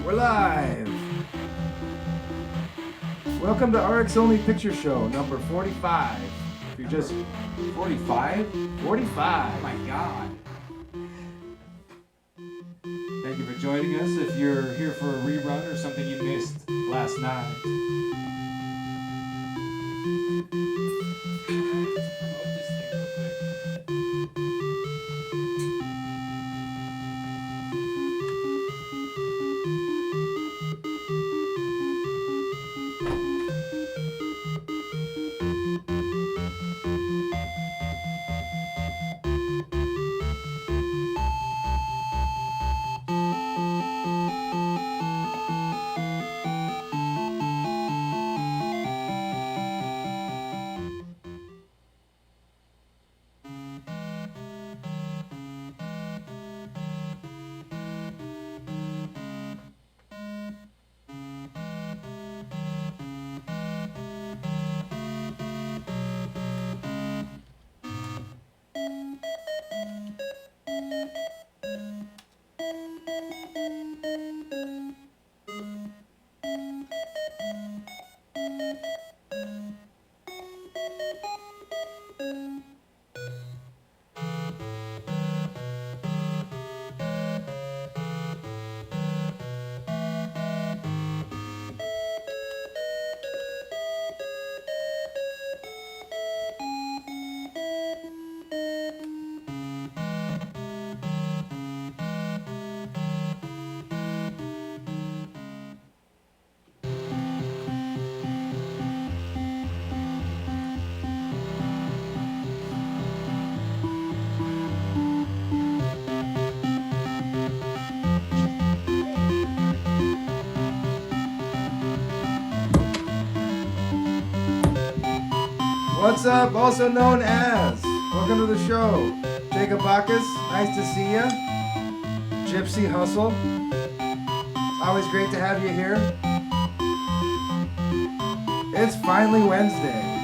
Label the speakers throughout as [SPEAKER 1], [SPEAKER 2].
[SPEAKER 1] We're live. Welcome to RX Only Picture Show number 45. If you're just
[SPEAKER 2] 45?
[SPEAKER 1] 45.
[SPEAKER 2] Oh my god. Thank you for joining us. If you're here for a rerun or something you missed last night.
[SPEAKER 1] What's up? Also known as. Welcome to the show. Jacob Bacchus, nice to see you. Gypsy Hustle. It's always great to have you here. It's finally Wednesday.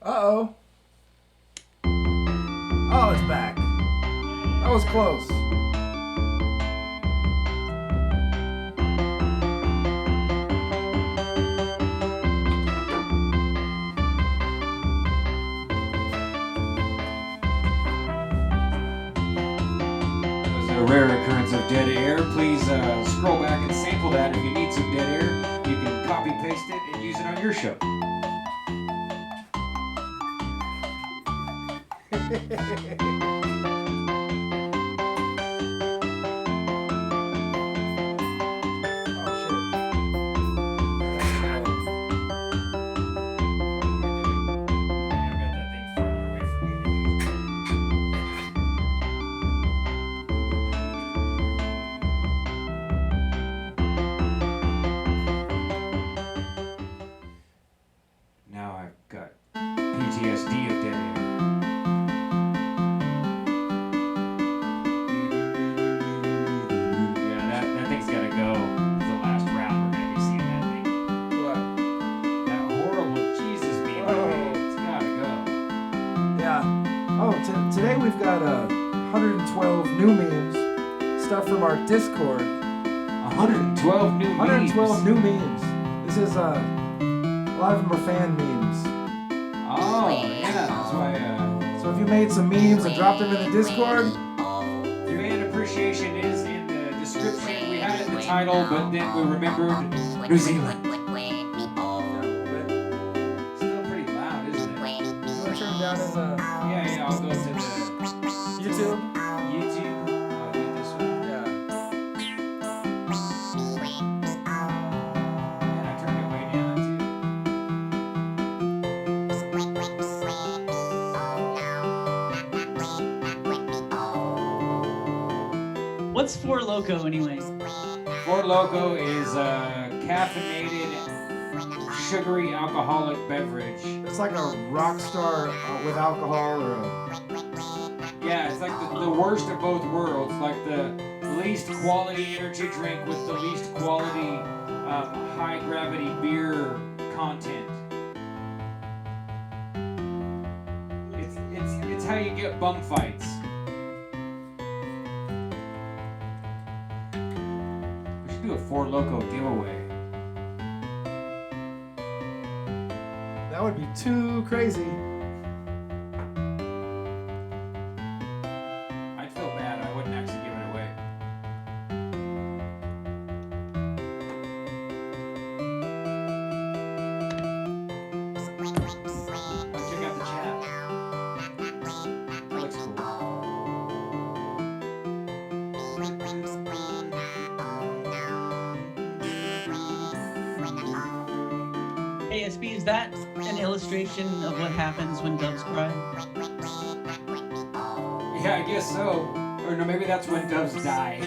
[SPEAKER 1] Uh-oh. Oh, it's back. That was close.
[SPEAKER 2] A rare occurrence of dead air. Please scroll back and sample that. If you need some dead air, you can copy paste it and use it on your show. Now I've got PTSD of dead air. Yeah, that thing's gotta go. It's the last round we're gonna be seeing that thing.
[SPEAKER 1] What?
[SPEAKER 2] That horrible Jesus meme. It's gotta go.
[SPEAKER 1] Yeah. Oh, today we've got 112 new memes, stuff from our Discord.
[SPEAKER 2] 112 new
[SPEAKER 1] 112
[SPEAKER 2] memes.
[SPEAKER 1] new memes. This is a lot of them are fan memes.
[SPEAKER 2] Oh, yeah, that's why.
[SPEAKER 1] So if you made some memes and dropped them in the Discord,
[SPEAKER 2] The fan appreciation is in the description. We had it in the title, but then we remembered New Zealand. Still pretty loud, isn't it?
[SPEAKER 1] you want to turn down his
[SPEAKER 2] Yeah, I'll go to the
[SPEAKER 1] YouTube?
[SPEAKER 2] YouTube. I'll do this one.
[SPEAKER 1] Yeah.
[SPEAKER 2] And I turned it way down
[SPEAKER 3] What's Four Loko anyway?
[SPEAKER 2] too. Four Loko is a caffeinated, sugary, alcoholic beverage.
[SPEAKER 1] It's like a rock star with alcohol or a...
[SPEAKER 2] Yeah, it's like the worst of both worlds. Like the least quality energy drink with the least quality high gravity beer content. It's how you get bum fights. We should do a Four Loko giveaway.
[SPEAKER 1] That would be too crazy.
[SPEAKER 2] I'd feel bad. I wouldn't actually give it away. Oh, check out the chat. That looks cool.
[SPEAKER 3] ASB, is that an illustration of what happens when doves cry?
[SPEAKER 2] Yeah, I guess so. Or no, maybe that's when doves die.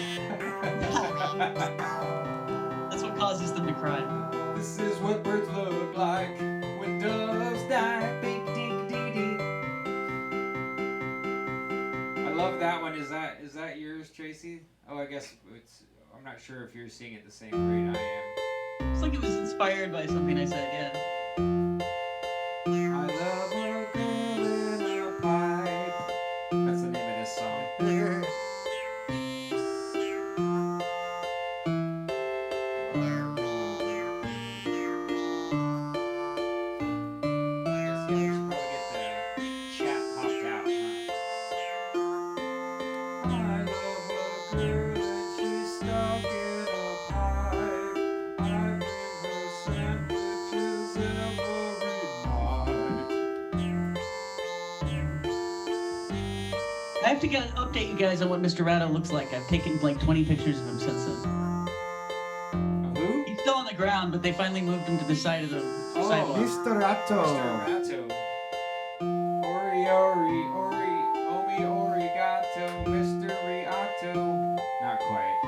[SPEAKER 3] That's what causes them to cry.
[SPEAKER 2] This is what birds look like when doves die. Beep, dee, dee, dee. I love that one. Is that yours, Tracy? Oh, I guess it's. I'm not sure if you're seeing it the same rate I am.
[SPEAKER 3] It's like it was inspired by something I said, yeah.
[SPEAKER 2] I love a girl in a pipe. That's the name of this song. I guess, yeah, we should probably get the chat popped out, huh? I love a girl and she's stuck in a pipe. I bring her sandwiches every night.
[SPEAKER 3] I have to update you guys on what Mr. Ratto looks like. I've taken like 20 pictures of him since then.
[SPEAKER 2] Who?
[SPEAKER 3] He's still on the ground, but they finally moved him to the side of the sidewalk.
[SPEAKER 1] Mr. Ratto.
[SPEAKER 2] Mr. Ratto. Ori, ori, ori, omi, origato, Mr. Riato. Not quite.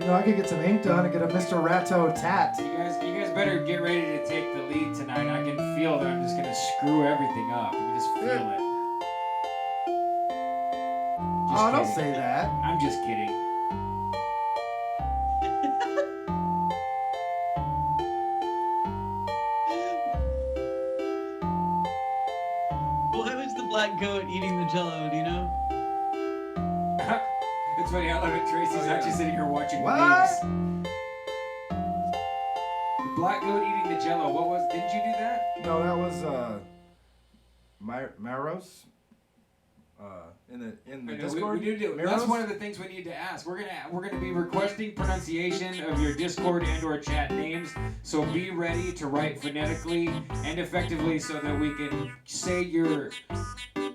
[SPEAKER 1] You know, I could get some ink done and get a Mr. Ratto tat.
[SPEAKER 2] You guys better get ready to take the lead tonight. I can feel that I'm just gonna screw everything up. You can just feel it. Just
[SPEAKER 1] Oh, don't
[SPEAKER 2] kidding.
[SPEAKER 1] say that.
[SPEAKER 2] I'm just kidding.
[SPEAKER 3] black goat eating the Jello? Do you know?
[SPEAKER 2] It's funny. I love it. Tracy's actually sitting here watching
[SPEAKER 1] What?
[SPEAKER 2] memes. The black goat eating the Jello. What was? Didn't you do that?
[SPEAKER 1] No, that was Maros. In the
[SPEAKER 2] I know,
[SPEAKER 1] Discord.
[SPEAKER 2] we need to do.
[SPEAKER 1] Maros?
[SPEAKER 2] That's one of the things we need to ask. We're gonna be requesting pronunciation of your Discord and/or chat names. So be ready to write phonetically and effectively, so that we can say your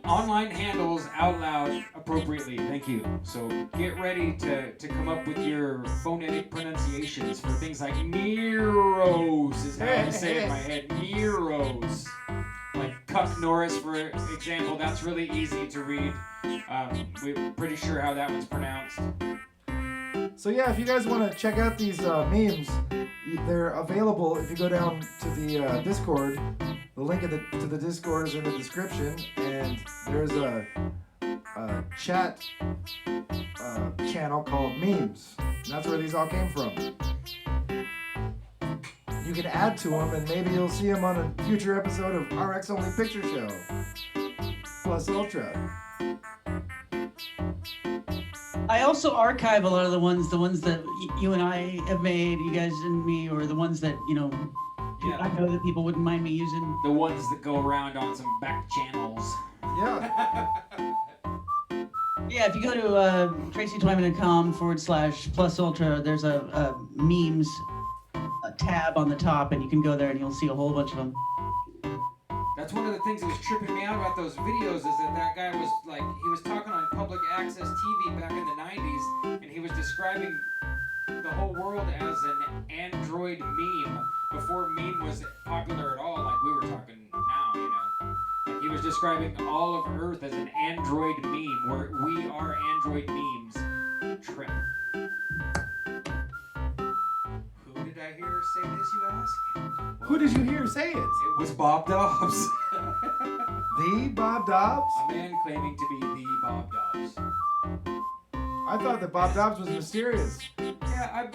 [SPEAKER 2] online handles out loud appropriately. Thank you. So get ready to come up with your phonetic pronunciations for things like Neros is how I say it in my head. Neros. Like Cuck Norris, for example, that's really easy to read. We're pretty sure how that one's pronounced.
[SPEAKER 1] So yeah, if you guys want to check out these memes, they're available if you go down to the Discord. The link to the Discord is in the description, and there's a chat channel called Memes. And that's where these all came from. You can add to them, and maybe you'll see them on a future episode of RX Only Picture Show. Plus Ultra.
[SPEAKER 3] I also archive a lot of the ones that you and I have made, you guys and me, or the ones that, you know, I know that people wouldn't mind me using.
[SPEAKER 2] The ones that go around on some back channels.
[SPEAKER 1] Yeah.
[SPEAKER 3] Yeah, if you go to tracytwyman.com/plus ultra, there's a memes tab on the top, and you can go there and you'll see a whole bunch of them.
[SPEAKER 2] That's one of the things that was tripping me out about those videos, is that guy was like, he was talking on public access TV back in the 90s, and he was describing the whole world as an Android meme before meme was popular at all, like we were talking now, you know. Like he was describing all of Earth as an Android meme, where we are Android memes. Trip. Who did I hear say this, you ask?
[SPEAKER 1] Who did you hear say it?
[SPEAKER 2] It was Bob Dobbs.
[SPEAKER 1] The Bob Dobbs?
[SPEAKER 2] A man claiming to be the Bob Dobbs.
[SPEAKER 1] I thought that Bob Dobbs was mysterious.
[SPEAKER 2] Yeah,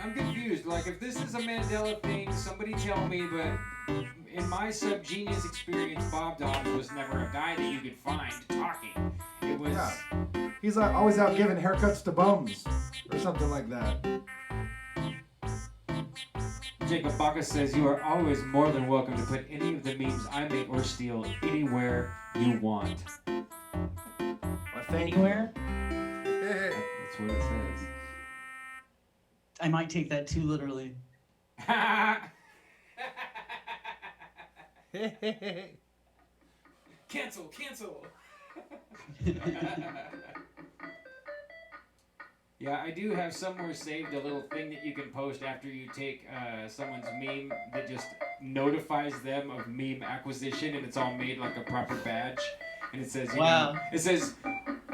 [SPEAKER 2] I'm confused. Like, if this is a Mandela thing, somebody tell me, but in my subgenius experience, Bob Dobbs was never a guy that you could find talking. It was...
[SPEAKER 1] Yeah. He's like always out giving haircuts to bums or something like that.
[SPEAKER 2] Jacob Bacchus says, you are always more than welcome to put any of the memes I make or steal anywhere you want.
[SPEAKER 3] Anywhere?
[SPEAKER 2] That's what it says.
[SPEAKER 3] I might take that too literally.
[SPEAKER 2] Cancel. Yeah, I do have somewhere saved a little thing that you can post after you take someone's meme that just notifies them of meme acquisition, and it's all made like a proper badge. And it says, you know, it says,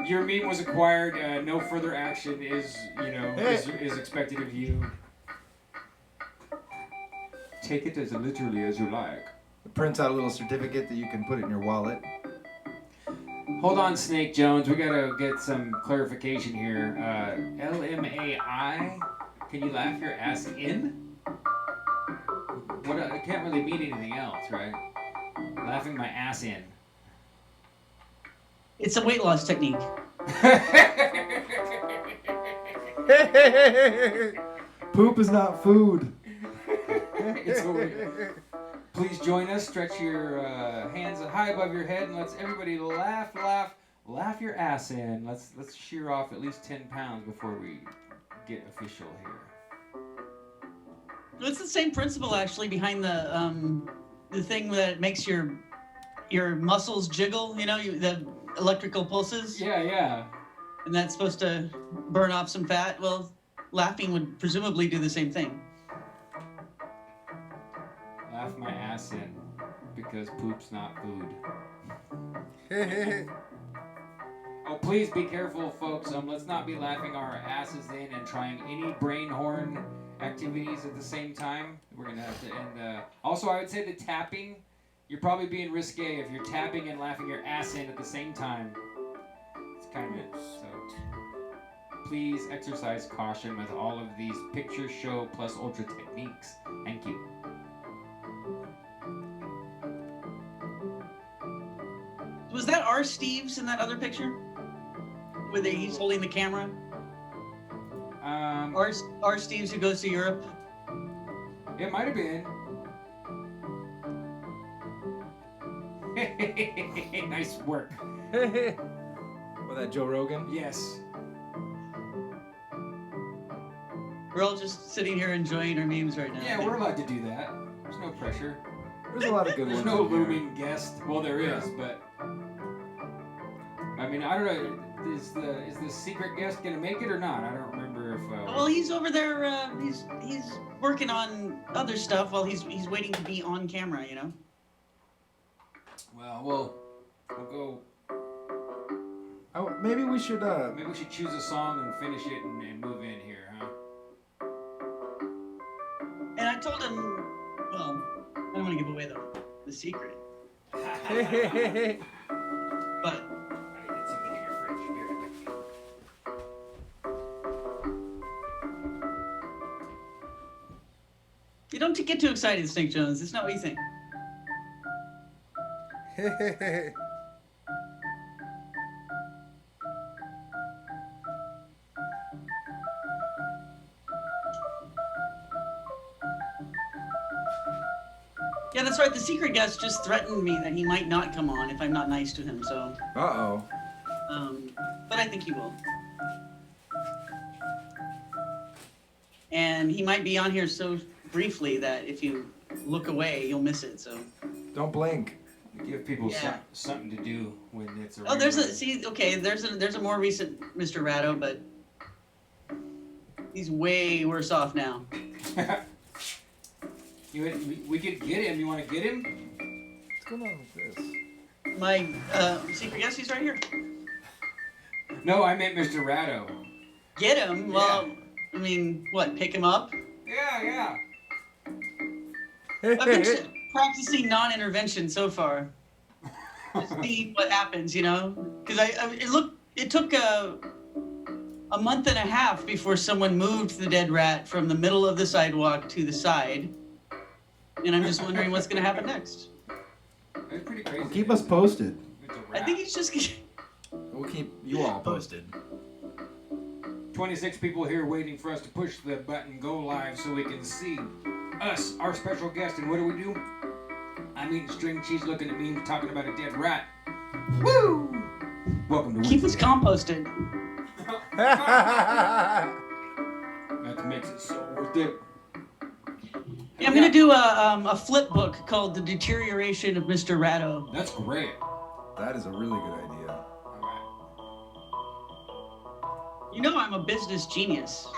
[SPEAKER 2] your meme was acquired, no further action is, you know, is expected of you. Take it as literally as you like.
[SPEAKER 1] It prints out a little certificate that you can put in your wallet.
[SPEAKER 2] Hold on, Snake Jones. We gotta get some clarification here. LMAI? Can you laugh your ass in? What? It can't really mean anything else, right? Laughing my ass in.
[SPEAKER 3] It's a weight loss technique.
[SPEAKER 1] Poop is not food.
[SPEAKER 2] It's over. Please join us. Stretch your hands high above your head, and let's everybody laugh your ass in. Let's shear off at least 10 pounds before we get official here.
[SPEAKER 3] It's the same principle actually behind the thing that makes your muscles jiggle. You know, the electrical pulses.
[SPEAKER 2] Yeah.
[SPEAKER 3] And that's supposed to burn off some fat. Well, laughing would presumably do the same thing.
[SPEAKER 2] Laugh my ass in, because poop's not food. Oh, please be careful, folks. Let's not be laughing our asses in and trying any brain horn activities at the same time. We're gonna have to end. Also, I would say the tapping. You're probably being risque if you're tapping and laughing your ass in at the same time. It's kind of so. Please exercise caution with all of these picture show plus ultra techniques. Thank you.
[SPEAKER 3] Was that R. Steve's in that other picture? Where he's holding the camera? R. Steve's who goes to Europe?
[SPEAKER 2] It might have been. Nice work.
[SPEAKER 1] With that Joe Rogan?
[SPEAKER 2] Yes.
[SPEAKER 3] We're all just sitting here enjoying our memes right now.
[SPEAKER 2] Yeah, we're allowed to do that. There's no pressure.
[SPEAKER 1] There's a lot of good
[SPEAKER 2] There's
[SPEAKER 1] ones.
[SPEAKER 2] no
[SPEAKER 1] in here.
[SPEAKER 2] looming guest. Well, there is, but I mean, I don't know. Is the secret guest gonna make it or not? I don't remember if.
[SPEAKER 3] Well, he's over there. He's working on other stuff while he's waiting to be on camera. You know.
[SPEAKER 2] Well, we'll go.
[SPEAKER 1] Oh, maybe we should.
[SPEAKER 2] Maybe we should choose a song and finish it and move in here, huh?
[SPEAKER 3] And I told him, well, I don't want to give away the secret, but
[SPEAKER 2] I did something in your fridge. Here.
[SPEAKER 3] you don't get too excited, Snake Jones. It's not what you think. Yeah, that's right. The secret guest just threatened me that he might not come on if I'm not nice to him. So,
[SPEAKER 1] Uh-oh.
[SPEAKER 3] but I think he will. And he might be on here so briefly that if you look away, you'll miss it. So.
[SPEAKER 1] Don't blink.
[SPEAKER 2] Give people
[SPEAKER 3] Yeah.
[SPEAKER 2] something to do when it's a.
[SPEAKER 3] Oh, there's a more recent Mr. Ratto, but he's way worse off now.
[SPEAKER 2] We could get him. You want to get him?
[SPEAKER 1] What's going on with this?
[SPEAKER 3] My secret guest, he's right here.
[SPEAKER 2] No, I meant Mr. Ratto.
[SPEAKER 3] Get him? Well, I mean, what? Pick him up?
[SPEAKER 2] Yeah.
[SPEAKER 3] I've been practicing non-intervention so far. Just see what happens, you know? Because it took a month and a half before someone moved the dead rat from the middle of the sidewalk to the side. And I'm just wondering what's going to happen next.
[SPEAKER 2] It's pretty crazy.
[SPEAKER 1] Well, keep us posted.
[SPEAKER 2] It's a
[SPEAKER 3] I
[SPEAKER 2] wrap.
[SPEAKER 3] think it's just...
[SPEAKER 1] We'll keep you all posted.
[SPEAKER 2] 26 people here waiting for us to push the button go live so we can see us, our special guest. And what do? I'm eating string cheese, looking at me, talking about a dead rat. Woo! Welcome to
[SPEAKER 3] Keep us composted.
[SPEAKER 2] That makes it so worth it.
[SPEAKER 3] Yeah, I'm going to do a flip book called The Deterioration of Mr. Ratto.
[SPEAKER 2] That's great.
[SPEAKER 1] That is a really good idea.
[SPEAKER 3] You know I'm a business genius.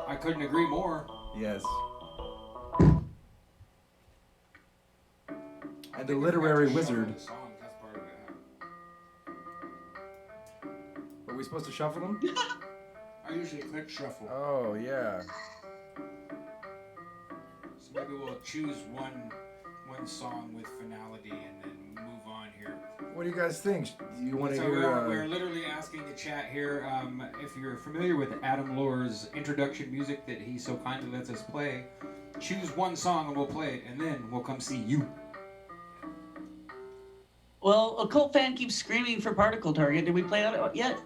[SPEAKER 2] I couldn't agree more.
[SPEAKER 1] Yes. And a literary wizard.
[SPEAKER 2] The song, that's part of it.
[SPEAKER 1] Are we supposed to shuffle them?
[SPEAKER 2] I usually click shuffle.
[SPEAKER 1] Oh, yeah.
[SPEAKER 2] So maybe we'll choose one song with finality and then move on here.
[SPEAKER 1] What do you guys think? Do you want to
[SPEAKER 2] So
[SPEAKER 1] hear...
[SPEAKER 2] we're literally asking the chat here if you're familiar with Adam Lohr's introduction music that he so kindly lets us play. Choose one song and we'll play it, and then we'll come see you.
[SPEAKER 3] Well, a cult fan keeps screaming for Particle Target. Did we play that yet?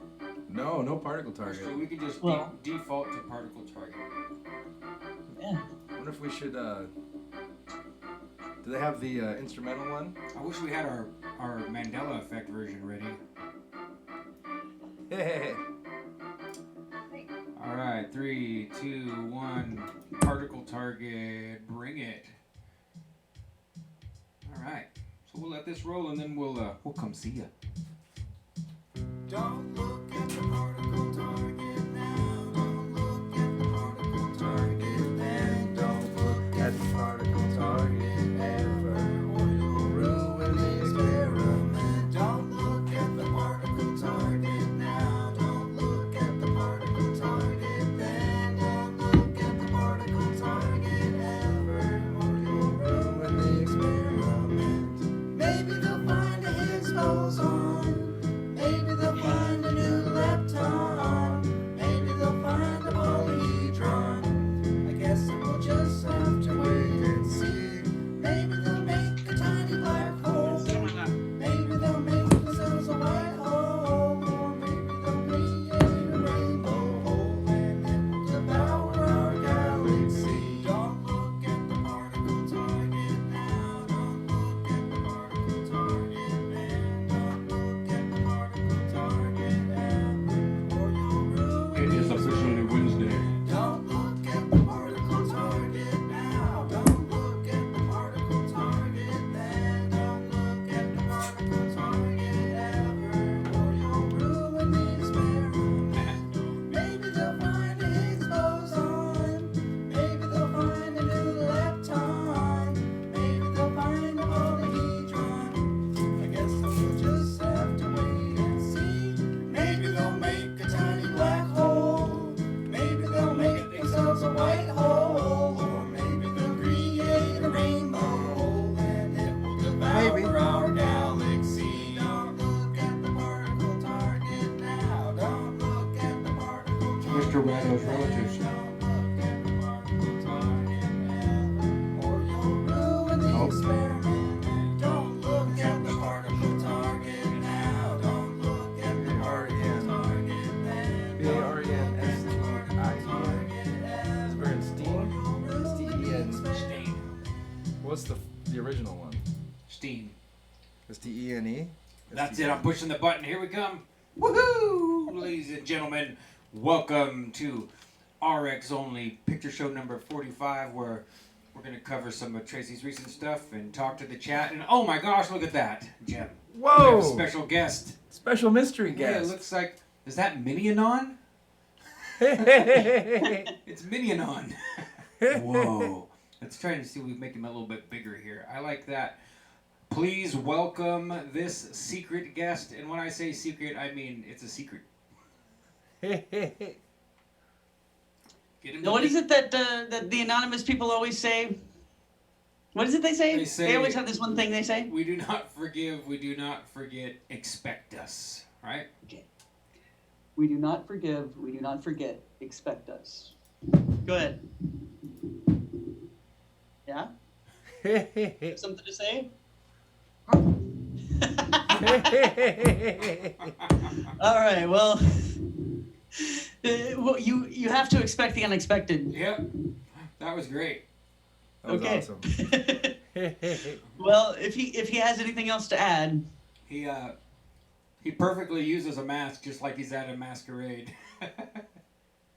[SPEAKER 1] No particle target.
[SPEAKER 2] So we can just
[SPEAKER 3] Well-
[SPEAKER 2] default to Particle Target.
[SPEAKER 3] Yeah.
[SPEAKER 1] I wonder if we should... Do they have the instrumental one?
[SPEAKER 2] I wish we had our Mandela effect version ready.
[SPEAKER 1] Hey.
[SPEAKER 2] All right, 3, 2, 1. Particle Target, bring it. All right, so we'll let this roll and then we'll come see ya.
[SPEAKER 4] Don't look at the particle target now. Don't look at the particle target then. Don't look at the particle target ever, or you'll ruin the experiment. Don't look at the particle target now. Don't look at the particle target then. Don't look at the particle target ever, or you'll ruin the experiment. Maybe they'll find a Higgs boson. Maybe they'll find a new laptop.
[SPEAKER 1] What's the original one?
[SPEAKER 2] Steen.
[SPEAKER 1] Stene.
[SPEAKER 2] That's it. I'm pushing the button. Here we come. Woohoo! Ladies and gentlemen, welcome to RX Only Picture Show number 45, where we're going to cover some of Tracy's recent stuff and talk to the chat. And oh my gosh, look at that, Jem.
[SPEAKER 1] Whoa!
[SPEAKER 2] We have a special guest.
[SPEAKER 1] Special mystery
[SPEAKER 2] Yeah,
[SPEAKER 1] guest.
[SPEAKER 2] it looks like, is that Minianon? It's Minianon. Whoa. Let's try to see if we can make him a little bit bigger here. I like that. Please welcome this secret guest. And when I say secret, I mean it's a secret. Get him
[SPEAKER 3] Now, what is it that the anonymous people always say? What is it they say? They always have this one thing they say.
[SPEAKER 2] We do not forgive, we do not forget, expect us. Right?
[SPEAKER 3] Okay. We do not forgive, we do not forget, expect us. Go ahead. Yeah? Something to say? All right, well, you have to expect the unexpected.
[SPEAKER 2] Yep. That was great.
[SPEAKER 1] That was
[SPEAKER 3] Okay.
[SPEAKER 1] awesome.
[SPEAKER 3] Well, if he has anything else to add.
[SPEAKER 2] He perfectly uses a mask just like he's at a masquerade.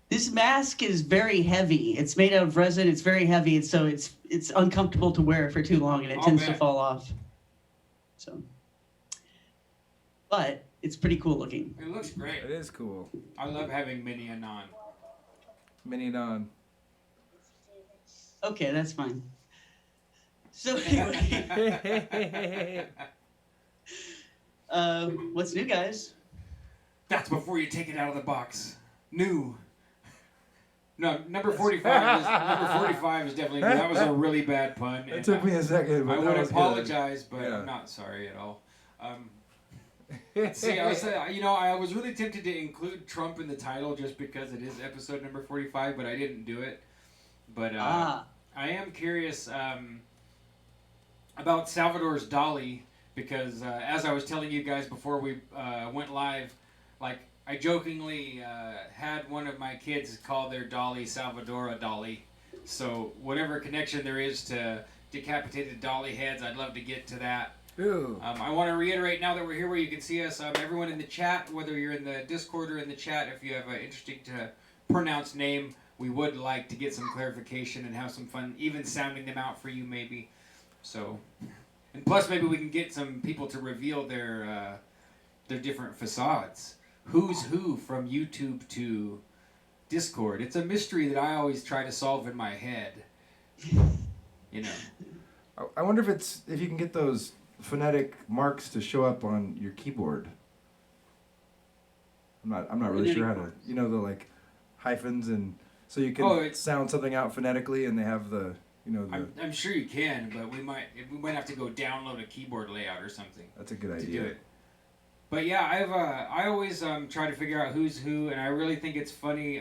[SPEAKER 3] This mask is very heavy. It's made out of resin. It's very heavy, so it's uncomfortable to wear for too long, and it tends to fall off. So, but it's pretty cool looking.
[SPEAKER 2] It looks great.
[SPEAKER 1] It is cool.
[SPEAKER 2] I love having Minianon.
[SPEAKER 1] Minianon.
[SPEAKER 3] Okay, that's fine. So anyway, what's new, guys?
[SPEAKER 2] That's before you take it out of the box. New. No, number 45 is definitely new. That was a really bad pun.
[SPEAKER 1] It took me a second, but
[SPEAKER 2] I
[SPEAKER 1] that
[SPEAKER 2] would
[SPEAKER 1] was good.
[SPEAKER 2] apologize, but
[SPEAKER 1] Yeah.
[SPEAKER 2] I'm not sorry at all. See, I was really tempted to include Trump in the title just because it is episode number 45, but I didn't do it. But I am curious about Salvador's Dolly because as I was telling you guys before we went live, like I jokingly had one of my kids call their dolly Salvador a dolly. So whatever connection there is to decapitated dolly heads, I'd love to get to that.
[SPEAKER 1] Ooh.
[SPEAKER 2] I want to reiterate now that we're here where you can see us, everyone in the chat, whether you're in the Discord or in the chat, if you have an interesting to pronounce name, we would like to get some clarification and have some fun, even sounding them out for you maybe. So, and plus maybe we can get some people to reveal their different facades. Who's who from YouTube to Discord? It's a mystery that I always try to solve in my head. You know.
[SPEAKER 1] I wonder if you can get those phonetic marks to show up on your keyboard. I'm not really sure how to. You know, the like hyphens, and so you can sound something out phonetically, and they have the
[SPEAKER 2] I'm sure you can, but we might have to go download a keyboard layout or something.
[SPEAKER 1] That's a good
[SPEAKER 2] to
[SPEAKER 1] idea.
[SPEAKER 2] do it. But yeah, I always try to figure out who's who, and I really think it's funny.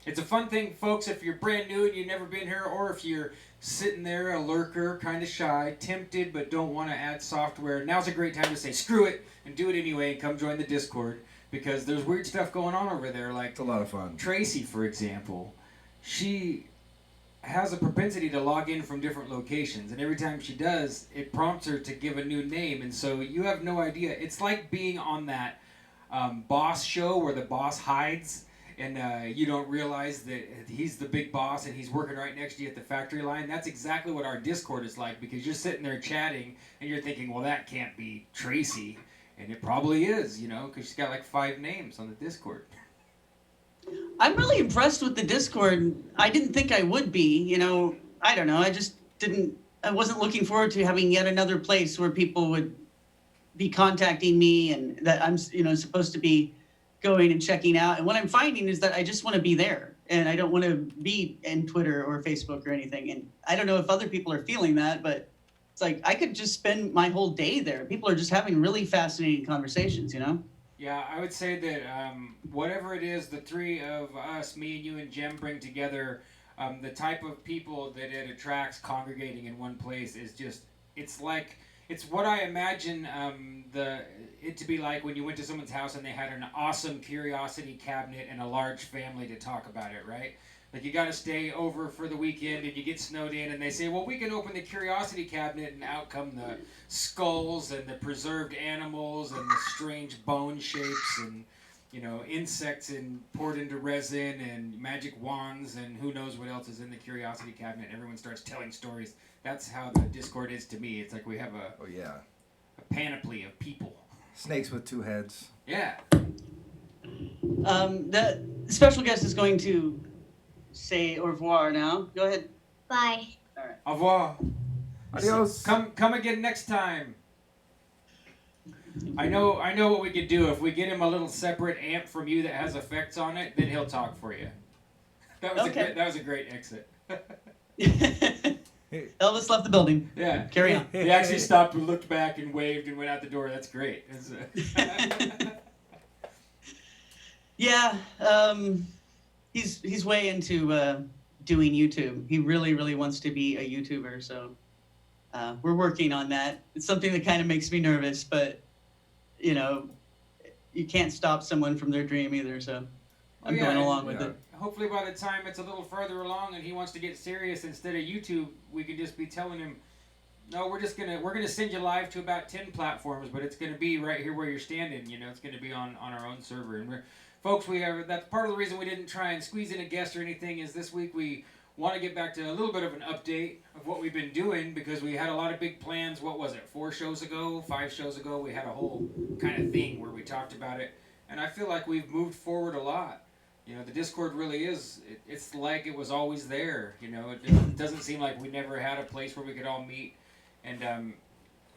[SPEAKER 2] It's a fun thing, folks, if you're brand new and you've never been here, or if you're sitting there, a lurker, kind of shy, tempted, but don't want to add software. Now's a great time to say, screw it, and do it anyway, and come join the Discord, because there's weird stuff going on over there. Like
[SPEAKER 1] It's a lot of fun.
[SPEAKER 2] Tracy, for example, she has a propensity to log in from different locations, and every time she does, it prompts her to give a new name, and so you have no idea. It's like being on that boss show where the boss hides, and you don't realize that he's the big boss and he's working right next to you at the factory line. That's exactly what our Discord is like, because you're sitting there chatting, and you're thinking, well, that can't be Tracy, and it probably is, because she's got like 5 names on the Discord.
[SPEAKER 3] I'm really impressed with the Discord. I didn't think I would be, I don't know. I wasn't looking forward to having yet another place where people would be contacting me and that I'm, supposed to be going and checking out. And what I'm finding is that I just want to be there and I don't want to be in Twitter or Facebook or anything. And I don't know if other people are feeling that, but it's like I could just spend my whole day there. People are just having really fascinating conversations,
[SPEAKER 2] Yeah, I would say that whatever it is, the three of us, me and you and Jem bring together, the type of people that it attracts congregating in one place is just, it's what I imagine it to be like when you went to someone's house and they had an awesome curiosity cabinet and a large family to talk about it, right? Like you got to stay over for the weekend and you get snowed in, and they say, well, we can open the curiosity cabinet, and out come the skulls and the preserved animals and the strange bone shapes and, you know, insects and poured into resin and magic wands and who knows what else is in the curiosity cabinet. Everyone starts telling stories. That's how the Discord is to me. It's like we have a panoply of people.
[SPEAKER 1] Snakes with two heads.
[SPEAKER 2] Yeah.
[SPEAKER 3] The special guest is going to say au revoir now. Go ahead.
[SPEAKER 5] Bye.
[SPEAKER 3] All right.
[SPEAKER 2] Au revoir.
[SPEAKER 1] Adios.
[SPEAKER 2] Come again next time. I know what we could do. If we get him a little separate amp from you that has effects on it, then he'll talk for you. That was a great exit.
[SPEAKER 3] Elvis left the building.
[SPEAKER 2] Yeah.
[SPEAKER 3] Carry on.
[SPEAKER 2] He actually stopped and looked back and waved and went out the door. That's great.
[SPEAKER 3] Yeah. He's way into doing YouTube. He really wants to be a YouTuber. So we're working on that. It's something that kind of makes me nervous, but you know, you can't stop someone from their dream either. So I'm going along with it.
[SPEAKER 2] Hopefully by the time it's a little further along and he wants to get serious, instead of YouTube, we could just be telling him, no, we're gonna send you live to about 10 platforms, but it's gonna be right here where you're standing. You know, it's gonna be on our own server. And folks, that's part of the reason we didn't try and squeeze in a guest or anything. Is this week we want to get back to a little bit of an update of what we've been doing, because we had a lot of big plans. What was it? 5 shows ago, we had a whole kind of thing where we talked about it, and I feel like we've moved forward a lot. You know, the Discord really is, it's like it was always there. You know, it doesn't seem like we never had a place where we could all meet. And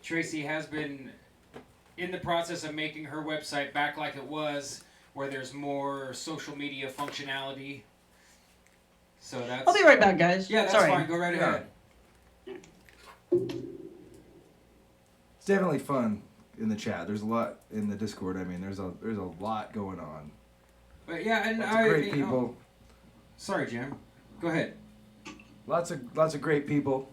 [SPEAKER 2] Tracy has been in the process of making her website back like it was, where there's more social media functionality. So that's...
[SPEAKER 3] I'll be right back, guys.
[SPEAKER 2] Yeah, that's fine. Go right ahead.
[SPEAKER 1] It's definitely fun in the chat. There's a lot in the Discord. I mean, there's a lot going on.
[SPEAKER 2] But yeah, and
[SPEAKER 1] Lots of great people.
[SPEAKER 2] Sorry, Jim. Go ahead.
[SPEAKER 1] Lots of great people.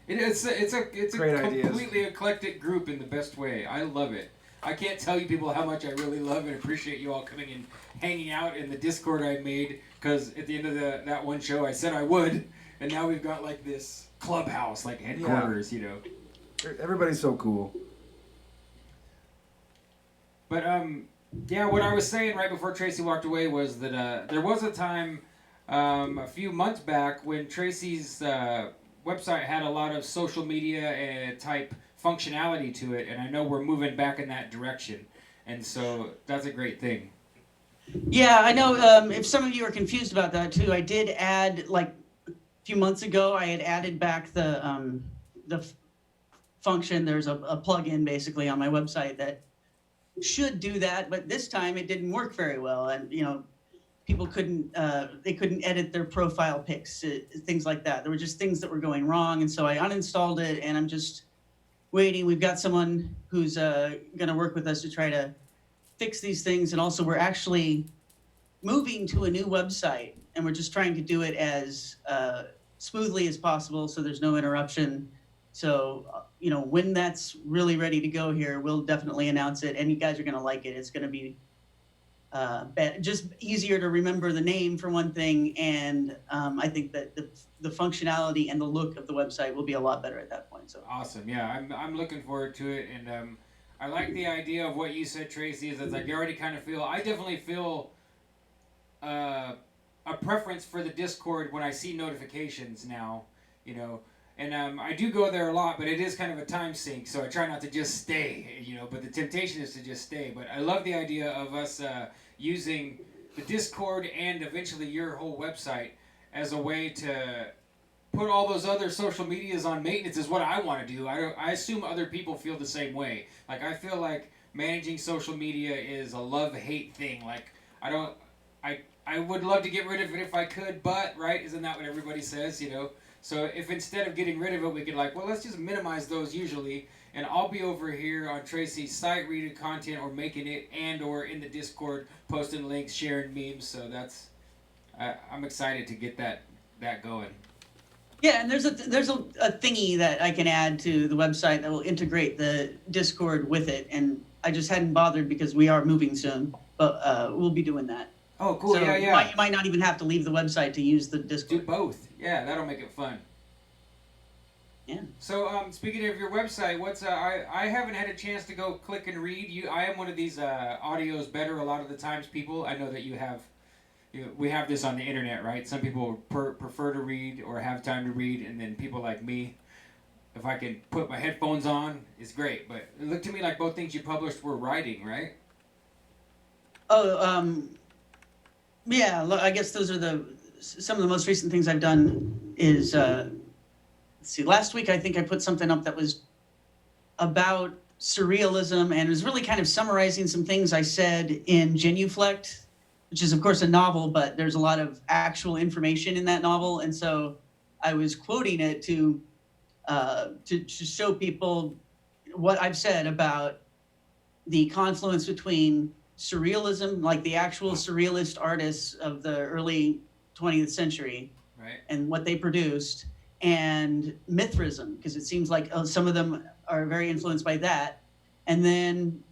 [SPEAKER 2] It's a
[SPEAKER 1] Great
[SPEAKER 2] completely
[SPEAKER 1] ideas.
[SPEAKER 2] eclectic group in the best way. I love it. I can't tell you people how much I really love and appreciate you all coming and hanging out in the Discord I made, because at the end of that one show I said I would, and now we've got like this clubhouse, like headquarters, you know.
[SPEAKER 1] Everybody's so cool.
[SPEAKER 2] But yeah, what I was saying right before Tracy walked away was that there was a time a few months back when Tracy's website had a lot of social media type functionality to it, and I know we're moving back in that direction, and so that's a great thing.
[SPEAKER 3] Yeah, I know. If some of you are confused about that too, I did add, like a few months ago, I had added back the function. There's a plugin basically on my website that should do that, but this time it didn't work very well, and you know, people couldn't edit their profile pics, things like that. There were just things that were going wrong, and so I uninstalled it, and I'm just waiting. We've got someone who's going to work with us to try to fix these things, and also we're actually moving to a new website, and we're just trying to do it as smoothly as possible so there's no interruption. So, you know, when that's really ready to go here, we'll definitely announce it, and you guys are going to like it. It's going to be just easier to remember the name for one thing, and I think that the functionality and the look of the website will be a lot better at that point. So
[SPEAKER 2] awesome. Yeah, I'm looking forward to it, and I like the idea of what you said, Tracy, is it's like you already kind of feel, I definitely feel a preference for the Discord when I see notifications now, you know, and I do go there a lot, but it is kind of a time sink, so I try not to just stay, you know, but the temptation is to just stay. But I love the idea of us using the Discord and eventually your whole website as a way to put all those other social medias on maintenance is what I want to do. I assume other people feel the same way. Like, I feel like managing social media is a love-hate thing. Like, I would love to get rid of it if I could, but, right, isn't that what everybody says, you know? So if instead of getting rid of it, we could like, well, let's just minimize those usually, and I'll be over here on Tracy's site reading content or making it, and or in the Discord posting links, sharing memes. So that's, I'm excited to get that going.
[SPEAKER 3] yeah, and there's a thingy that I can add to the website that will integrate the Discord with it, and I just hadn't bothered because we are moving soon, but we'll be doing that.
[SPEAKER 2] Oh, cool.
[SPEAKER 3] So
[SPEAKER 2] Yeah,
[SPEAKER 3] you
[SPEAKER 2] yeah.
[SPEAKER 3] might not even have to leave the website to use the
[SPEAKER 2] Do
[SPEAKER 3] Discord.
[SPEAKER 2] both. Yeah, that'll make it fun.
[SPEAKER 3] Yeah.
[SPEAKER 2] So, speaking of your website, what's I haven't had a chance to go click and read. I am one of these audio's better a lot of the times. People, I know that you have. We have this on the internet, right? Some people prefer to read or have time to read, and then people like me, if I can put my headphones on, it's great. But it looked to me like both things you published were writing, right?
[SPEAKER 3] Oh, yeah. I guess those are some of the most recent things I've done. Is let's see. Last week I think I put something up that was about surrealism and it was really kind of summarizing some things I said in Genuflect, which is of course a novel, but there's a lot of actual information in that novel, and so I was quoting it to show people what I've said about the confluence between surrealism, like the actual surrealist artists of the early 20th century,
[SPEAKER 2] Right.
[SPEAKER 3] and what they produced, and Mithraism, because it seems like some of them are very influenced by that, and then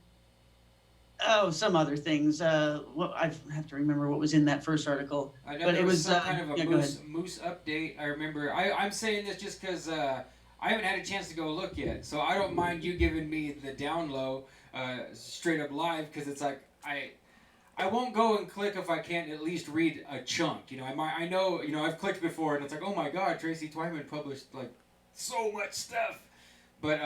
[SPEAKER 3] some other things. Well, I have to remember what was in that first article.
[SPEAKER 2] I know
[SPEAKER 3] But
[SPEAKER 2] there
[SPEAKER 3] it
[SPEAKER 2] was
[SPEAKER 3] was,
[SPEAKER 2] some kind of a
[SPEAKER 3] yeah, go
[SPEAKER 2] moose update. I remember. I'm saying this just because I haven't had a chance to go look yet, so I don't mind you giving me the down low, straight up live, because it's like I won't go and click if I can't at least read a chunk. I know I've clicked before and it's like, oh my God, Tracy Twyman published like so much stuff, but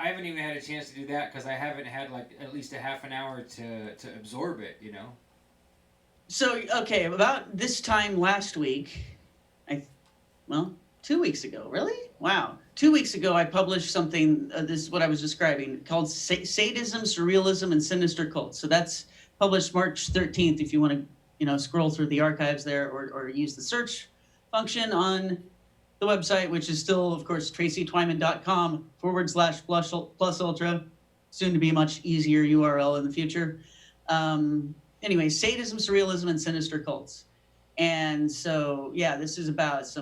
[SPEAKER 2] I haven't even had a chance to do that because I haven't had like at least a half an hour to absorb it.
[SPEAKER 3] So, okay, about this time last week, 2 weeks ago, really? Wow. 2 weeks ago, I published something, this is what I was describing, called Sadism, Surrealism, and Sinister Cults. So that's published March 13th, if you want to, scroll through the archives there or use the search function on the website, which is still, of course, tracytwyman.com/plus ultra, soon to be a much easier URL in the future. Anyway, sadism, surrealism, and sinister cults. And so, yeah, this is about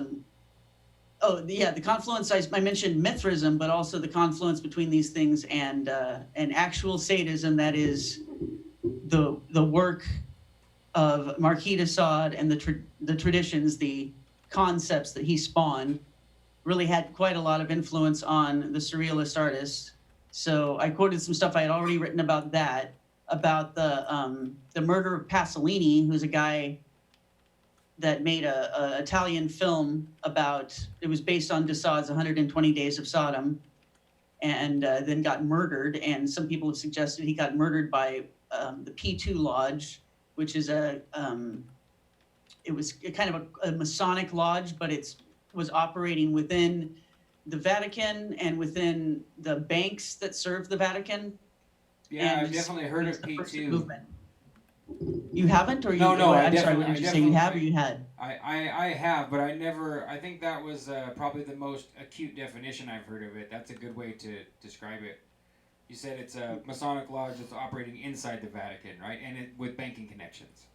[SPEAKER 3] the confluence. I mentioned Mithraism, but also the confluence between these things and actual sadism, that is the work of Marquis de Sade and the traditions, the concepts that he spawned, really had quite a lot of influence on the surrealist artists. So I quoted some stuff I had already written about that, about the murder of Pasolini, who's a guy that made a Italian film about, it was based on de Sade's 120 Days of Sodom, and then got murdered. And some people have suggested he got murdered by the P2 Lodge, which is it was kind of a Masonic lodge, but it was operating within the Vatican and within the banks that serve the Vatican.
[SPEAKER 2] Yeah,
[SPEAKER 3] And
[SPEAKER 2] I've definitely heard of P2.
[SPEAKER 3] Movement. You haven't, or you?
[SPEAKER 2] No,
[SPEAKER 3] I'm sorry. What did you say? You have, or you had?
[SPEAKER 2] I have, but I think that was probably the most acute definition I've heard of it. That's a good way to describe it. You said it's a Masonic lodge that's operating inside the Vatican, right? And with banking connections.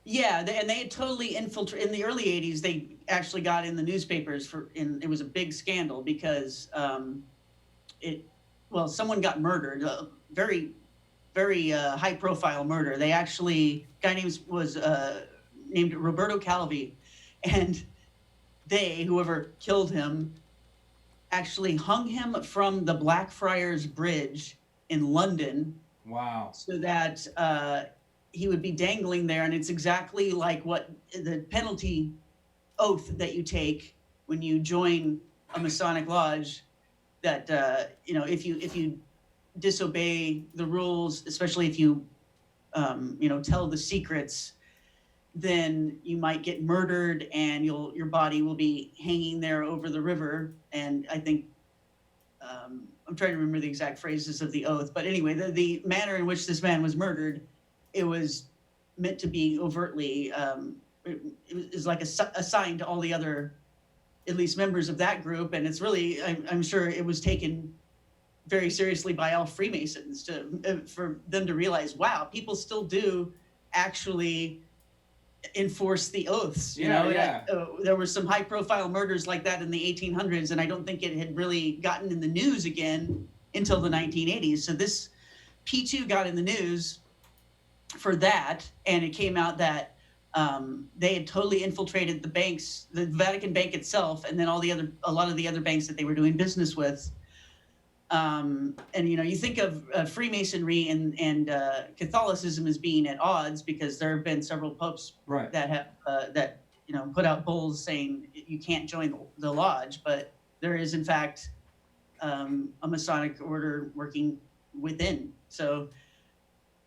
[SPEAKER 2] Yeah,
[SPEAKER 3] and they had totally infiltrated. In the early 80s, they actually got in the newspapers it was a big scandal because someone got murdered, a very, very high-profile murder. They actually, guy was named Roberto Calvi, and whoever killed him, actually hung him from the Blackfriars Bridge in London.
[SPEAKER 2] Wow.
[SPEAKER 3] So that he would be dangling there, and it's exactly like what the penalty oath that you take when you join a Masonic lodge, that if you disobey the rules, especially if you tell the secrets, then you might get murdered and your body will be hanging there over the river. And I think I'm trying to remember the exact phrases of the oath, but anyway, the manner in which this man was murdered, it was meant to be overtly, it was like a sign to all the other, at least members of that group. And it's really, I'm sure it was taken very seriously by all Freemasons for them to realize, wow, people still do actually enforce the oaths. There were some high profile murders like that in the 1800s, and I don't think it had really gotten in the news again until the 1980s. So this P2 got in the news, for that, and it came out that they had totally infiltrated the banks, the Vatican Bank itself, and then a lot of the other banks that they were doing business with. And you think of Freemasonry and Catholicism as being at odds because there have been several popes
[SPEAKER 2] Right.
[SPEAKER 3] that have put out bulls saying you can't join the lodge, but there is in fact a Masonic order working within. So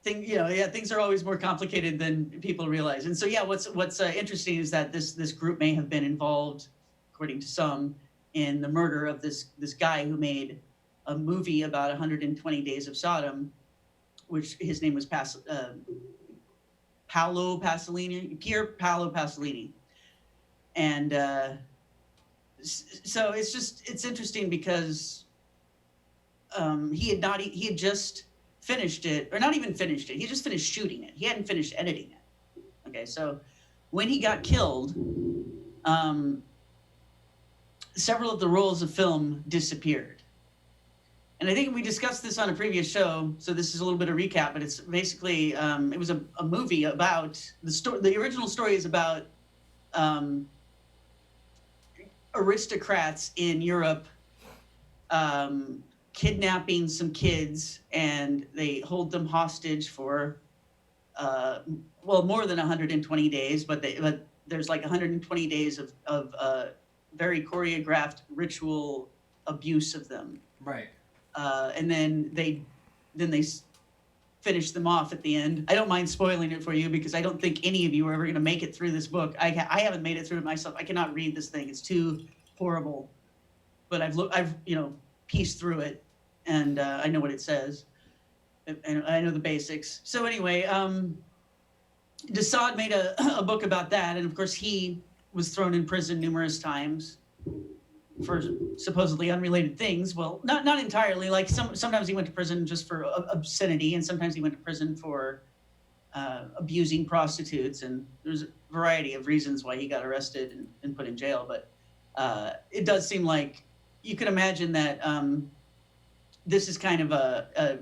[SPEAKER 3] things are always more complicated than people realize. And so what's interesting is that this group may have been involved, according to some, in the murder of this guy who made a movie about 120 Days of Sodom, which his name was Paolo Pasolini, Pier Paolo Pasolini. And so it's interesting because he had just finished it, or not even finished it. He just finished shooting it. He hadn't finished editing it. Okay, so when he got killed, several of the rolls of film disappeared. And I think we discussed this on a previous show, so this is a little bit of recap, but it's basically, it was a movie about, the original story is about aristocrats in Europe kidnapping some kids, and they hold them hostage for, more than 120 days, but there's like 120 days of very choreographed ritual abuse of them.
[SPEAKER 2] Right.
[SPEAKER 3] And then they finish them off at the end. I don't mind spoiling it for you because I don't think any of you are ever going to make it through this book. I haven't made it through it myself. I cannot read this thing. It's too horrible. But I've pieced through it, and I know what it says, and I know the basics. So anyway, Desaad made a book about that, and of course he was thrown in prison numerous times for supposedly unrelated things. Well, not entirely. Like sometimes he went to prison just for obscenity, and sometimes he went to prison for abusing prostitutes. And there's a variety of reasons why he got arrested and put in jail. But it does seem like you could imagine that this is kind of a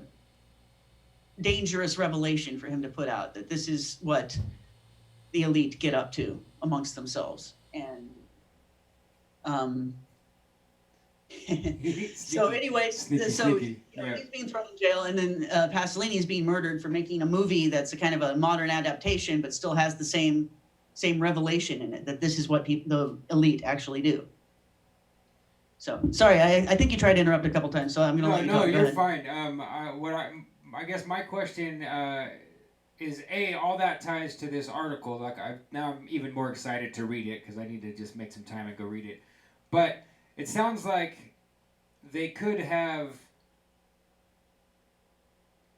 [SPEAKER 3] dangerous revelation for him to put out, that this is what the elite get up to amongst themselves. And so anyway, he's being thrown in jail, and then Pasolini is being murdered for making a movie that's a kind of a modern adaptation, but still has the same revelation in it, that this is what the elite actually do. So sorry, I think you tried to interrupt a couple times, so I'm gonna let you go.
[SPEAKER 2] No,
[SPEAKER 3] Go
[SPEAKER 2] you're
[SPEAKER 3] ahead.
[SPEAKER 2] fine. I guess my question is all that ties to this article. Like now I'm even more excited to read it because I need to just make some time and go read it. But it sounds like they could have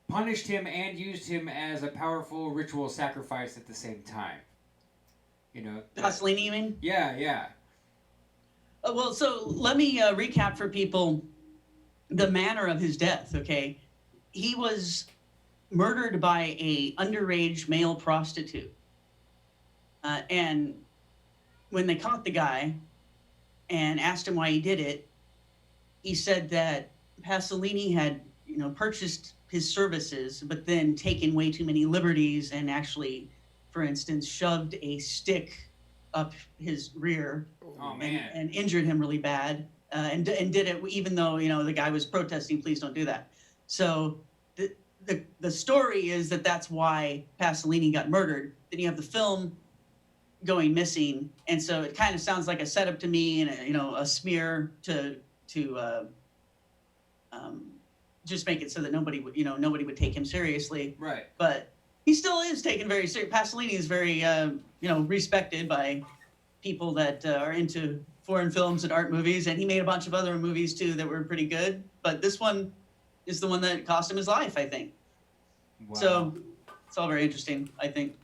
[SPEAKER 2] punished him and used him as a powerful ritual sacrifice at the same time.
[SPEAKER 3] Pasolini, you mean?
[SPEAKER 2] Yeah.
[SPEAKER 3] Well, so let me recap for people the manner of his death, okay? He was murdered by a underage male prostitute. And when they caught the guy and asked him why he did it, he said that Pasolini had, purchased his services, but then taken way too many liberties and actually, for instance, shoved a stick up his rear and injured him really bad, and did it even though the guy was protesting, please don't do that. So the story is that that's why Pasolini got murdered. Then you have the film going missing, and so it kind of sounds like a setup to me, and a smear to just make it so that nobody would take him seriously.
[SPEAKER 2] Right.
[SPEAKER 3] But he still is taken very seriously. Pasolini is very respected by people that are into foreign films and art movies, and he made a bunch of other movies too that were pretty good. But this one is the one that cost him his life, I think.
[SPEAKER 2] Wow.
[SPEAKER 3] So it's all very interesting, I think.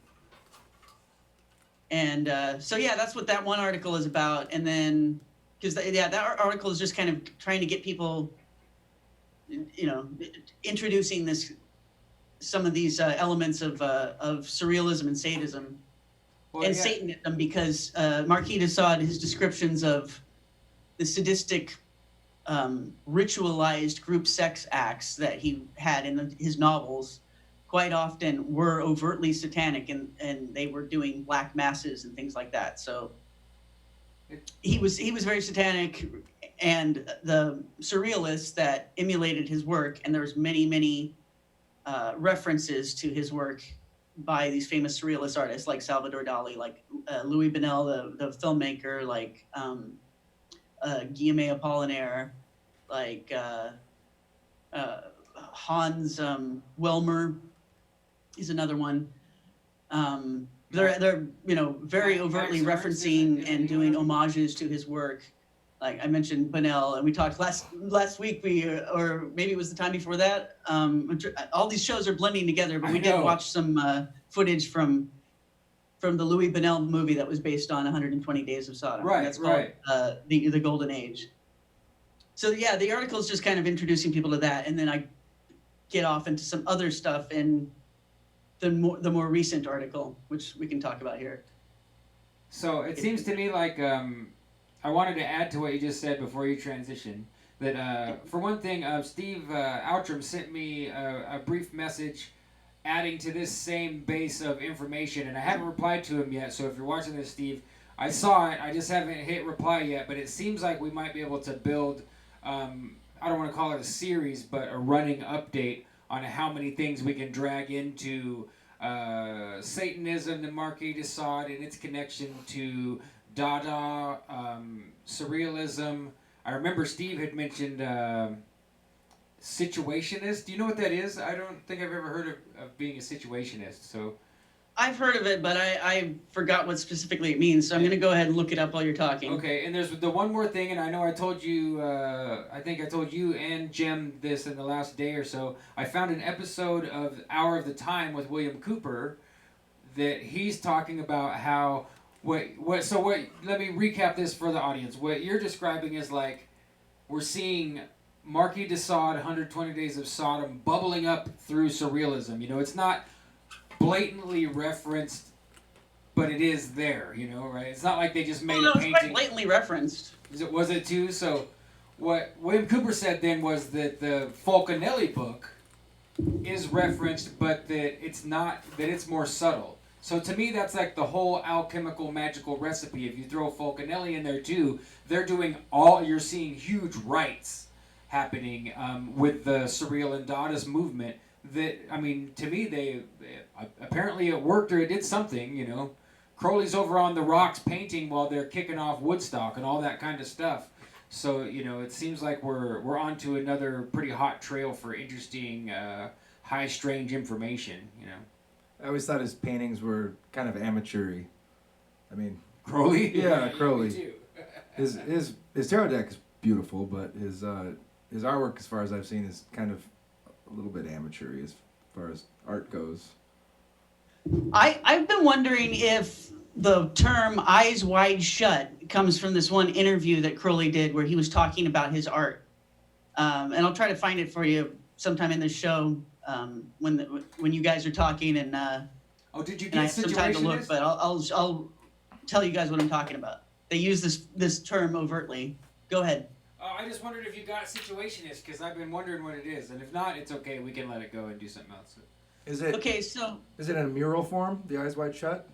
[SPEAKER 3] And that's what that one article is about. And then, because that article is just kind of trying to get people, introducing some of these elements of surrealism and sadism. Satanism, because Marquis de Sade, his descriptions of the sadistic, ritualized group sex acts that he had in his novels quite often were overtly satanic, and they were doing black masses and things like that. So he was very satanic, and the surrealists that emulated his work, and there's many references to his work by these famous surrealist artists like Salvador Dali, like Louis Buñuel, the filmmaker, like Guillaume Apollinaire, like Hans Wilmer is another one. They're very overtly referencing and doing homages to his work. Like I mentioned Buñuel, and we talked last week, or maybe it was the time before that. All these shows are blending together, but we did watch some footage from the Louis Buñuel movie that was based on 120 Days of Sodom.
[SPEAKER 2] Right,
[SPEAKER 3] That's called the Golden Age. So yeah, the article is just kind of introducing people to that, and then I get off into some other stuff in the more recent article, which we can talk about here.
[SPEAKER 2] So it seems to me like I wanted to add to what you just said before you transition. That for one thing, Steve Outram sent me a brief message adding to this same base of information, and I haven't replied to him yet. So if you're watching this, Steve, I saw it. I just haven't hit reply yet. But it seems like we might be able to build. I don't want to call it a series, but a running update on how many things we can drag into Satanism, the Marquis de Sade, and its connection to Dada, surrealism. I remember Steve had mentioned situationist. Do you know what that is? I don't think I've ever heard of being a situationist. So
[SPEAKER 3] I've heard of it, but I forgot what specifically it means, so I'm going to go ahead and look it up while you're talking.
[SPEAKER 2] Okay, and there's the one more thing, and I know I told you, I think I told you and Jem this in the last day or so. I found an episode of Hour of the Time with William Cooper that he's talking about how, let me recap this for the audience. What you're describing is like, we're seeing Marquis de Sade, 120 Days of Sodom, bubbling up through surrealism. You know, it's not blatantly referenced, but it is there, right? It's not like they just made a painting.
[SPEAKER 3] It's quite blatantly referenced.
[SPEAKER 2] Was it too? So what William Cooper said then was that the Fulcanelli book is referenced, but that it's not, that it's more subtle. So to me, that's like the whole alchemical magical recipe. If you throw Fulcanelli in there too, they're doing you're seeing huge rites happening with the surreal and Dadaist movement. That, I mean, to me, apparently it worked, or it did something, Crowley's over on the rocks painting while they're kicking off Woodstock and all that kind of stuff. So, it seems like we're onto another pretty hot trail for interesting, high strange information,
[SPEAKER 1] I always thought his paintings were kind of amateur-y. I mean,
[SPEAKER 2] Crowley?
[SPEAKER 1] Yeah, Crowley.
[SPEAKER 2] Me too.
[SPEAKER 1] his tarot deck is beautiful, but his artwork, as far as I've seen, is kind of a little bit amateur-y as far as art goes.
[SPEAKER 3] I've been wondering if the term "eyes wide shut" comes from this one interview that Crowley did where he was talking about his art. And I'll try to find it for you sometime in the show when you guys are talking, and
[SPEAKER 2] did you
[SPEAKER 3] and I
[SPEAKER 2] get
[SPEAKER 3] have some time to look,
[SPEAKER 2] situationist?
[SPEAKER 3] but I'll tell you guys what I'm talking about. They use this term overtly. Go ahead.
[SPEAKER 2] I just wondered if you got situationist, because I've been wondering what it is, and if not, it's okay. We can let it go and do something else.
[SPEAKER 1] Is it
[SPEAKER 3] Okay, so
[SPEAKER 1] is it in a mural form? The eyes wide shut?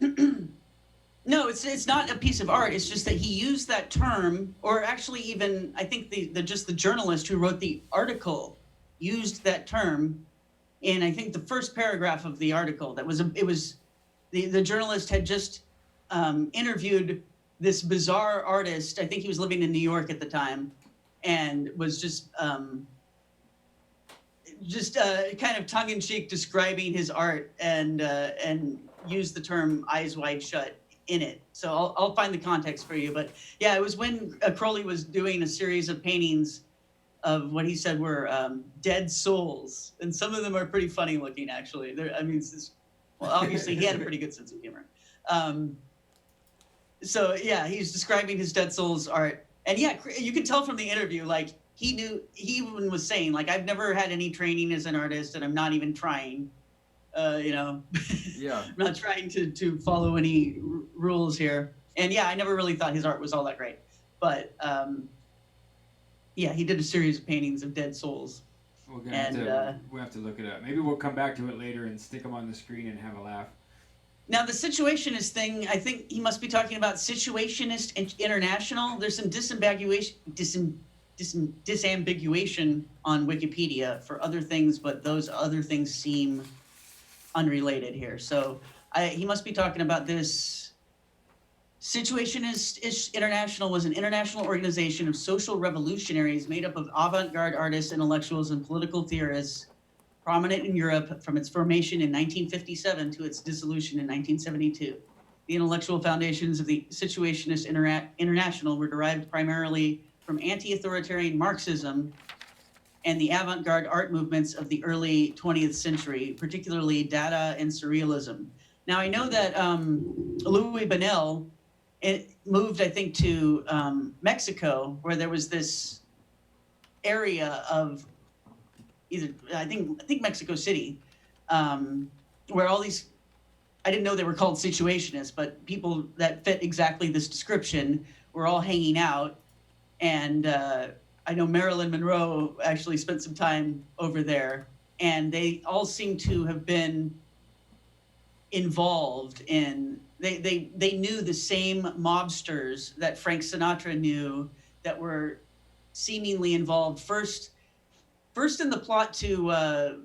[SPEAKER 3] no, it's not a piece of art. It's just that he used that term, or actually even I think the journalist who wrote the article used that term in, I think, the first paragraph of the article. The journalist had just interviewed this bizarre artist. I think he was living in New York at the time, and was just kind of tongue-in-cheek describing his art, and used the term "eyes wide shut" in it. So I'll find the context for you. But yeah, it was when Crowley was doing a series of paintings of what he said were dead souls, and some of them are pretty funny looking, actually. Obviously he had a pretty good sense of humor. So yeah, he's describing his dead souls art, and yeah, you can tell from the interview, like he even was saying, like, I've never had any training as an artist, and I'm not even trying. Yeah. I'm not trying to follow any rules here. And yeah, I never really thought his art was all that great. But yeah, he did a series of paintings of dead souls.
[SPEAKER 2] We're gonna
[SPEAKER 3] And
[SPEAKER 2] we'll have to look it up. Maybe we'll come back to it later and stick them on the screen and have a laugh.
[SPEAKER 3] now the situationist thing, I think he must be talking about Situationist International. There's some disambiguation on Wikipedia for other things, but those other things seem unrelated here. So he must be talking about this. Situationist International was an international organization of social revolutionaries made up of avant-garde artists, intellectuals, and political theorists, prominent in Europe from its formation in 1957 to its dissolution in 1972. The intellectual foundations of the Situationist International were derived primarily from anti-authoritarian Marxism and the avant-garde art movements of the early 20th century, particularly Dada and surrealism. Now, I know that Louis Buñuel moved, I think, to Mexico, where there was this area of either, I think Mexico City, where all these, I didn't know they were called situationists, but people that fit exactly this description were all hanging out. And I know Marilyn Monroe actually spent some time over there, and they all seem to have been involved in, they knew the same mobsters that Frank Sinatra knew that were seemingly involved first in the plot to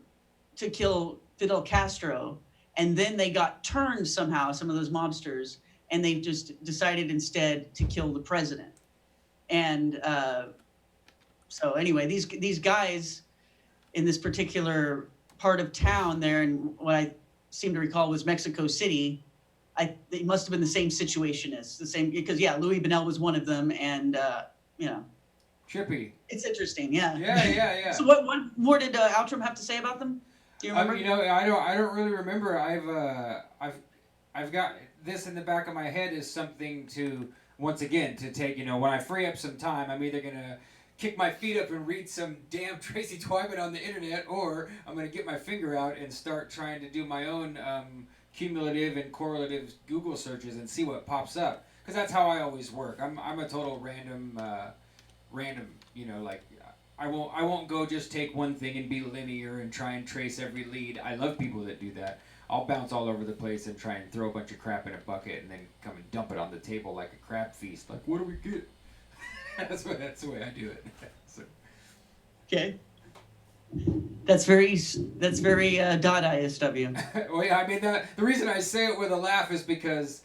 [SPEAKER 3] kill Fidel Castro, and then they got turned somehow, some of those mobsters, and they just decided instead to kill the president. And so anyway, these guys in this particular part of town there, and what I seem to recall was Mexico City, they must have been the same situationists, the same, because Louis Buñuel was one of them, and
[SPEAKER 2] Trippy.
[SPEAKER 3] it's interesting, yeah.
[SPEAKER 2] Yeah.
[SPEAKER 3] So what more did Outram have to say about them? Do you remember?
[SPEAKER 2] I don't really remember. I've got this in the back of my head as something to, once again, to take. When I free up some time, I'm either gonna kick my feet up and read some damn Tracy Twyman on the internet, or I'm gonna get my finger out and start trying to do my own cumulative and correlative Google searches and see what pops up. Because that's how I always work. I'm a total random. I won't go just take one thing and be linear and try and trace every lead. I love people that do that. I'll bounce all over the place and try and throw a bunch of crap in a bucket and then come and dump it on the table like a crab feast. Like, what do we get? That's the way I do it. So.
[SPEAKER 3] Okay. That's very Dadaist of you.
[SPEAKER 2] Well, yeah, I mean, the reason I say it with a laugh is because,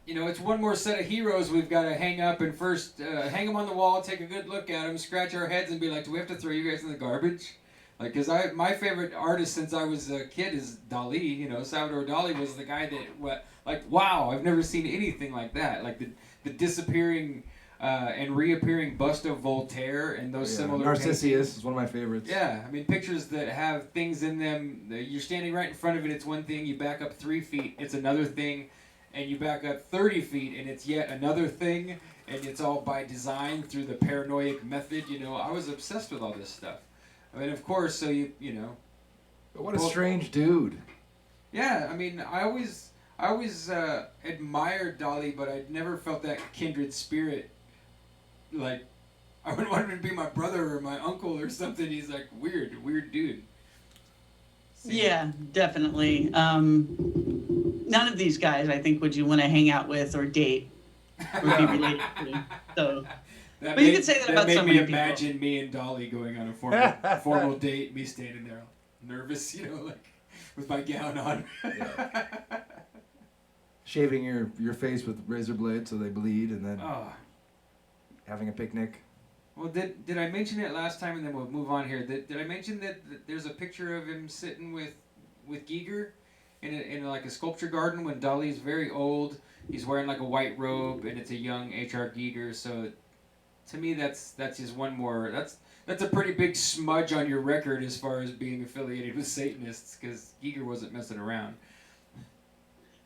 [SPEAKER 2] it's one more set of heroes we've got to hang up and first hang them on the wall, take a good look at them, scratch our heads, and be like, do we have to throw you guys in the garbage? Like, because my favorite artist since I was a kid is Dolly. Salvador Dolly was the guy that, wow, I've never seen anything like that. Like the disappearing and reappearing bust of Voltaire and those similar
[SPEAKER 1] Narcissus
[SPEAKER 2] paintings.
[SPEAKER 1] is one of my favorites.
[SPEAKER 2] Yeah, I mean, pictures that have things in them. You're standing right in front of it, it's one thing. You back up 3 feet, it's another thing. And you back up 30 feet, and it's yet another thing. And it's all by design through the paranoid method. I was obsessed with all this stuff. I mean, of course, so
[SPEAKER 1] But what a strange dude.
[SPEAKER 2] Yeah, I mean, I always admired Dolly, but I never felt that kindred spirit. Like, I would want him to be my brother or my uncle or something. He's like weird dude.
[SPEAKER 3] Yeah, definitely. None of these guys, I think, would you want to hang out with or date or be related to. So, but you could say that about so many people.
[SPEAKER 2] That made me imagine me and Dolly going on a formal date, me standing there nervous, with my gown on.
[SPEAKER 1] Shaving your face with razor blades so they bleed, and then having a picnic.
[SPEAKER 2] Well, did I mention it last time, and then we'll move on here? Did I mention that there's a picture of him sitting with Giger in like a sculpture garden when Dolly's very old? He's wearing like a white robe, and it's a young H.R. Giger. So, to me, that's just one more. That's a pretty big smudge on your record as far as being affiliated with Satanists, because Giger wasn't messing around.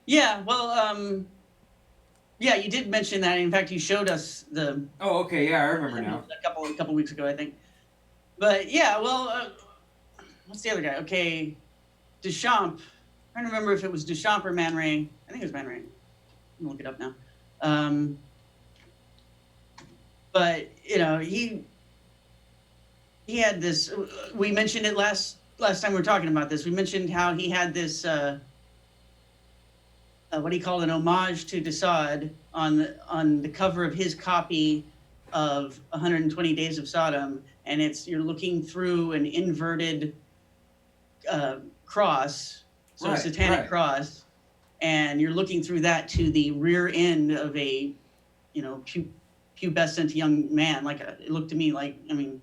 [SPEAKER 3] Yeah, well, yeah, you did mention that. In fact, you showed us the.
[SPEAKER 2] Oh, okay, yeah, I remember now.
[SPEAKER 3] A couple weeks ago, I think. But yeah, well, what's the other guy? Okay, Duchamp. I don't remember if it was Duchamp or Man Ray. I think it was Man Ray. I'm gonna look it up now. But he he had this. We mentioned it last time we were talking about this. We mentioned how he had this. What he called an homage to Desaad on the cover of his copy of 120 Days of Sodom, and you're looking through an inverted cross, so a satanic cross, and you're looking through that to the rear end of a, pubescent young man. Like it looked to me like, I mean,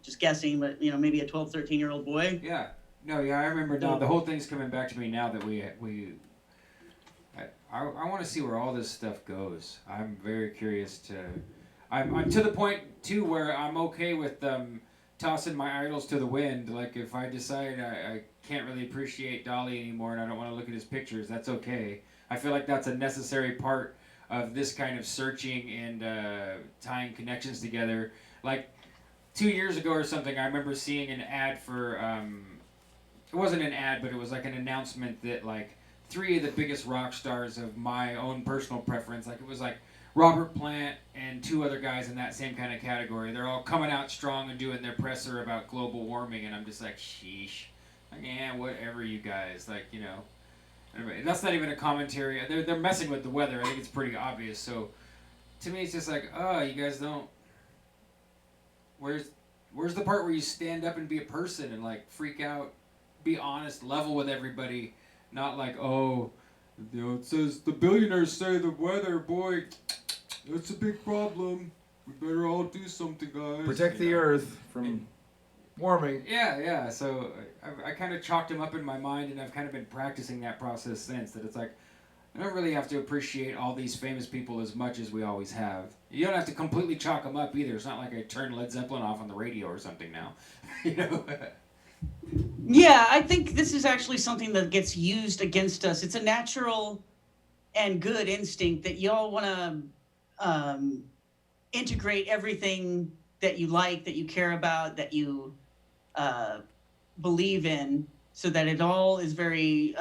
[SPEAKER 3] just guessing, but maybe a 12, 13-year-old boy.
[SPEAKER 2] Yeah. No, yeah, I remember now. The whole thing's coming back to me now that I want to see where all this stuff goes. I'm very curious to. I'm to the point too where I'm okay with tossing my idols to the wind. Like if I decide I can't really appreciate Dolly anymore and I don't want to look at his pictures, that's okay. I feel like that's a necessary part of this kind of searching and tying connections together. Like 2 years ago or something, I remember seeing an ad for. It wasn't an ad, but it was like an announcement that like 3 of the biggest rock stars of my own personal preference, like it was like Robert Plant and 2 other guys in that same kind of category. They're all coming out strong and doing their presser about global warming, and I'm just like, sheesh. Like, yeah, whatever, you guys. Like, anyway, that's not even a commentary. They're messing with the weather. I think it's pretty obvious. So, to me, it's just like, oh, you guys don't. Where's the part where you stand up and be a person and like freak out, be honest, level with everybody, not like, oh, it says the billionaires say the weather, boy, that's a big problem. We better all do something, guys.
[SPEAKER 1] Protect the earth from warming.
[SPEAKER 2] Yeah. So I kind of chalked him up in my mind, and I've kind of been practicing that process since. That it's like, I don't really have to appreciate all these famous people as much as we always have. You don't have to completely chalk them up either. It's not like I turned Led Zeppelin off on the radio or something now.
[SPEAKER 3] Yeah, I think this is actually something that gets used against us. It's a natural and good instinct that y'all want to integrate everything that you like, that you care about, that you believe in, so that it all is very,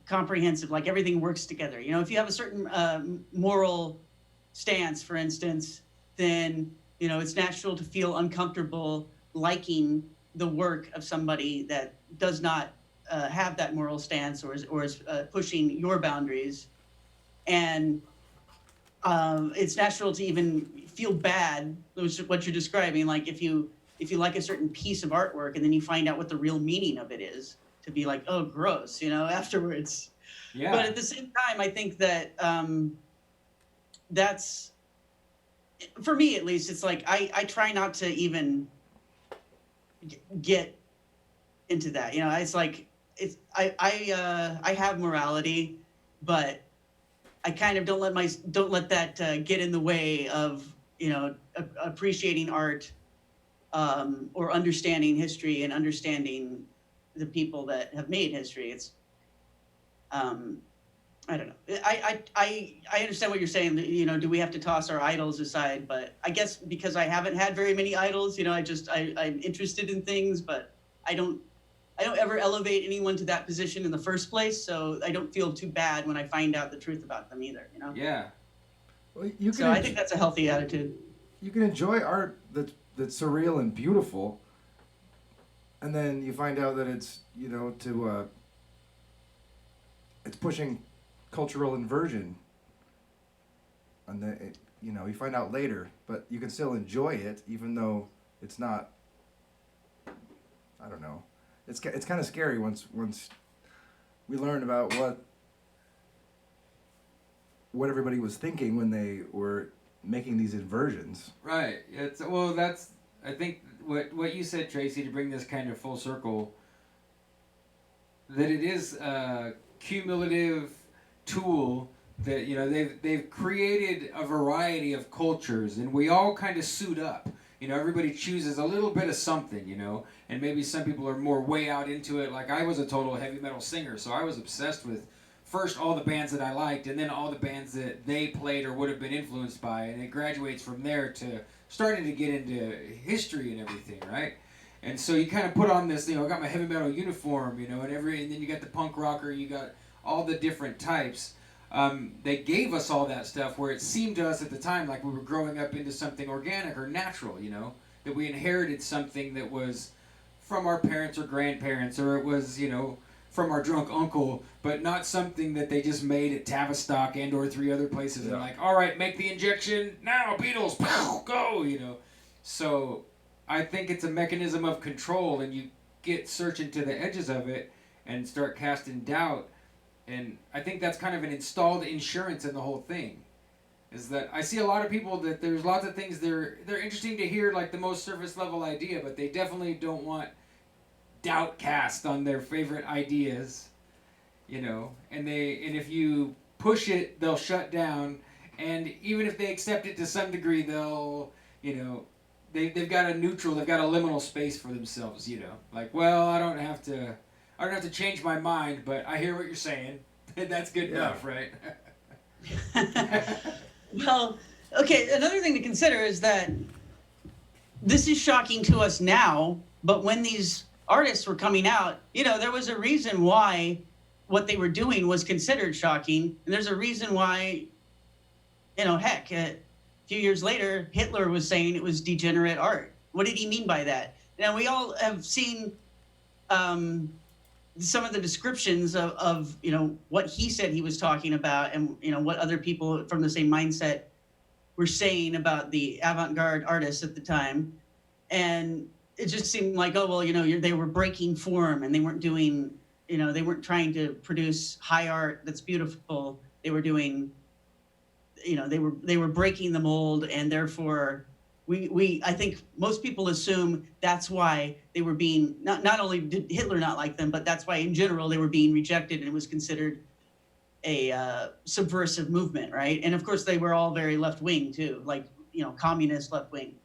[SPEAKER 3] comprehensive. Like everything works together. If you have a certain moral stance, for instance, then it's natural to feel uncomfortable liking the work of somebody that does not have that moral stance or is pushing your boundaries. And it's natural to even feel bad, which is what you're describing. Like if you like a certain piece of artwork and then you find out what the real meaning of it is, to be like, oh, gross, afterwards.
[SPEAKER 2] Yeah.
[SPEAKER 3] But at the same time, I think that that's, for me at least, it's like I try not to even get into that. It's like I have morality, but I kind of don't let that get in the way of appreciating art or understanding history and understanding the people that have made history. It's I don't know. I understand what you're saying. Do we have to toss our idols aside? But I guess because I haven't had very many idols, I'm interested in things, but I don't ever elevate anyone to that position in the first place. So I don't feel too bad when I find out the truth about them either.
[SPEAKER 2] Yeah.
[SPEAKER 1] Well,
[SPEAKER 3] I think that's a healthy attitude.
[SPEAKER 1] You can enjoy art that's surreal and beautiful, and then you find out that it's it's pushing cultural inversion, and you find out later, but you can still enjoy it even though it's not. I don't know. It's kind of scary once we learn about what everybody was thinking when they were making these inversions.
[SPEAKER 2] Right. That's I think what you said, Tracy, to bring this kind of full circle, that it is a cumulative tool that they've created a variety of cultures, and we all kind of suit up. Everybody chooses a little bit of something, and maybe some people are more way out into it. Like I was a total heavy metal singer, so I was obsessed with first all the bands that I liked, and then all the bands that they played or would have been influenced by, and it graduates from there to starting to get into history and everything, right? And so you kind of put on this, I got my heavy metal uniform, and then you got the punk rocker, you got all the different types. they gave us all that stuff where it seemed to us at the time like we were growing up into something organic or natural, you know, that we inherited something that was from our parents or grandparents, or it was, you know, from our drunk uncle, but not something that they just made at Tavistock and or 3 other places and like, all right, make the injection now, Beatles, pow, go, you know. So I think it's a mechanism of control, and you get searching to the edges of it and start casting doubt. And I think that's kind of an installed insurance in the whole thing. Is that I see a lot of people that there's lots of things they're interesting to hear, like the most surface level idea, but they definitely don't want doubt cast on their favorite ideas, you know. And if you push it, they'll shut down. And even if they accept it to some degree, they'll, you know, they've got a neutral, they've got a liminal space for themselves, you know. Like, well, I don't have to change my mind, but I hear what you're saying. That's good enough, right?
[SPEAKER 3] Well, okay, another thing to consider is that this is shocking to us now, but when these artists were coming out, you know, there was a reason why what they were doing was considered shocking, and there's a reason why, you know, heck, a few years later, Hitler was saying it was degenerate art. What did he mean by that? Now, we all have seen some of the descriptions of, you know, what he said he was talking about, and, you know, what other people from the same mindset were saying about the avant-garde artists at the time. And it just seemed like, oh, well, you know, they were breaking form, and they weren't doing, you know, they weren't trying to produce high art that's beautiful. They were doing, you know, they were breaking the mold, and therefore I think most people assume that's why they were being, not only did Hitler not like them, but that's why in general they were being rejected, and it was considered a subversive movement, right? And of course they were all very left-wing too, like, you know, communist left-wing.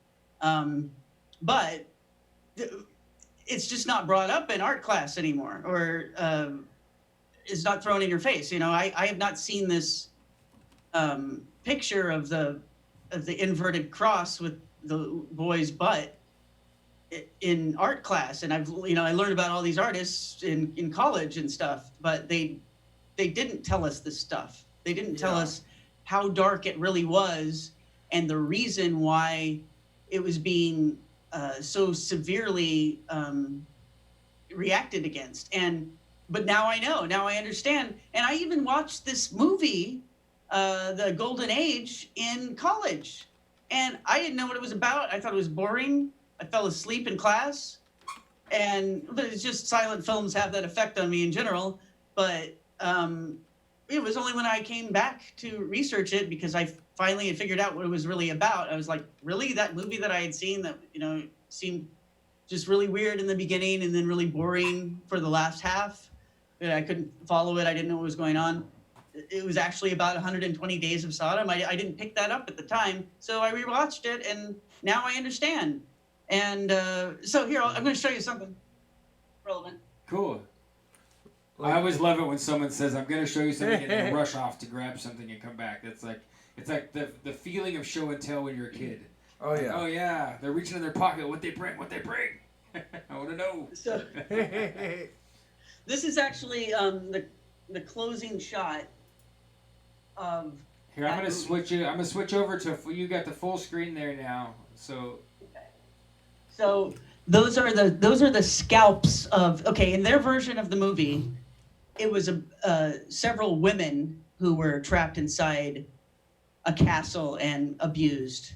[SPEAKER 3] But it's just not brought up in art class anymore, or it's not thrown in your face. You know, I have not seen this picture of the inverted cross with the boy's butt in art class, and I've, you know, I learned about all these artists in college and stuff, but they didn't tell us this stuff. They didn't tell us how dark it really was, and the reason why it was being so severely reacted against. But now I know, now I understand, and I even watched this movie, The Golden Age, in college. And I didn't know what it was about. I thought it was boring. I fell asleep in class. But it's just silent films have that effect on me in general. But it was only when I came back to research it, because I finally had figured out what it was really about. I was like, really? That movie that I had seen that, you know, seemed just really weird in the beginning and then really boring for the last half. I couldn't follow it. I didn't know what was going on. It was actually about 120 Days of Sodom. I didn't pick that up at the time, so I rewatched it, and now I understand. And so here, I'm going to show you something relevant.
[SPEAKER 2] Cool. I always love it when someone says, I'm going to show you something, and they rush off to grab something and come back. It's like the feeling of show and tell when you're a kid.
[SPEAKER 1] Oh, yeah.
[SPEAKER 2] Oh, yeah. They're reaching in their pocket. What they bring. I want to know.
[SPEAKER 3] So, this is actually the closing shot of.
[SPEAKER 2] Here, I'm gonna switch it. I'm gonna switch over to, you got the full screen there now. So.
[SPEAKER 3] Okay. So those are the scalps of. Okay, in their version of the movie, it was several women who were trapped inside a castle and abused,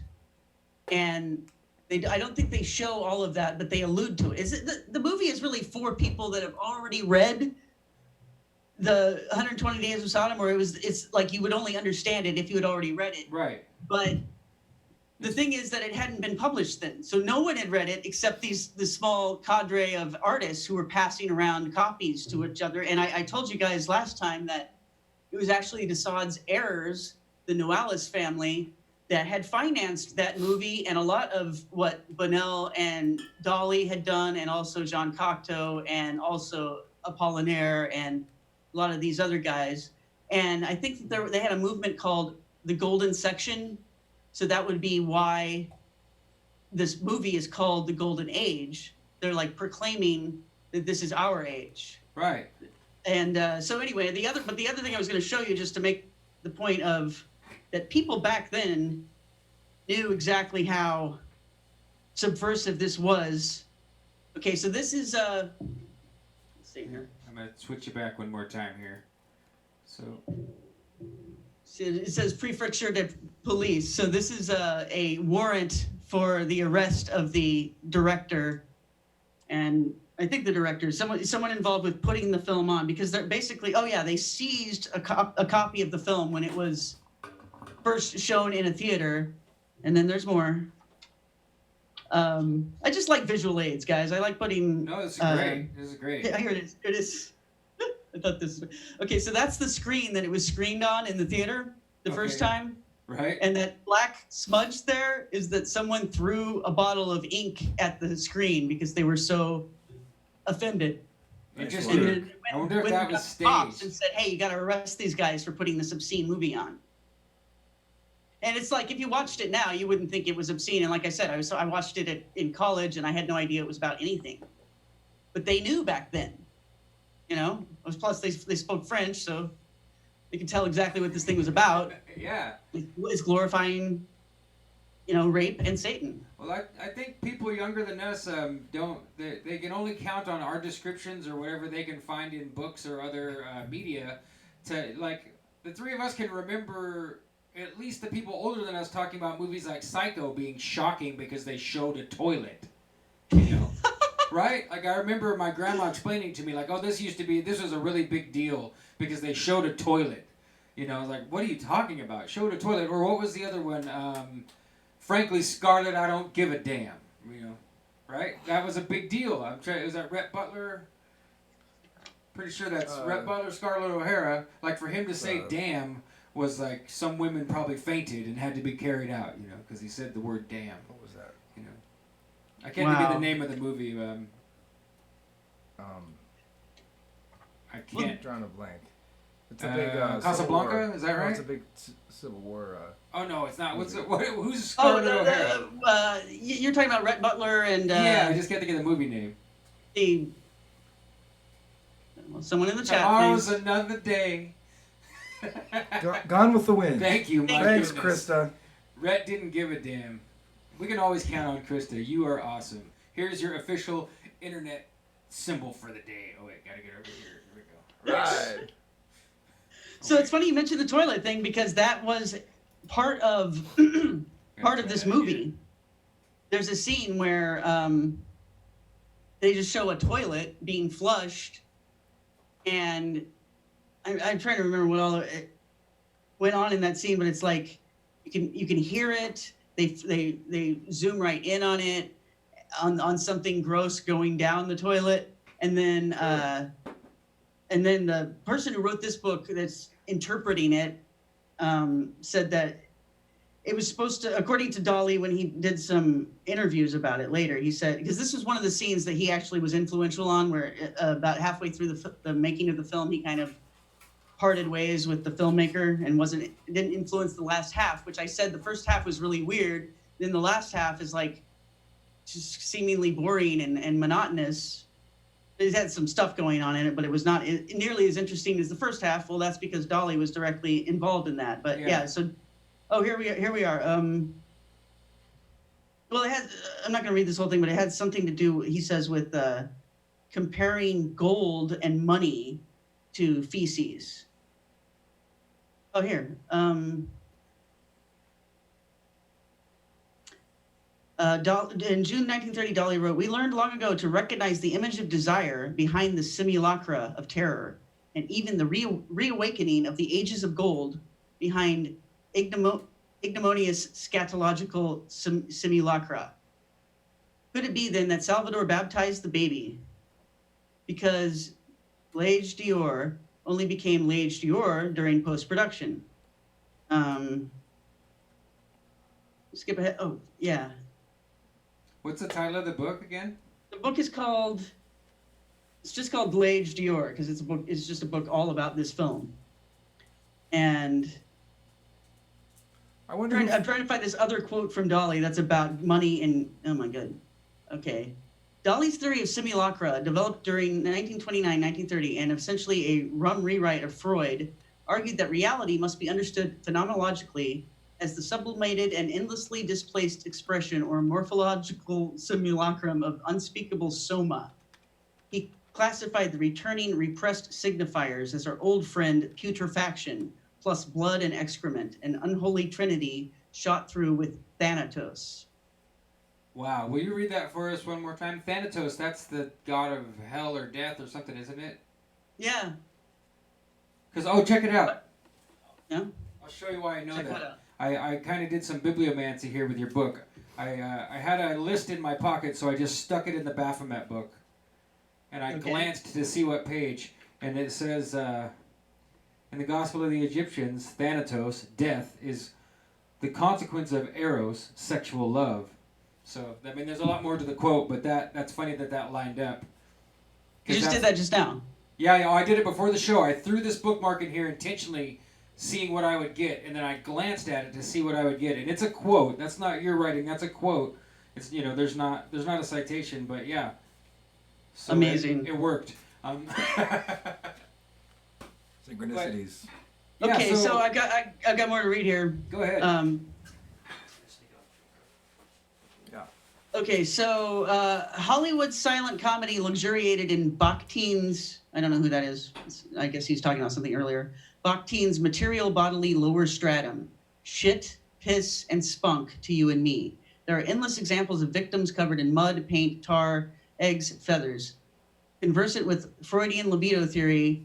[SPEAKER 3] and I don't think they show all of that, but they allude to it. Is it the movie is really for people that have already read the 120 Days of Sodom, or it's like you would only understand it if you had already read it.
[SPEAKER 2] Right.
[SPEAKER 3] But the thing is that it hadn't been published then, so no one had read it except this small cadre of artists who were passing around copies to each other. And I told you guys last time that it was actually de Sade's heirs, the Noailles family, that had financed that movie, and a lot of what Bonnell and Dolly had done, and also Jean Cocteau, and also Apollinaire, and a lot of these other guys. And I think that they had a movement called the Golden Section. So that would be why this movie is called The Golden Age. They're like proclaiming that this is our age.
[SPEAKER 2] Right.
[SPEAKER 3] And so anyway, the other thing I was going to show you, just to make the point of that people back then knew exactly how subversive this was. Okay, so this is let's see here.
[SPEAKER 2] I'm gonna switch you back one more time here. So
[SPEAKER 3] It says prefecture de police. So this is a warrant for the arrest of the director, and I think the director, someone involved with putting the film on, because they're basically, they seized a copy of the film when it was first shown in a theater, and then there's more. I just like visual aids, guys. I like putting.
[SPEAKER 2] no, this is great. This is great.
[SPEAKER 3] Yeah, here it is. Here it is. I thought this. Okay, so that's the screen that it was screened on in the theater the first time.
[SPEAKER 2] Right.
[SPEAKER 3] And that black smudge there is that someone threw a bottle of ink at the screen because they were so offended.
[SPEAKER 2] Interesting.
[SPEAKER 3] And then
[SPEAKER 2] I wonder if that was
[SPEAKER 3] cops
[SPEAKER 2] staged.
[SPEAKER 3] and said, "Hey, you got to arrest these guys for putting this obscene movie on." And it's like, if you watched it now, you wouldn't think it was obscene. And like I said, I watched it in college, and I had no idea it was about anything. But they knew back then, you know. Plus, they spoke French, so they could tell exactly what this thing was about.
[SPEAKER 2] Yeah.
[SPEAKER 3] It's glorifying, rape and Satan.
[SPEAKER 2] Well, I think people younger than us they can only count on our descriptions or whatever they can find in books or other media to, like, the three of us can remember at least the people older than us talking about movies like Psycho being shocking because they showed a toilet, right? Like, I remember my grandma explaining to me, like, oh, this was a really big deal because they showed a toilet. I was like, what are you talking about? Showed a toilet. Or what was the other one? Frankly, Scarlet, I don't give a damn. Right? That was a big deal. Is that Rhett Butler? Pretty sure that's Rhett Butler, Scarlett O'Hara. Like, for him to say damn was like some women probably fainted and had to be carried out, because he said the word damn.
[SPEAKER 1] What was that?
[SPEAKER 2] I can't think of the name of the movie. I can't.
[SPEAKER 1] I'm drawing a blank. It's a big
[SPEAKER 2] Casablanca, is that right?
[SPEAKER 1] No, it's a big Civil War.
[SPEAKER 2] Oh no, it's not. Who's
[SPEAKER 3] Oh,
[SPEAKER 2] Scarlett O'Hara?
[SPEAKER 3] You're talking about Rhett Butler and
[SPEAKER 2] Yeah, I just can't think of the movie name.
[SPEAKER 3] Someone in the chat.
[SPEAKER 2] Tomorrow's
[SPEAKER 3] Please.
[SPEAKER 2] another day.
[SPEAKER 1] Gone with the Wind.
[SPEAKER 2] Thank you, my
[SPEAKER 1] Thanks,
[SPEAKER 2] goodness.
[SPEAKER 1] Krista.
[SPEAKER 2] Rhett didn't give a damn. We can always count on Krista. You are awesome. Here's your official internet symbol for the day. Oh wait, gotta get over here. Here we go.
[SPEAKER 1] Right.
[SPEAKER 3] So it's funny you mentioned the toilet thing, because that was part of this movie. There's a scene where they just show a toilet being flushed, and I'm trying to remember what all it went on in that scene, but it's like you can hear it. They zoom right in on it, on something gross going down the toilet, and then the person who wrote this book that's interpreting it said that it was supposed to, according to Dolly, when he did some interviews about it later, he said, because this was one of the scenes that he actually was influential on, where about halfway through the making of the film, he kind of parted ways with the filmmaker and didn't influence the last half, which I said the first half was really weird. Then the last half is like just seemingly boring and monotonous. It had some stuff going on in it, but it was not nearly as interesting as the first half. Well, that's because Dolly was directly involved in that. But yeah, so here we are. Well, it had. I'm not going to read this whole thing, but it had something to do, he says, with comparing gold and money to feces. Oh, here. In June 1930, Dolly wrote, "We learned long ago to recognize the image of desire behind the simulacra of terror, and even the reawakening of the ages of gold behind ignominious scatological simulacra. Could it be then that Salvador baptized the baby because L'Age Dior only became L'Age Dior during post-production?" Skip ahead. Oh, yeah.
[SPEAKER 2] What's the title of the book again?
[SPEAKER 3] The book is called, it's just called L'Age Dior, because it's just a book all about this film. And
[SPEAKER 1] I'm
[SPEAKER 3] trying to find this other quote from Dolly that's about money and, oh my god. Okay. Dolly's theory of simulacra, developed during 1929-1930 and essentially a rum rewrite of Freud, argued that reality must be understood phenomenologically as the sublimated and endlessly displaced expression or morphological simulacrum of unspeakable soma. He classified the returning repressed signifiers as our old friend putrefaction, plus blood and excrement, an unholy trinity shot through with Thanatos.
[SPEAKER 2] Wow. Will you read that for us one more time? Thanatos, that's the god of hell or death or something, isn't it?
[SPEAKER 3] Yeah.
[SPEAKER 2] Because, check it out.
[SPEAKER 3] Yeah?
[SPEAKER 2] I'll show you why I know
[SPEAKER 3] Check
[SPEAKER 2] that.
[SPEAKER 3] what out.
[SPEAKER 2] I kind of did some bibliomancy here with your book. I had a list in my pocket, so I just stuck it in the Baphomet book. And I glanced to see what page, and it says, in the Gospel of the Egyptians, Thanatos, death, is the consequence of eros, sexual love. So, I mean, there's a lot more to the quote, but that's funny that lined up.
[SPEAKER 3] You just did that just now.
[SPEAKER 2] Yeah, I did it before the show. I threw this bookmark in here intentionally, seeing what I would get, and then I glanced at it to see what I would get. And it's a quote. That's not your writing. That's a quote. It's there's not a citation, but yeah. So
[SPEAKER 3] amazing.
[SPEAKER 2] It worked.
[SPEAKER 1] Synchronicities.
[SPEAKER 2] Yeah,
[SPEAKER 3] Okay, so I got more to read here.
[SPEAKER 2] Go ahead.
[SPEAKER 1] Yeah.
[SPEAKER 3] Okay, so Hollywood silent comedy luxuriated in Bakhtin's, I don't know who that is. I guess he's talking about something earlier. Bakhtin's material bodily lower stratum. Shit, piss, and spunk to you and me. There are endless examples of victims covered in mud, paint, tar, eggs, feathers. Conversant with Freudian libido theory,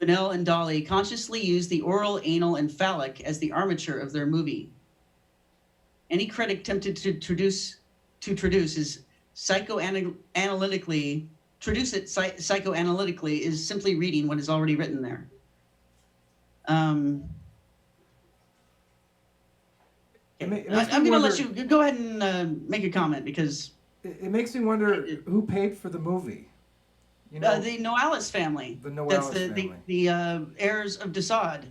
[SPEAKER 3] Benel and Dolly consciously used the oral, anal, and phallic as the armature of their movie. Any critic tempted to traduce is psychoanalytically is simply reading what is already written there. I'm going to let you go ahead and make a comment because
[SPEAKER 1] it makes me wonder who paid for the movie. You know,
[SPEAKER 3] the Noailles family.
[SPEAKER 1] The Noailles
[SPEAKER 3] That's
[SPEAKER 1] family.
[SPEAKER 3] The heirs of Desaad.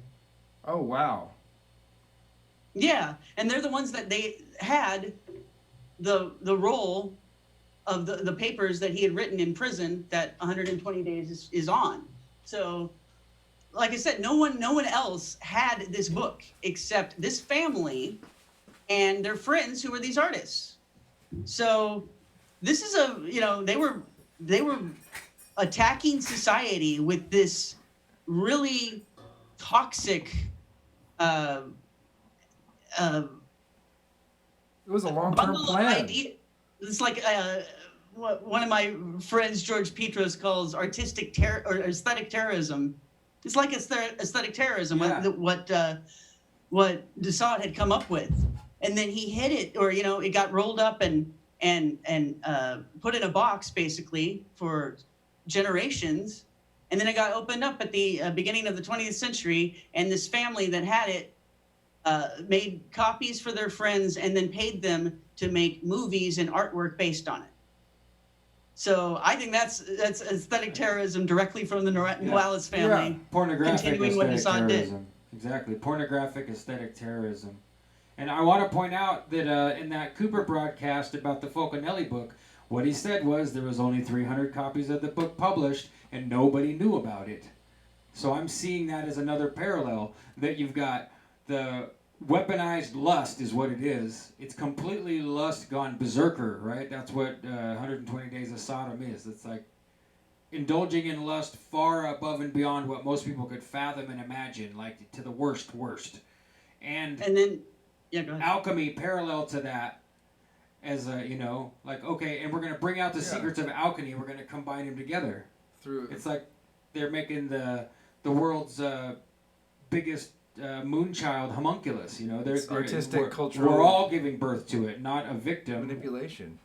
[SPEAKER 1] Oh wow.
[SPEAKER 3] Yeah, and they're the ones that they had the role of the papers that he had written in prison that 120 days is on. So, like I said, no one else had this book except this family and their friends who were these artists. So, this is they were attacking society with this really toxic
[SPEAKER 1] It was a long-term plan.
[SPEAKER 3] It's like what one of my friends, George Petros, calls artistic or aesthetic terrorism. It's like aesthetic terrorism.
[SPEAKER 2] Yeah.
[SPEAKER 3] What Desaad had come up with, and then he hid it, or it got rolled up and put in a box basically for generations, and then it got opened up at the beginning of the 20th century, and this family that had it made copies for their friends and then paid them to make movies and artwork based on it. So I think that's aesthetic terrorism directly from the Noailles family.
[SPEAKER 2] Yeah. Pornographic
[SPEAKER 3] continuing what
[SPEAKER 2] aesthetic
[SPEAKER 3] Desaad did.
[SPEAKER 2] terrorism. Exactly. Pornographic aesthetic terrorism. And I want to point out that in that Cooper broadcast about the Fulcanelli book, what he said was there was only 300 copies of the book published and nobody knew about it. So I'm seeing that as another parallel, that you've got the weaponized lust is what it is. It's completely lust gone berserker, right? That's what 120 Days of Sodom is. It's like indulging in lust far above and beyond what most people could fathom and imagine, like to the worst. And
[SPEAKER 3] then, yeah, go ahead.
[SPEAKER 2] alchemy parallel to that as like, okay, and we're going to bring out the secrets of alchemy. We're going to combine them together. It's like they're making the world's biggest moonchild homunculus. They're
[SPEAKER 1] artistic, cultural.
[SPEAKER 2] We're all giving birth to it, not a victim.
[SPEAKER 1] Manipulation.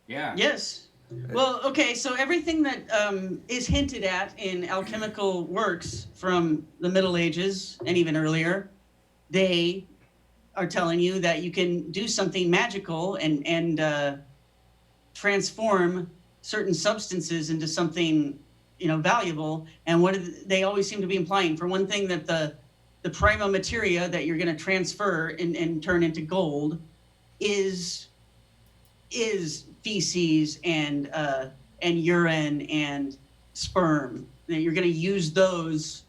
[SPEAKER 2] Yeah.
[SPEAKER 3] Yes. Well, okay, so everything that is hinted at in alchemical works from the Middle Ages and even earlier, they are telling you that you can do something magical and transform certain substances into something valuable. And they always seem to be implying, for one thing, that the prima materia that you're going to transfer and turn into gold is feces and urine and sperm. That you're going to use those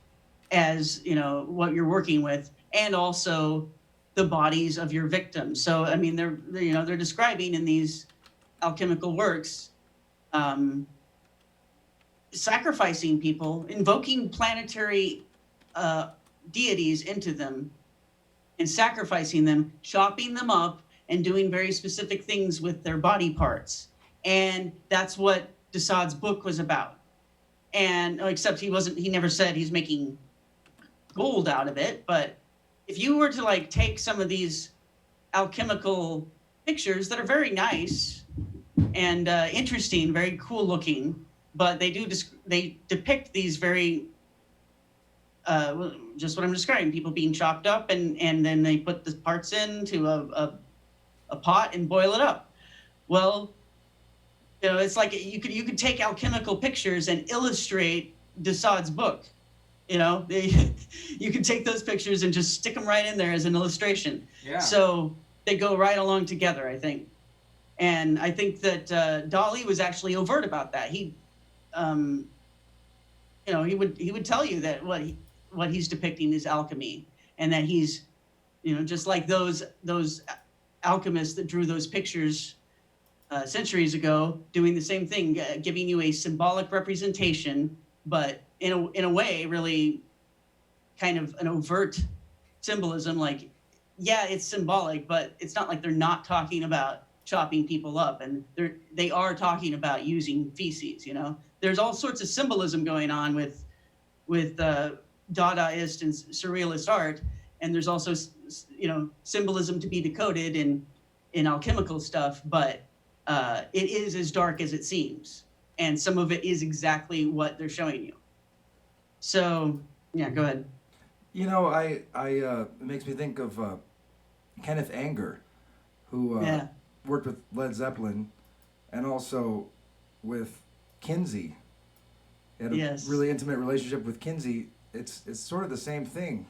[SPEAKER 3] as what you're working with, and also the bodies of your victims. So I mean, they're describing in these alchemical works, sacrificing people, invoking planetary deities into them, and sacrificing them, chopping them up, and doing very specific things with their body parts. And that's what Desaad's book was about. And except he never said he's making gold out of it. But if you were to like take some of these alchemical pictures that are very nice and interesting, very cool looking, but they depict these very just what I'm describing, people being chopped up, and then they put the parts into a pot and boil it up. Well, it's like you could take alchemical pictures and illustrate Desaad's book. You could take those pictures and just stick them right in there as an illustration.
[SPEAKER 2] Yeah.
[SPEAKER 3] So they go right along together, I think. And I think that Dolly was actually overt about that. He would tell you that what he's depicting is alchemy, and that he's, just like those alchemists that drew those pictures centuries ago, doing the same thing, giving you a symbolic representation, but in a way, really kind of an overt symbolism. Like, yeah, it's symbolic, but it's not like they're not talking about chopping people up, and they are talking about using feces. There's all sorts of symbolism going on with Dadaist and surrealist art, and there's also symbolism to be decoded in alchemical stuff, but it is as dark as it seems, and some of it is exactly what they're showing you. So yeah, go ahead.
[SPEAKER 1] It makes me think of Kenneth Anger, who worked with Led Zeppelin and also with Kinsey. He had a really intimate relationship with Kinsey. It's sort of the same thing.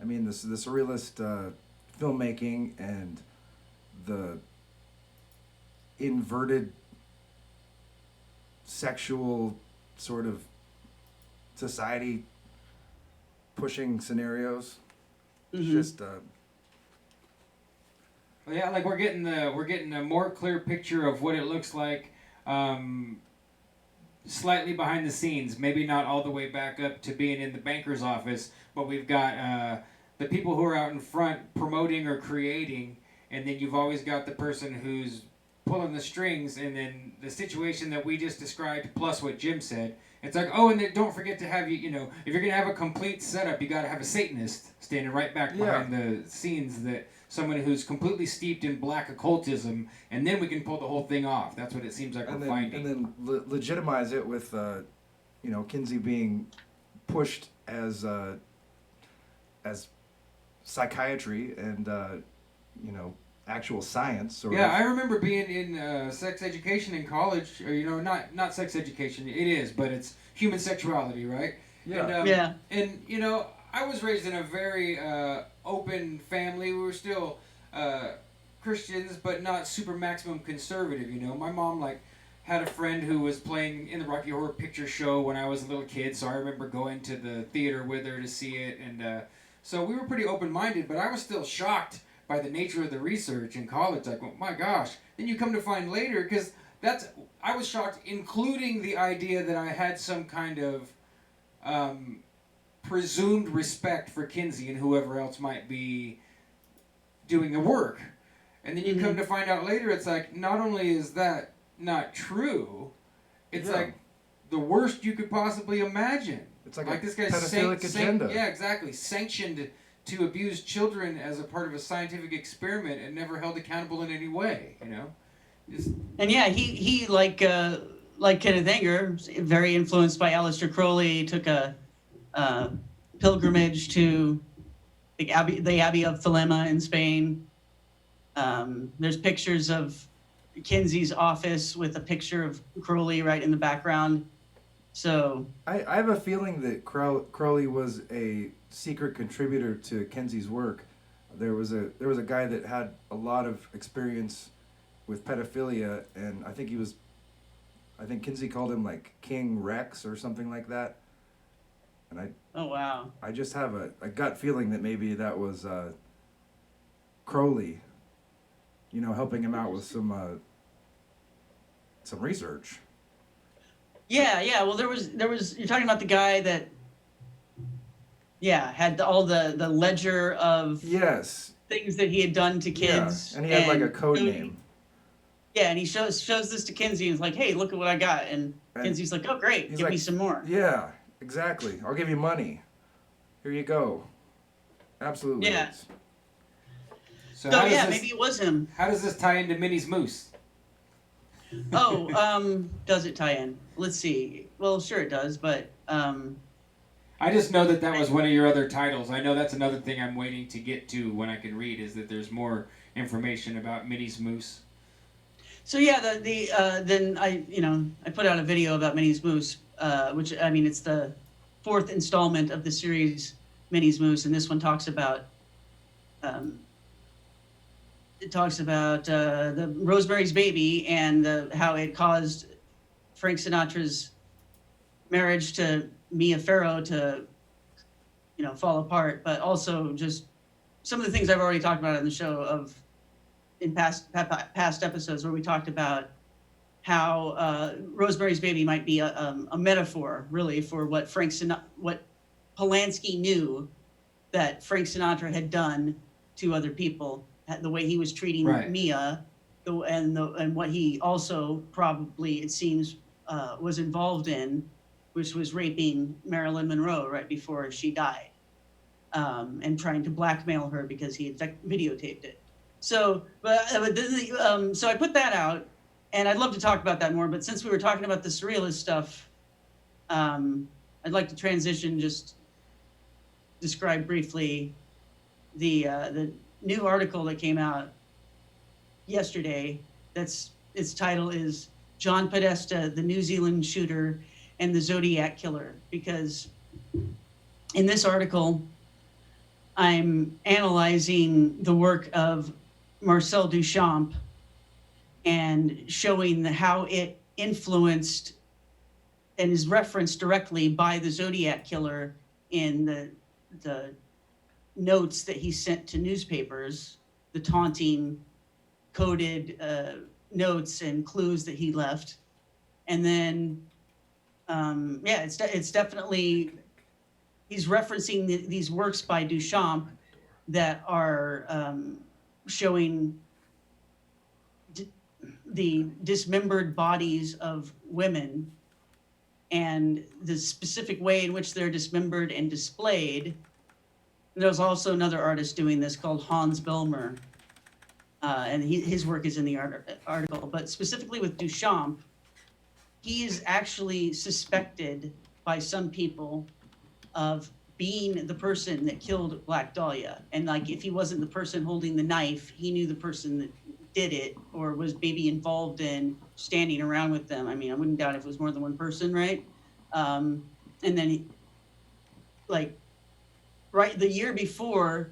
[SPEAKER 1] I mean, the surrealist filmmaking and the inverted sexual sort of society pushing scenarios. It's just
[SPEAKER 2] well, yeah, like we're getting a more clear picture of what it looks like, slightly behind the scenes, maybe not all the way back up to being in the banker's office, but we've got the people who are out in front promoting or creating, and then you've always got the person who's pulling the strings, and then the situation that we just described plus what Jim said. It's like, oh, and then don't forget to have if you're going to have a complete setup, you got to have a Satanist standing right back behind the scenes, that someone who's completely steeped in black occultism, and then we can pull the whole thing off. That's what it seems like we're finding.
[SPEAKER 1] And then legitimize it with, Kinsey being pushed as psychiatry and, actual science. Sort of.
[SPEAKER 2] I remember being in sex education in college, or, not sex education, it is, but it's human sexuality, right?
[SPEAKER 1] Yeah.
[SPEAKER 2] And, I was raised in a very open family. We were still Christians, but not super maximum conservative, My mom, had a friend who was playing in the Rocky Horror Picture Show when I was a little kid, so I remember going to the theater with her to see it, and so we were pretty open-minded, but I was still shocked by the nature of the research in college. Like, oh my gosh. Then you come to find later, because I was shocked, including the idea that I had some kind of presumed respect for Kinsey and whoever else might be doing the work. And then you come to find out later, it's like, not only is that not true, it's like the worst you could possibly imagine.
[SPEAKER 1] It's like
[SPEAKER 2] this
[SPEAKER 1] a
[SPEAKER 2] guy's
[SPEAKER 1] pedophilic agenda.
[SPEAKER 2] Yeah, exactly. Sanctioned to abuse children as a part of a scientific experiment and never held accountable in any way,
[SPEAKER 3] And yeah, he like Kenneth Anger, very influenced by Aleister Crowley, took a pilgrimage to the Abbey of Thelema in Spain. There's pictures of Kinsey's office with a picture of Crowley right in the background. So
[SPEAKER 1] I have a feeling that Crowley was a secret contributor to Kinsey's work. There was a guy that had a lot of experience with pedophilia, and I think Kinsey called him like King Rex or something like that. And
[SPEAKER 3] Oh wow.
[SPEAKER 1] I just have a gut feeling that maybe that was Crowley, helping him out with some research.
[SPEAKER 3] Yeah. Well, there was. You're talking about the guy that. Yeah, had all the ledger of
[SPEAKER 1] Yes.
[SPEAKER 3] things that he had done to kids.
[SPEAKER 1] Yeah, and he had like a code name.
[SPEAKER 3] Yeah, and he shows this to Kinsey and is like, "Hey, look at what I got." And Kinsey's like, "Oh, great, give me some more."
[SPEAKER 1] Yeah, exactly. I'll give you money. Here you go. Absolutely.
[SPEAKER 3] Yeah.
[SPEAKER 2] So
[SPEAKER 3] maybe it was him.
[SPEAKER 2] How does this tie into Minnie's Moose?
[SPEAKER 3] Oh, does it tie in? Let's see. Well, sure it does, but
[SPEAKER 2] I just know that was one of your other titles. I know that's another thing I'm waiting to get to when I can read, is that there's more information about Minnie's Moose.
[SPEAKER 3] So yeah, then I put out a video about Minnie's Moose, which I mean it's the 4th installment of the series Minnie's Moose, and this one talks about the Rosemary's Baby and how it caused Frank Sinatra's marriage to Mia Farrow to fall apart, but also just some of the things I've already talked about in the show in past episodes where we talked about how Rosemary's Baby might be a metaphor really for what what Polanski knew that Frank Sinatra had done to other people, the way he was treating Mia, and what he also probably, it seems, was involved in, which was raping Marilyn Monroe right before she died, and trying to blackmail her because he had videotaped it. So, so I put that out, and I'd love to talk about that more. But since we were talking about the surrealist stuff, I'd like to transition. Just describe briefly the new article that came out yesterday. Its title is John Podesta, the New Zealand Shooter and the Zodiac Killer. Because in this article, I'm analyzing the work of Marcel Duchamp and showing how it influenced and is referenced directly by the Zodiac Killer in the notes that he sent to newspapers, the taunting coded notes and clues that he left. And then, it's definitely, he's referencing these works by Duchamp that are showing the dismembered bodies of women and the specific way in which they're dismembered and displayed. There's also another artist doing this called Hans Bellmer, and his work is in the article. But specifically with Duchamp, he is actually suspected by some people of being the person that killed Black Dahlia. And like, if he wasn't the person holding the knife, he knew the person that did it or was maybe involved in standing around with them. I mean, I wouldn't doubt if it was more than one person, right? And then the year before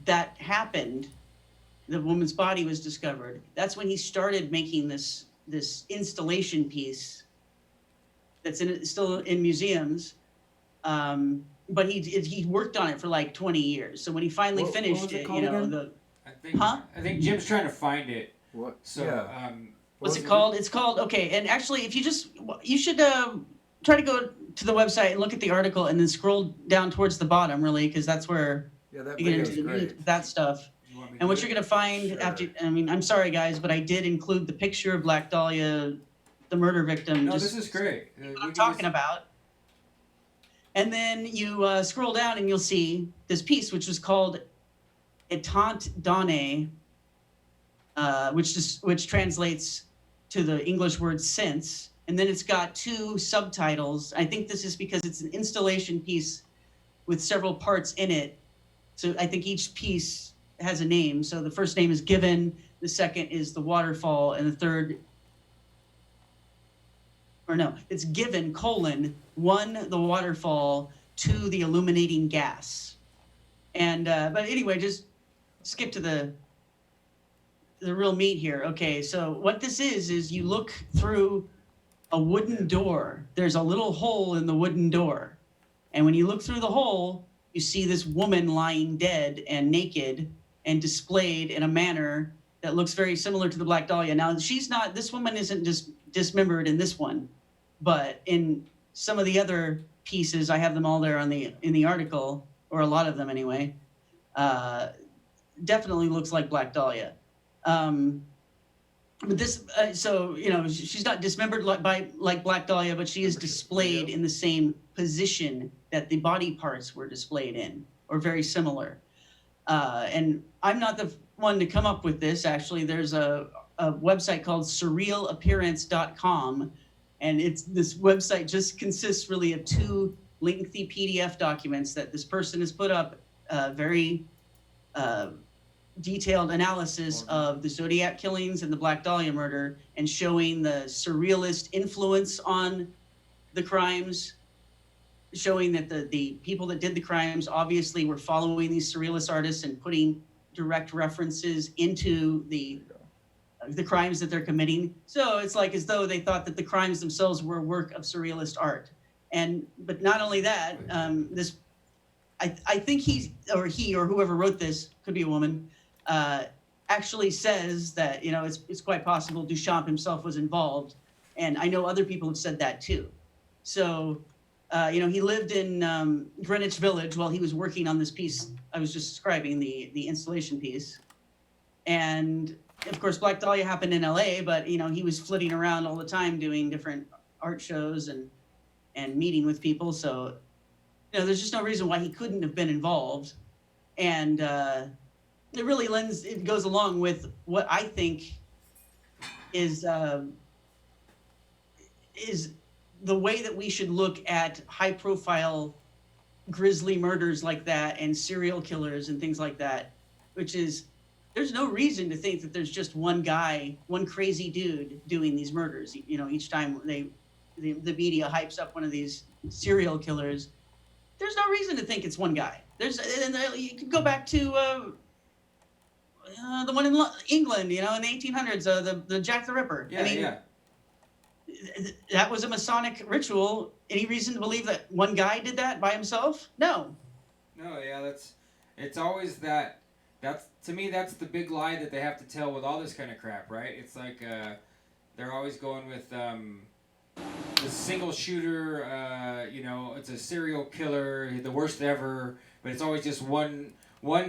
[SPEAKER 3] that happened, the woman's body was discovered. That's when he started making this installation piece that's still in museums. But he worked on it for like 20 years. So when he finally finished it,
[SPEAKER 2] I think Jim's trying to find it.
[SPEAKER 1] What?
[SPEAKER 2] So,
[SPEAKER 1] yeah.
[SPEAKER 3] What's it called? It's called, okay. And actually, if you should try to go to the website and look at the article and then scroll down towards the bottom, really, because that's where you get into that stuff. And what you're going to find I'm sorry, guys, but I did include the picture of Black Dahlia, the murder victim.
[SPEAKER 2] No, this is great.
[SPEAKER 3] What I'm talking about. And then you scroll down and you'll see this piece, which was called Étant donné, which translates to the English word since. And then it's got 2 subtitles. I think this is because it's an installation piece with several parts in it. So I think each piece has a name. So the first name is Given, the second is the waterfall, and the third, it's Given, 1, the waterfall, 2, the illuminating gas. And, but anyway, just skip to the real meat here. Okay, so what this is you look through a wooden door. There's a little hole in the wooden door. And when you look through the hole, you see this woman lying dead and naked and displayed in a manner that looks very similar to the Black Dahlia. Now, this woman isn't just dismembered in this one, but in some of the other pieces, I have them all there in the article, or a lot of them anyway, definitely looks like Black Dahlia. But this, so, she's not dismembered like Black Dahlia, but she is displayed in the same position that the body parts were displayed in, or very similar. And I'm not the one to come up with this. Actually, there's a website called surrealappearance.com, and this website just consists really of 2 lengthy PDF documents that this person has put up, very detailed analysis of the Zodiac killings and the Black Dahlia murder, and showing the surrealist influence on the crimes, showing that the people that did the crimes obviously were following these surrealist artists and putting direct references into the crimes that they're committing. So it's like as though they thought that the crimes themselves were a work of surrealist art. But not only that, I think he or whoever wrote this, could be a woman, actually says that, it's quite possible Duchamp himself was involved. And I know other people have said that too. So, he lived in Greenwich Village while he was working on this piece I was just describing, the installation piece. And of course, Black Dahlia happened in LA, but, he was flitting around all the time doing different art shows and meeting with people. So, there's just no reason why he couldn't have been involved. And it goes along with what I think is the way that we should look at high-profile grisly murders like that and serial killers and things like that, which is there's no reason to think that there's just one guy, one crazy dude doing these murders. Each time the media hypes up one of these serial killers, there's no reason to think it's one guy. You could go back to the one in England, in the 1800s, the Jack the Ripper.
[SPEAKER 2] Yeah.
[SPEAKER 3] That was a Masonic ritual. Any reason to believe that one guy did that by himself? No.
[SPEAKER 2] No, yeah, it's always to me, that's the big lie that they have to tell with all this kind of crap, right? It's like, they're always going with, the single shooter, it's a serial killer, the worst ever, but it's always just one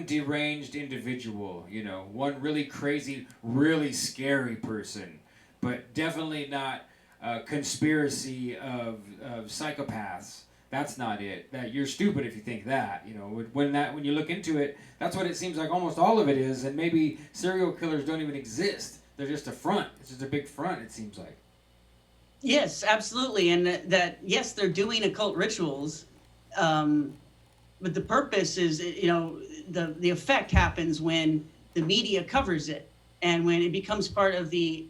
[SPEAKER 2] deranged individual, one really crazy, really scary person, but definitely not a conspiracy of psychopaths. That's not it. That you're stupid if you think that. When you look into it, that's what it seems like almost all of it is. And maybe serial killers don't even exist. They're just a front. It's just a big front, it seems like.
[SPEAKER 3] Yes, absolutely. And yes, they're doing occult rituals. But the purpose is, the effect happens when the media covers it and when it becomes part of the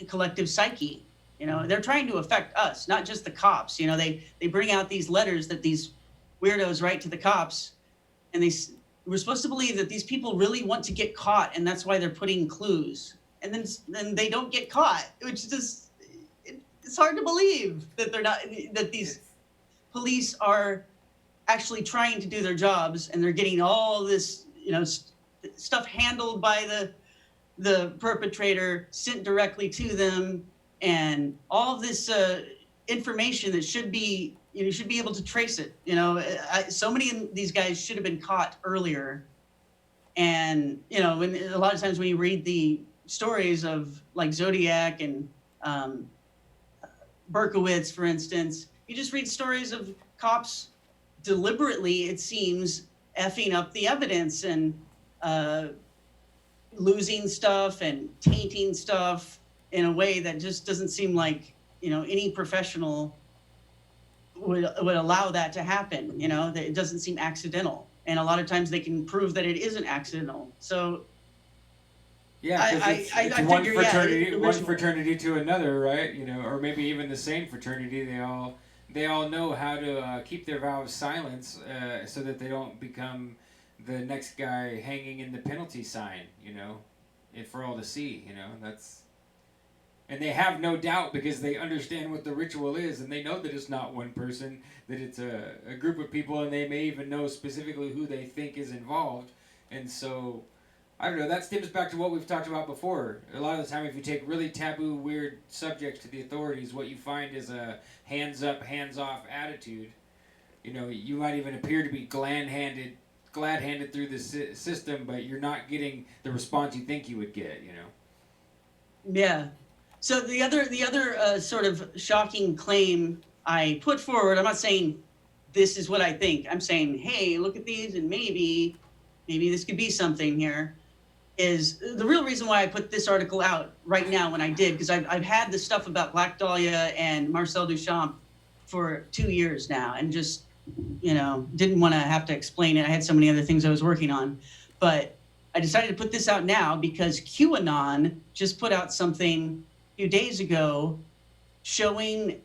[SPEAKER 3] collective psyche. They're trying to affect us, not just the cops. They bring out these letters that these weirdos write to the cops, and we're supposed to believe that these people really want to get caught, and that's why they're putting clues. And then they don't get caught, which just it's hard to believe that these police are actually trying to do their jobs, and they're getting all this stuff handled by the perpetrator sent directly to them. And all of this information that should be able to trace it. So many of these guys should have been caught earlier. And when a lot of times when you read the stories of like Zodiac and Berkowitz, for instance, you just read stories of cops deliberately, it seems, effing up the evidence and losing stuff and tainting stuff in a way that just doesn't seem like, any professional would allow that to happen. That it doesn't seem accidental. And a lot of times they can prove that it isn't accidental. So
[SPEAKER 2] yeah, it's one fraternity to another, right? Or maybe even the same fraternity. They all know how to keep their vows silent so that they don't become the next guy hanging in the penalty sign, for all to see. And they have no doubt because they understand what the ritual is, and they know that it's not one person, that it's a group of people, and they may even know specifically who they think is involved. And so, I don't know, that stems back to what we've talked about before. A lot of the time, if you take really taboo, weird subjects to the authorities, what you find is a hands up, hands off attitude. You know, you might even appear to be glad-handed through the system, but you're not getting the response you think you would get, you know?
[SPEAKER 3] Yeah. So the other sort of shocking claim I put forward, I'm not saying this is what I think. I'm saying, hey, look at these and maybe this could be something here, is the real reason why I put this article out right now when I did, because I've had the stuff about Black Dahlia and Marcel Duchamp for 2 years now, and just, you know, didn't want to have to explain it. I had so many other things I was working on. But I decided to put this out now because QAnon just put out something a few days ago showing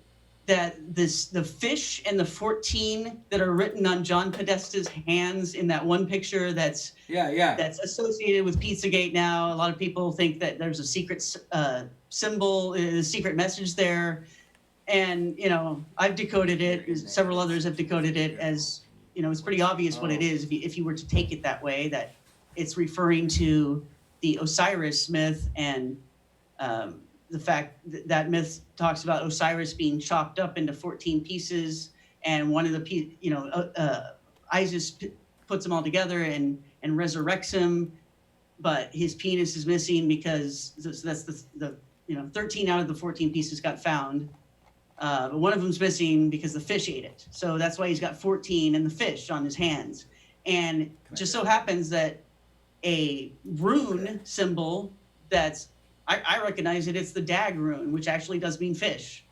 [SPEAKER 3] that the fish and the 14 that are written on John Podesta's hands in that one picture that's associated with Pizzagate now. A lot of people think that there's a secret symbol, a secret message there. And, you know, I've decoded it. Several others have decoded it as, you know, it's pretty obvious what it is if you were to take it that way, that it's referring to the Osiris myth, and the fact that myth talks about Osiris being chopped up into 14 pieces, and one of the Isis puts them all together and resurrects him, but his penis is missing because that's the 13 out of the 14 pieces got found, but one of them's missing because the fish ate it. So that's why he's got 14 and the fish on his hands. And just so happens that a rune symbol that's, I recognize it, it's the dag rune, which actually does mean fish,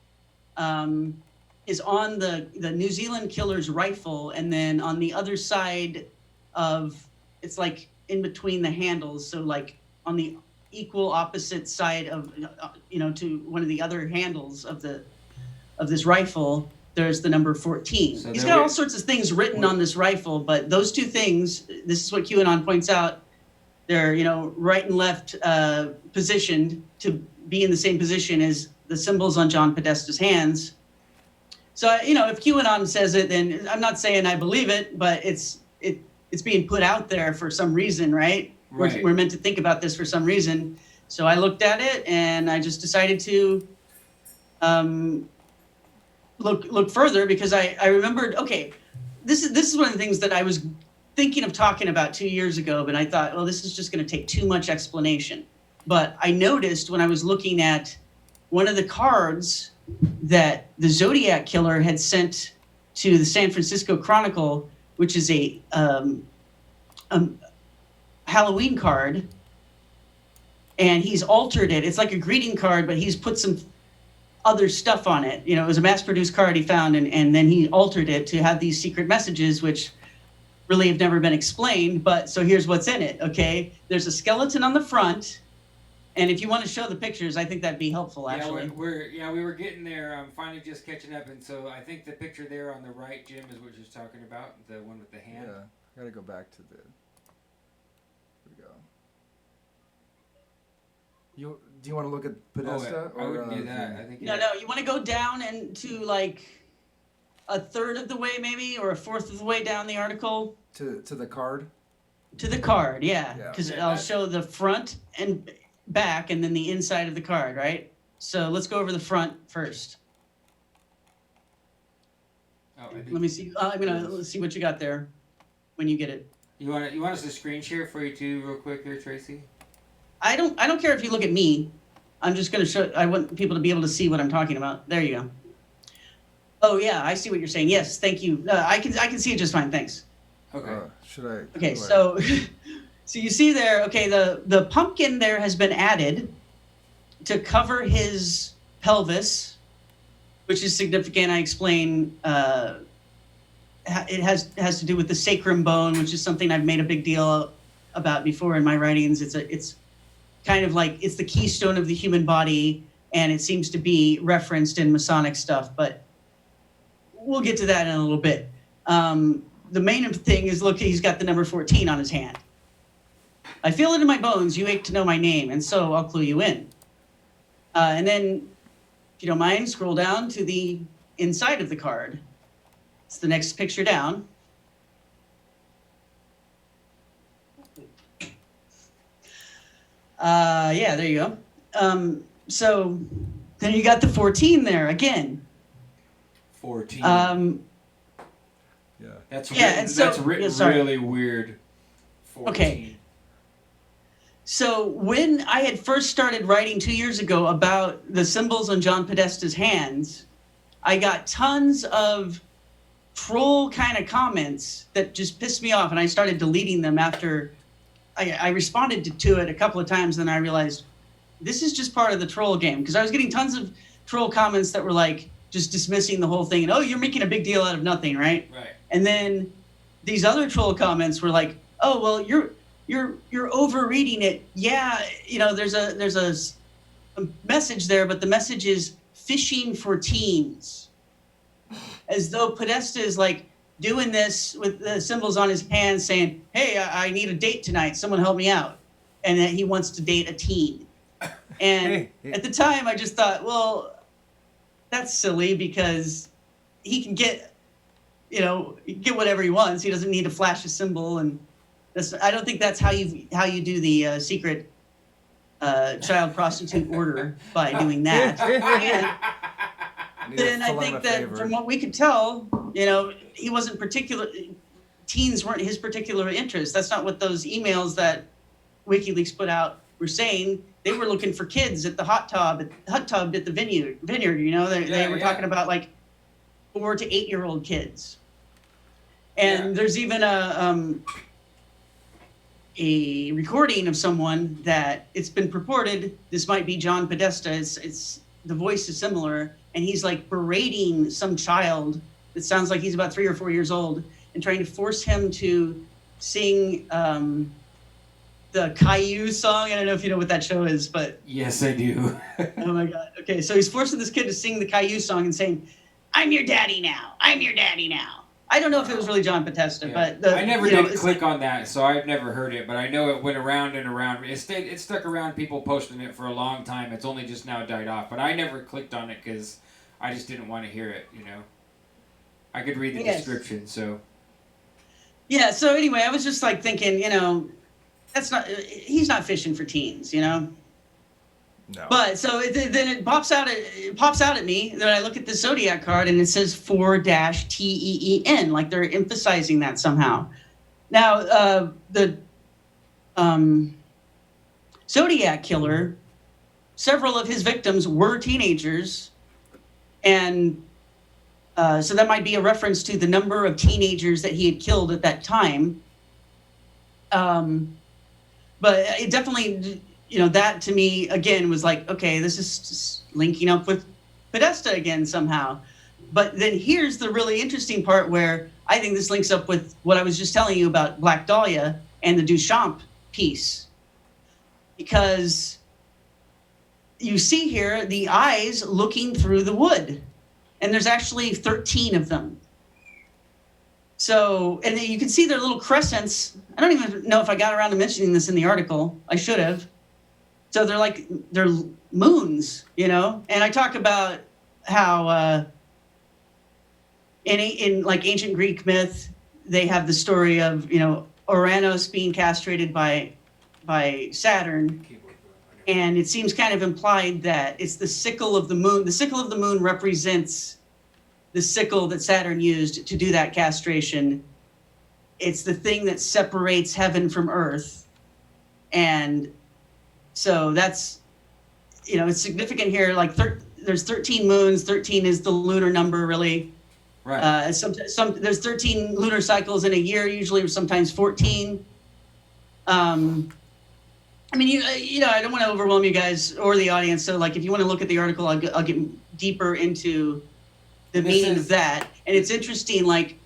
[SPEAKER 3] is on the New Zealand killer's rifle, and then on the other side of, it's like in between the handles, so like on the equal opposite side of, to one of the other handles of this rifle, there's the number 14. So he's got all sorts of things written on this rifle, but those two things, this is what QAnon points out, they're, right and left positioned to be in the same position as the symbols on John Podesta's hands. So, if QAnon says it, then I'm not saying I believe it, but it's being put out there for some reason, right? We're meant to think about this for some reason. So I looked at it and I just decided to look further, because I remembered, okay, this is one of the things that I was thinking of talking about 2 years ago, but I thought, well, this is just going to take too much explanation. But I noticed when I was looking at one of the cards that the Zodiac Killer had sent to the San Francisco Chronicle, which is a Halloween card, and he's altered it. It's like a greeting card, but he's put some other stuff on it. It was a mass-produced card he found, and then he altered it to have these secret messages, which really have never been explained. But so here's what's in it, okay? There's a skeleton on the front, and if you want to show the pictures, I think that'd be helpful, actually.
[SPEAKER 2] We were getting there. I'm finally just catching up, and so I think the picture there on the right, Jim, is what you're talking about, the one with the hand.
[SPEAKER 1] Yeah, I gotta go back to the... Here we go. Do you want to look at Podesta?
[SPEAKER 2] I wouldn't do that. I think
[SPEAKER 3] No, you want to go down and to like a third of the way, maybe, or a fourth of the way down the article.
[SPEAKER 1] To the card?
[SPEAKER 3] To the card, yeah. Because I'll show the front and back, and then the inside of the card, right? So let's go over the front first. Let me see. Let's see what you got there when you get it.
[SPEAKER 2] You want us to screen share for you too, real quick here, Tracy?
[SPEAKER 3] I don't care if you look at me. I'm just going to show. I want people to be able to see what I'm talking about. There you go. Oh yeah, I see what you're saying. Yes, thank you. I can see it just fine. Thanks.
[SPEAKER 2] Okay.
[SPEAKER 1] Should I?
[SPEAKER 3] Okay, so you see there. Okay, the pumpkin there has been added to cover his pelvis, which is significant. I explain. It has to do with the sacrum bone, which is something I've made a big deal about before in my writings. It's kind of like it's the keystone of the human body, and it seems to be referenced in Masonic stuff, but we'll get to that in a little bit. The main thing is, look, he's got the number 14 on his hand. I feel it in my bones, you ache to know my name, and so I'll clue you in. And then, if you don't mind, scroll down to the inside of the card. It's the next picture down. Yeah, there you go. So then you got the 14 there again.
[SPEAKER 2] 14.
[SPEAKER 4] Yeah.
[SPEAKER 2] That's
[SPEAKER 3] yeah,
[SPEAKER 2] written,
[SPEAKER 3] and so-
[SPEAKER 2] that's written
[SPEAKER 3] yeah, sorry.
[SPEAKER 2] really weird. 14.
[SPEAKER 3] Okay. So when I had first started writing 2 years ago about the symbols on John Podesta's hands, I got tons of troll kind of comments that just pissed me off, and I started deleting them after I responded to it a couple of times. Then I realized this is just part of the troll game, because I was getting tons of troll comments that were like just dismissing the whole thing and, oh, you're making a big deal out of nothing, right?
[SPEAKER 2] Right.
[SPEAKER 3] And then these other troll comments were like, oh, well, you're overreading it. Yeah, you know, there's a message there, but the message is fishing for teens, as though Podesta is like doing this with the symbols on his hands, saying, hey, I need a date tonight. Someone help me out. And that he wants to date a teen. And at the time, I just thought, well, that's silly, because he can get, you know, get whatever he wants. He doesn't need to flash a symbol, and I don't think that's how you do the secret child prostitute order, by doing that. And then I think that from what we could tell, you know, he wasn't teens weren't his particular interest. That's not what those emails that WikiLeaks put out were saying. They were looking for kids at the hot tub at the vineyard. You know, they were talking about like 4 to 8-year-old kids. And there's even a recording of someone that it's been purported this might be John Podesta. It's the voice is similar, and he's like berating some child that sounds like he's about 3 or 4 years old, and trying to force him to sing the Caillou song. I don't know if you know what that show is, but
[SPEAKER 2] Yes, I do.
[SPEAKER 3] oh my God. Okay, so he's forcing this kid to sing the Caillou song and saying, "I'm your daddy now. I'm your daddy now." I don't know if it was really John Podesta,
[SPEAKER 2] Yeah.
[SPEAKER 3] but
[SPEAKER 2] I never did click on that, so I've never heard it. But I know it went around and around. It stuck around. People posting it for a long time. It's only just now died off. But I never clicked on it because I just didn't want to hear it. You know, I could read the description. So
[SPEAKER 3] yeah. So anyway, I was just like thinking, you know, he's not fishing for teens, you know.
[SPEAKER 4] No.
[SPEAKER 3] But so then it pops out at me. Then I look at the Zodiac card and it says 4-TEEN, like they're emphasizing that somehow. Now the Zodiac Killer, several of his victims were teenagers, and so that might be a reference to the number of teenagers that he had killed at that time. But it definitely, you know, that to me, again, was like, okay, this is just linking up with Podesta again somehow. But then here's the really interesting part where I think this links up with what I was just telling you about Black Dahlia and the Duchamp piece. Because you see here the eyes looking through the wood. And there's actually 13 of them. So, and then you can see their little crescents. I don't even know if I got around to mentioning this in the article. I should have. So they're moons, you know? And I talk about how in like ancient Greek myth, they have the story of, you know, Uranus being castrated by Saturn. And it seems kind of implied that it's the sickle of the moon. The sickle of the moon represents the sickle that Saturn used to do that castration. It's the thing that separates heaven from earth. And so that's, you know, it's significant here. Like there's 13 moons. 13 is the lunar number, really.
[SPEAKER 2] right.
[SPEAKER 3] There's 13 lunar cycles in a year, usually, or sometimes 14. I mean, you know, I don't want to overwhelm you guys or the audience. So, like, if you want to look at the article, I'll get deeper into the meaning of that. And it's interesting, like,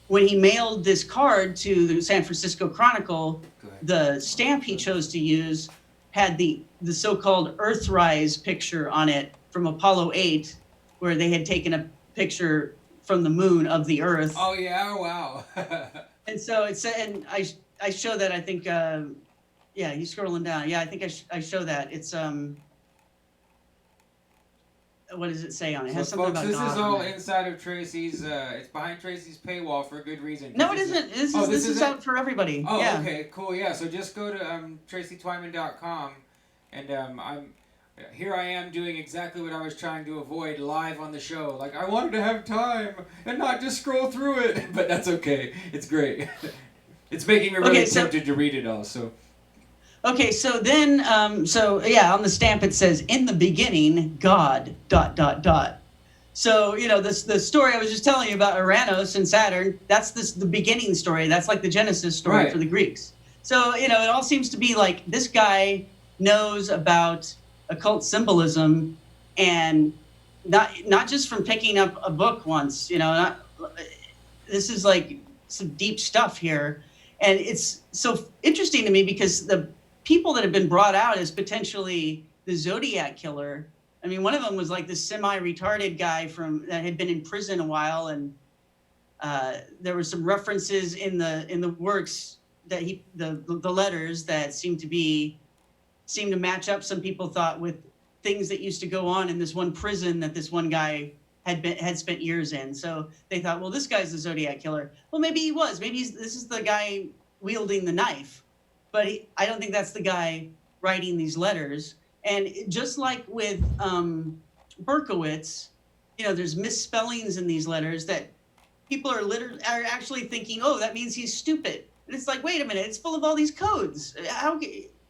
[SPEAKER 3] when he mailed this card to the San Francisco Chronicle, the stamp he chose to use had the so-called Earthrise picture on it from Apollo 8, where they had taken a picture from the moon of the Earth.
[SPEAKER 2] Oh yeah! Oh, wow.
[SPEAKER 3] And so it's, and I show that, I think, yeah, he's scrolling down. Yeah, I think I show that. It's what does it say on it? It
[SPEAKER 2] So
[SPEAKER 3] has something
[SPEAKER 2] folks,
[SPEAKER 3] about
[SPEAKER 2] this
[SPEAKER 3] God
[SPEAKER 2] is
[SPEAKER 3] on
[SPEAKER 2] all
[SPEAKER 3] it.
[SPEAKER 2] inside of Tracy's. It's behind Tracy's paywall for a good reason.
[SPEAKER 3] No, it isn't. This is
[SPEAKER 2] isn't?
[SPEAKER 3] out for everybody.
[SPEAKER 2] Oh,
[SPEAKER 3] yeah.
[SPEAKER 2] okay, cool. Yeah, so just go to tracytwyman.com, and here I am doing exactly what I was trying to avoid live on the show. Like, I wanted to have time and not just scroll through it, but that's okay. It's great. It's making me really tempted to read it all. So.
[SPEAKER 3] Okay, so then, on the stamp it says, "In the beginning, God, ... So, the story I was just telling you about Uranus and Saturn, that's the beginning story. That's like the Genesis story for the Greeks. So, it all seems to be like this guy knows about occult symbolism, and not just from picking up a book once, this is like some deep stuff here. And it's so interesting to me because the people that have been brought out as potentially the Zodiac Killer. I mean, one of them was like this semi-retarded guy that had been in prison a while, and there were some references in the works that the letters that seemed to match up. Some people thought with things that used to go on in this one prison that this one guy had spent years in. So they thought, well, this guy's the Zodiac Killer. Well, maybe he was. Maybe this is the guy wielding the knife. But I don't think that's the guy writing these letters. And just like with Berkowitz, there's misspellings in these letters that people are actually thinking, oh, that means he's stupid. And it's like, wait a minute, it's full of all these codes. How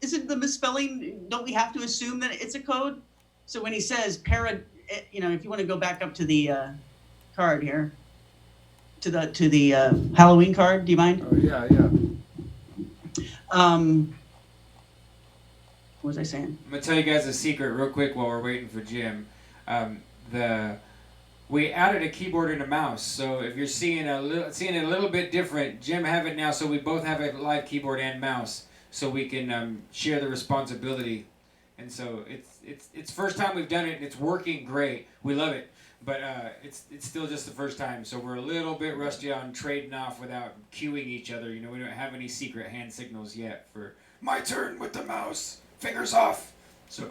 [SPEAKER 3] is it the misspelling? Don't we have to assume that it's a code? So when he says if you want to go back up to the card here, to the Halloween card, do you mind?
[SPEAKER 1] Oh yeah.
[SPEAKER 3] What was I saying?
[SPEAKER 2] I'm gonna tell you guys a secret real quick while we're waiting for Jim. We added a keyboard and a mouse, so if you're seeing it a little bit different, Jim have it now, so we both have a live keyboard and mouse, so we can share the responsibility. And so it's first time we've done it, and it's working great. We love it, but it's still just the first time, so we're a little bit rusty on trading off without cueing each other. We don't have any secret hand signals yet for my turn with the mouse. Fingers off. So,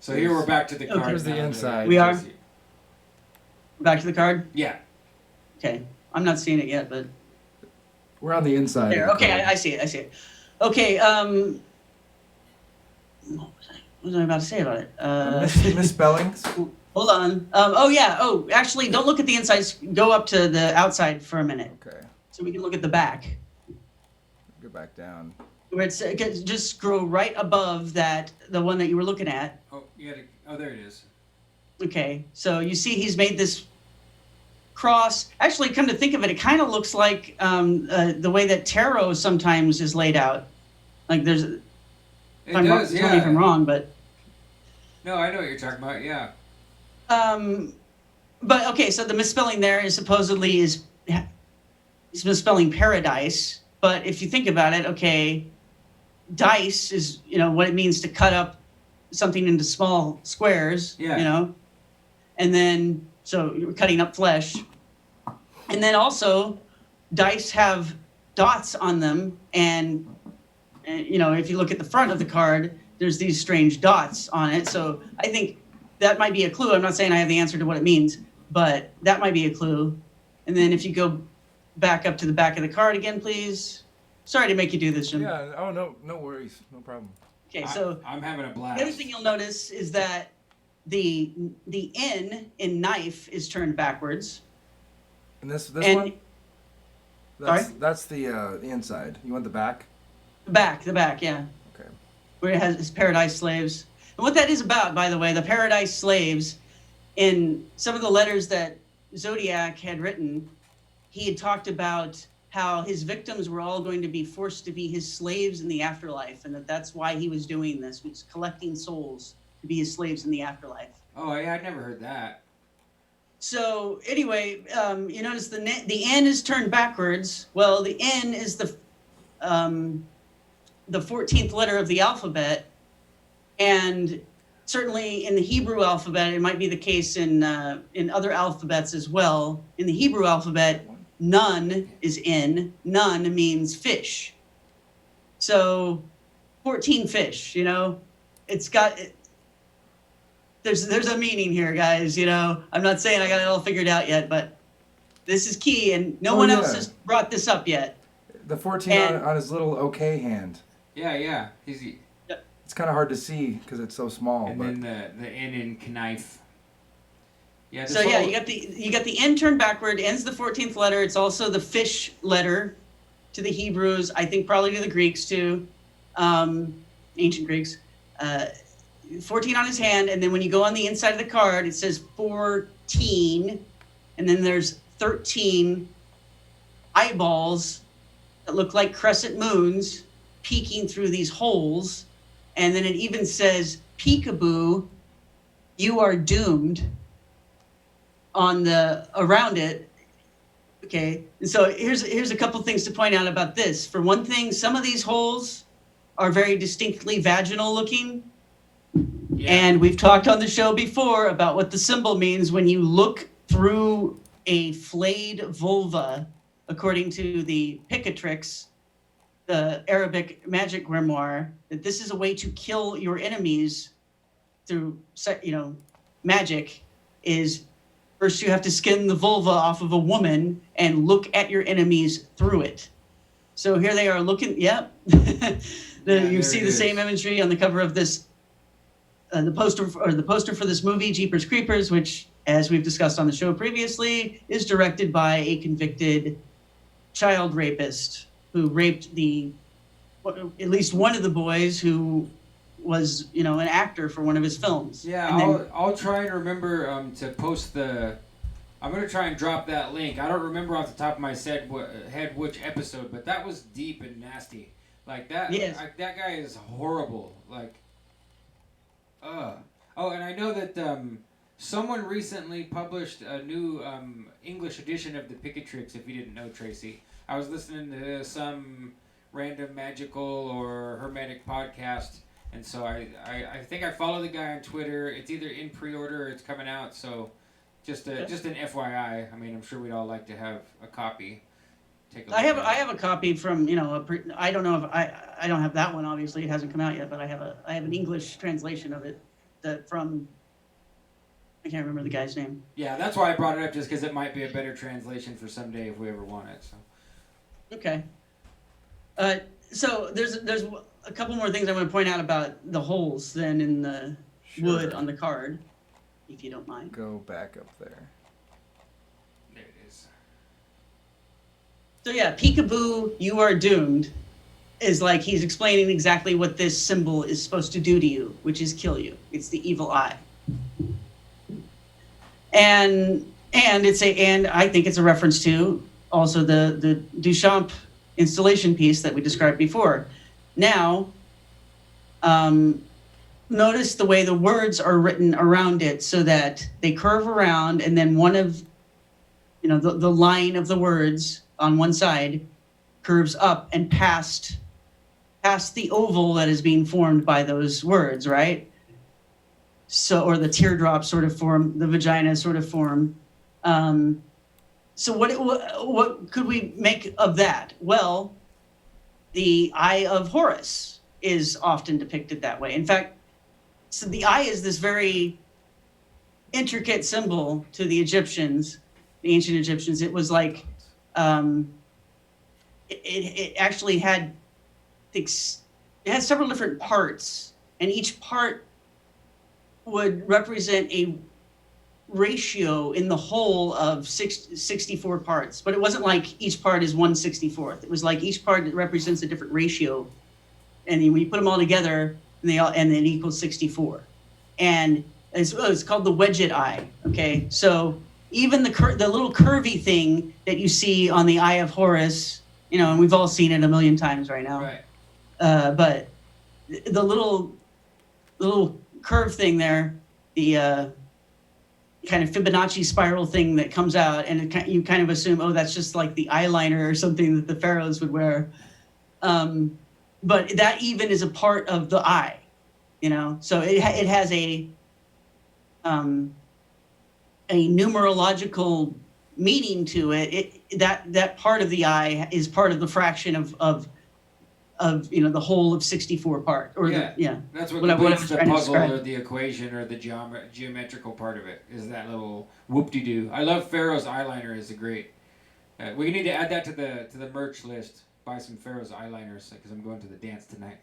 [SPEAKER 2] so here we're back to the card.
[SPEAKER 1] Here's the inside.
[SPEAKER 3] We are back to the card.
[SPEAKER 2] Yeah.
[SPEAKER 3] Okay, I'm not seeing it yet, but
[SPEAKER 1] we're on the inside.
[SPEAKER 3] There. Okay, I see it. Okay. What was I about to say about it?
[SPEAKER 1] Misspellings.
[SPEAKER 3] Hold on. Actually, don't look at the insides. Go up to the outside for a minute.
[SPEAKER 1] Okay.
[SPEAKER 3] So we can look at the back.
[SPEAKER 1] Go back down.
[SPEAKER 3] Where just scroll right above the one that you were looking at.
[SPEAKER 2] Oh, there it is.
[SPEAKER 3] Okay, so you see he's made this cross. Actually, come to think of it, it kind of looks like the way that tarot sometimes is laid out. Like there's.
[SPEAKER 2] It does, yeah.
[SPEAKER 3] Tell me if I'm wrong, but.
[SPEAKER 2] No, I know what you're talking about. Yeah.
[SPEAKER 3] But okay, so the misspelling there is supposedly is misspelling paradise. But if you think about it, okay. Dice is, what it means to cut up something into small squares, and then, so you're cutting up flesh. And then also, dice have dots on them, and if you look at the front of the card, there's these strange dots on it. So I think that might be a clue. I'm not saying I have the answer to what it means, but that might be a clue. And then if you go back up to the back of the card again, please. Sorry to make you do this, Jim.
[SPEAKER 1] Yeah. Oh no worries. No problem.
[SPEAKER 2] Okay, so I'm having a blast.
[SPEAKER 3] The other thing you'll notice is that the N in knife is turned backwards.
[SPEAKER 1] And this one?
[SPEAKER 3] Sorry?
[SPEAKER 1] That's the inside. You want the back?
[SPEAKER 3] The back, yeah.
[SPEAKER 1] Okay.
[SPEAKER 3] Where it has its paradise slaves. And what that is about, by the way, the paradise slaves, in some of the letters that Zodiac had written, he had talked about how his victims were all going to be forced to be his slaves in the afterlife, and that's why he was doing this, was collecting souls to be his slaves in the afterlife.
[SPEAKER 2] Oh, yeah, I'd never heard that.
[SPEAKER 3] So anyway, you notice the N is turned backwards. Well, the N is the 14th letter of the alphabet, and certainly in the Hebrew alphabet, it might be the case in other alphabets as well. In the Hebrew alphabet, none is in. None means fish. So 14 fish, it's got there's a meaning here, guys. You know, I'm not saying I got it all figured out yet, but this is key, and no one else has brought this up yet.
[SPEAKER 1] The 14 on his little okay hand.
[SPEAKER 2] Yeah.
[SPEAKER 1] It's kind of hard to see because it's so small.
[SPEAKER 2] And
[SPEAKER 1] but
[SPEAKER 2] then the N in knife. Yeah.
[SPEAKER 3] So yeah, you got the N turned backward. N's the 14th letter. It's also the fish letter to the Hebrews. I think probably to the Greeks too, ancient Greeks. 14 on his hand, and then when you go on the inside of the card, it says 14, and then there's 13 eyeballs that look like crescent moons peeking through these holes, and then it even says peekaboo, you are doomed on the around it. Okay, and so here's a couple things to point out about this. For one thing, some of these holes are very distinctly vaginal looking. Yeah. And we've talked on the show before about what the symbol means when you look through a flayed vulva, according to the Picatrix, the Arabic magic grimoire, that this is a way to kill your enemies through, magic. Is first you have to skin the vulva off of a woman and look at your enemies through it. So here they are looking, yep. You see the same imagery on the cover of this, the poster for this movie, Jeepers Creepers, which, as we've discussed on the show previously, is directed by a convicted child rapist who raped at least one of the boys who was, an actor for one of his films.
[SPEAKER 2] Yeah, I'll try and remember to post I'm going to try and drop that link. I don't remember off the top of my head which episode, but that was deep and nasty. Like that, yes. That guy is horrible. Like, Oh, and I know that someone recently published a new English edition of the Picatrix, if you didn't know, Tracy. I was listening to some random magical or hermetic podcast, and so I think I follow the guy on Twitter. It's either in pre-order or it's coming out, so just an FYI. I mean, I'm sure we'd all like to have a copy.
[SPEAKER 3] I have a copy from, I don't know if I don't have that one, obviously it hasn't come out yet, but I have an English translation of it from, I can't remember the guy's name.
[SPEAKER 2] Yeah, that's why I brought it up, just because it might be a better translation for someday if we ever want it. So.
[SPEAKER 3] Okay. So there's a couple more things I want to point out about the holes then in the wood on the card, if you don't mind.
[SPEAKER 1] Go back up there.
[SPEAKER 2] There it is.
[SPEAKER 3] So yeah, peekaboo, you are doomed, is like he's explaining exactly what this symbol is supposed to do to you, which is kill you. It's the evil eye. And I think it's a reference to also the Duchamp installation piece that we described before. Now, notice the way the words are written around it so that they curve around, and then one of, the line of the words on one side curves up and past the oval that is being formed by those words, right? So, or the teardrop sort of form, the vagina sort of form. So what could we make of that? Well, the Eye of Horus is often depicted that way. In fact, so the eye is this very intricate symbol to the Egyptians, the ancient Egyptians. It was like, it actually had, it had several different parts, and each part would represent a ratio in the whole of 64 parts. But it wasn't like each part is 1/64. It was like each part represents a different ratio, and when you put them all together, and it equals 64. And it's called the wedget eye. Okay, so even the little curvy thing that you see on the Eye of Horus, and we've all seen it a million times right now.
[SPEAKER 2] Right.
[SPEAKER 3] But the little curve thing there, the kind of Fibonacci spiral thing that comes out, and you kind of assume, oh, that's just like the eyeliner or something that the pharaohs would wear. But that even is a part of the eye, So it has a numerological meaning to it. That part of the eye is part of the fraction of of the whole of 64 part, or
[SPEAKER 2] That's what
[SPEAKER 3] what I
[SPEAKER 2] completes
[SPEAKER 3] was
[SPEAKER 2] the
[SPEAKER 3] trying to
[SPEAKER 2] puzzle
[SPEAKER 3] describe.
[SPEAKER 2] or the equation or the geometrical part of it is that little whoop-de-doo. I love Pharaoh's eyeliner. Is a great. We need to add that to the merch list. Buy some Pharaoh's eyeliners because I'm going to the dance tonight.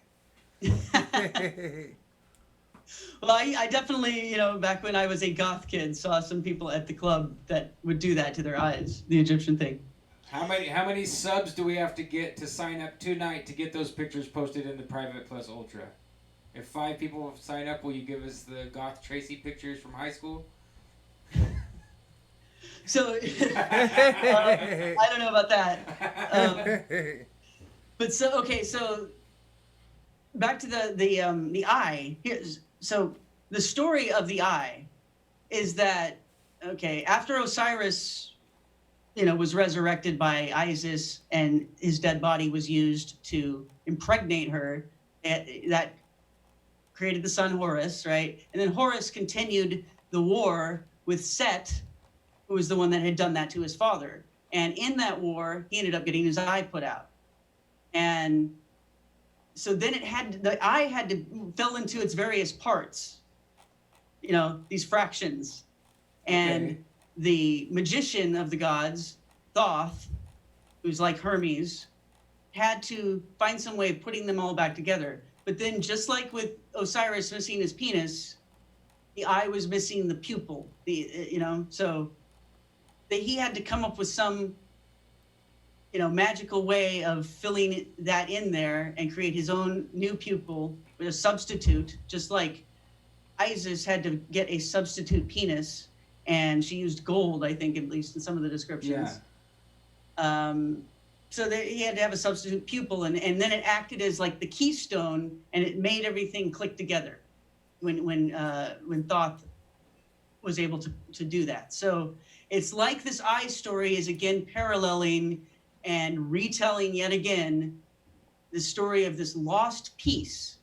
[SPEAKER 3] Well, I definitely, back when I was a goth kid, saw some people at the club that would do that to their eyes, the Egyptian thing.
[SPEAKER 2] How many subs do we have to get to sign up tonight to get those pictures posted in the private plus ultra? If 5 people sign up, will you give us the goth Tracy pictures from high school?
[SPEAKER 3] So I don't know about that. But so back to the eye. So the story of the eye is that after Osiris was resurrected by Isis and his dead body was used to impregnate her, that created the son Horus, right? And then Horus continued the war with Set, who was the one that had done that to his father. And in that war, he ended up getting his eye put out. And so then the eye had to fell into its various parts, these fractions. And the magician of the gods, Thoth, who's like Hermes, had to find some way of putting them all back together. But then just like with Osiris missing his penis, the eye was missing the pupil, so he had to come up with some, magical way of filling that in there and create his own new pupil with a substitute, just like Isis had to get a substitute penis, and she used gold, I think, at least in some of the descriptions. Yeah. So he had to have a substitute pupil, and then it acted as like the keystone, and it made everything click together when Thoth was able to do that. So it's like this eye story is again paralleling and retelling yet again the story of this lost piece,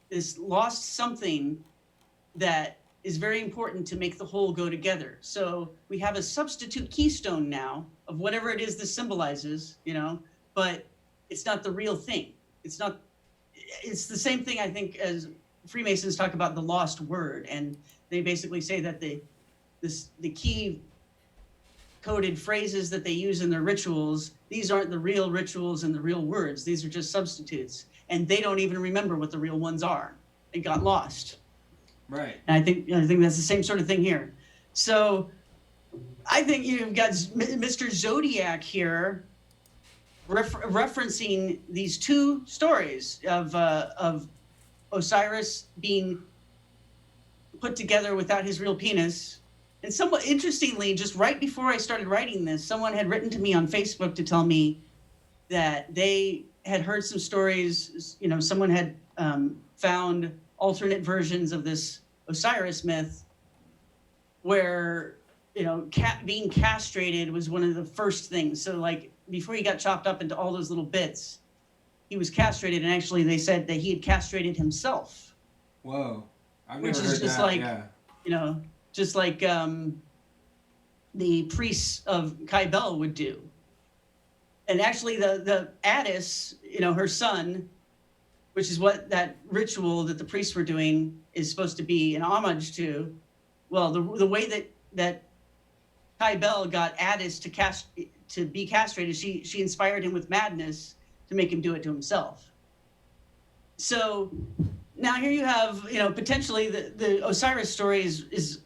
[SPEAKER 3] this lost something that is very important to make the whole go together. So we have a substitute keystone now of whatever it is this symbolizes, but it's not the real thing. It's the same thing, I think, as Freemasons talk about the lost word, and they basically say that the key coded phrases that they use in their rituals, these aren't the real rituals and the real words. These are just substitutes, and they don't even remember what the real ones are. It got lost.
[SPEAKER 2] Right.
[SPEAKER 3] And I think that's the same sort of thing here. So I think you've got Mr. Zodiac here referencing these two stories of Osiris being put together without his real penis. And somewhat interestingly, just right before I started writing this, someone had written to me on Facebook to tell me that they had heard some stories, someone had found alternate versions of this Osiris myth where, being castrated was one of the first things. So like before he got chopped up into all those little bits, he was castrated, and actually they said that he had castrated himself.
[SPEAKER 2] Whoa. I've
[SPEAKER 3] which
[SPEAKER 2] never
[SPEAKER 3] is
[SPEAKER 2] heard
[SPEAKER 3] just
[SPEAKER 2] that,
[SPEAKER 3] like,
[SPEAKER 2] yeah.
[SPEAKER 3] Just like the priests of Kybel would do. And actually the Addis, her son, which is what that ritual that the priests were doing is supposed to be an homage to. Well, the way that Kybel got Addis to be castrated, she inspired him with madness to make him do it to himself. So now here you have, potentially the Osiris story is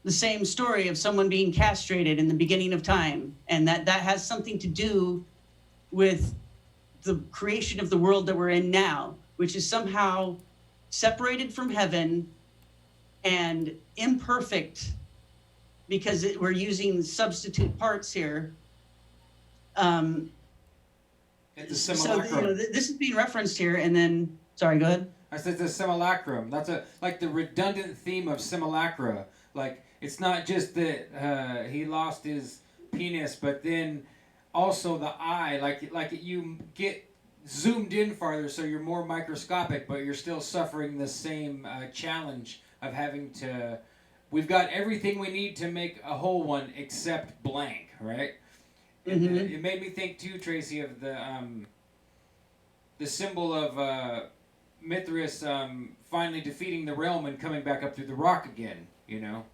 [SPEAKER 3] the same story of someone being castrated in the beginning of time, and that has something to do with the creation of the world that we're in now, which is somehow separated from heaven and imperfect because we're using substitute parts here.
[SPEAKER 2] It's a simulacrum.
[SPEAKER 3] So, this is being referenced here, and then, sorry, go ahead.
[SPEAKER 2] I said the simulacrum. That's like the redundant theme of simulacra. Like, it's not just that he lost his penis, but then also the eye. Like you get zoomed in farther, so you're more microscopic, but you're still suffering the same challenge of having to. We've got everything we need to make a whole one except blank, right? Mm-hmm. It made me think too, Tracy, of the the symbol of Mithras finally defeating the realm and coming back up through the rock again. You know.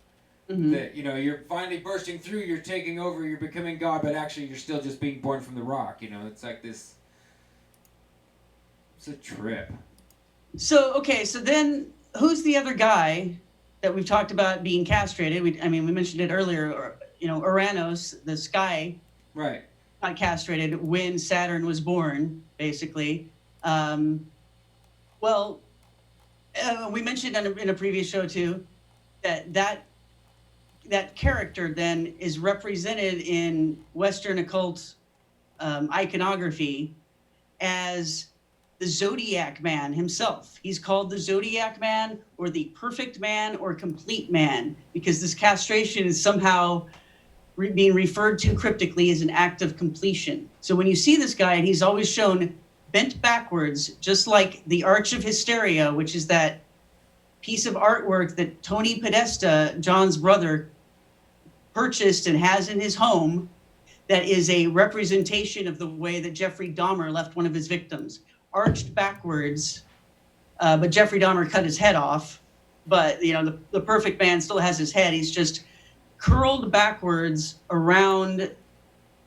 [SPEAKER 3] Mhm.
[SPEAKER 2] That, you know, you're finally bursting through, you're taking over, you're becoming God, but actually you're still just being born from the rock, you know. It's like this, it's a trip.
[SPEAKER 3] So okay, so then who's the other guy that we've talked about being castrated? We mentioned it earlier. Or, Uranus, the sky,
[SPEAKER 2] Right.
[SPEAKER 3] got castrated when Saturn was born, basically. Well, we mentioned in a previous show too that character then is represented in Western occult iconography as the Zodiac Man himself. He's called the Zodiac Man or the perfect man or complete man because this castration is somehow being referred to cryptically as an act of completion. So when you see this guy, he's always shown bent backwards, just like the Arch of Hysteria, which is that piece of artwork that Tony Podesta, John's brother, purchased and has in his home that is a representation of the way that Jeffrey Dahmer left one of his victims. Arched backwards, but Jeffrey Dahmer cut his head off. But, the perfect man still has his head. He's just curled backwards around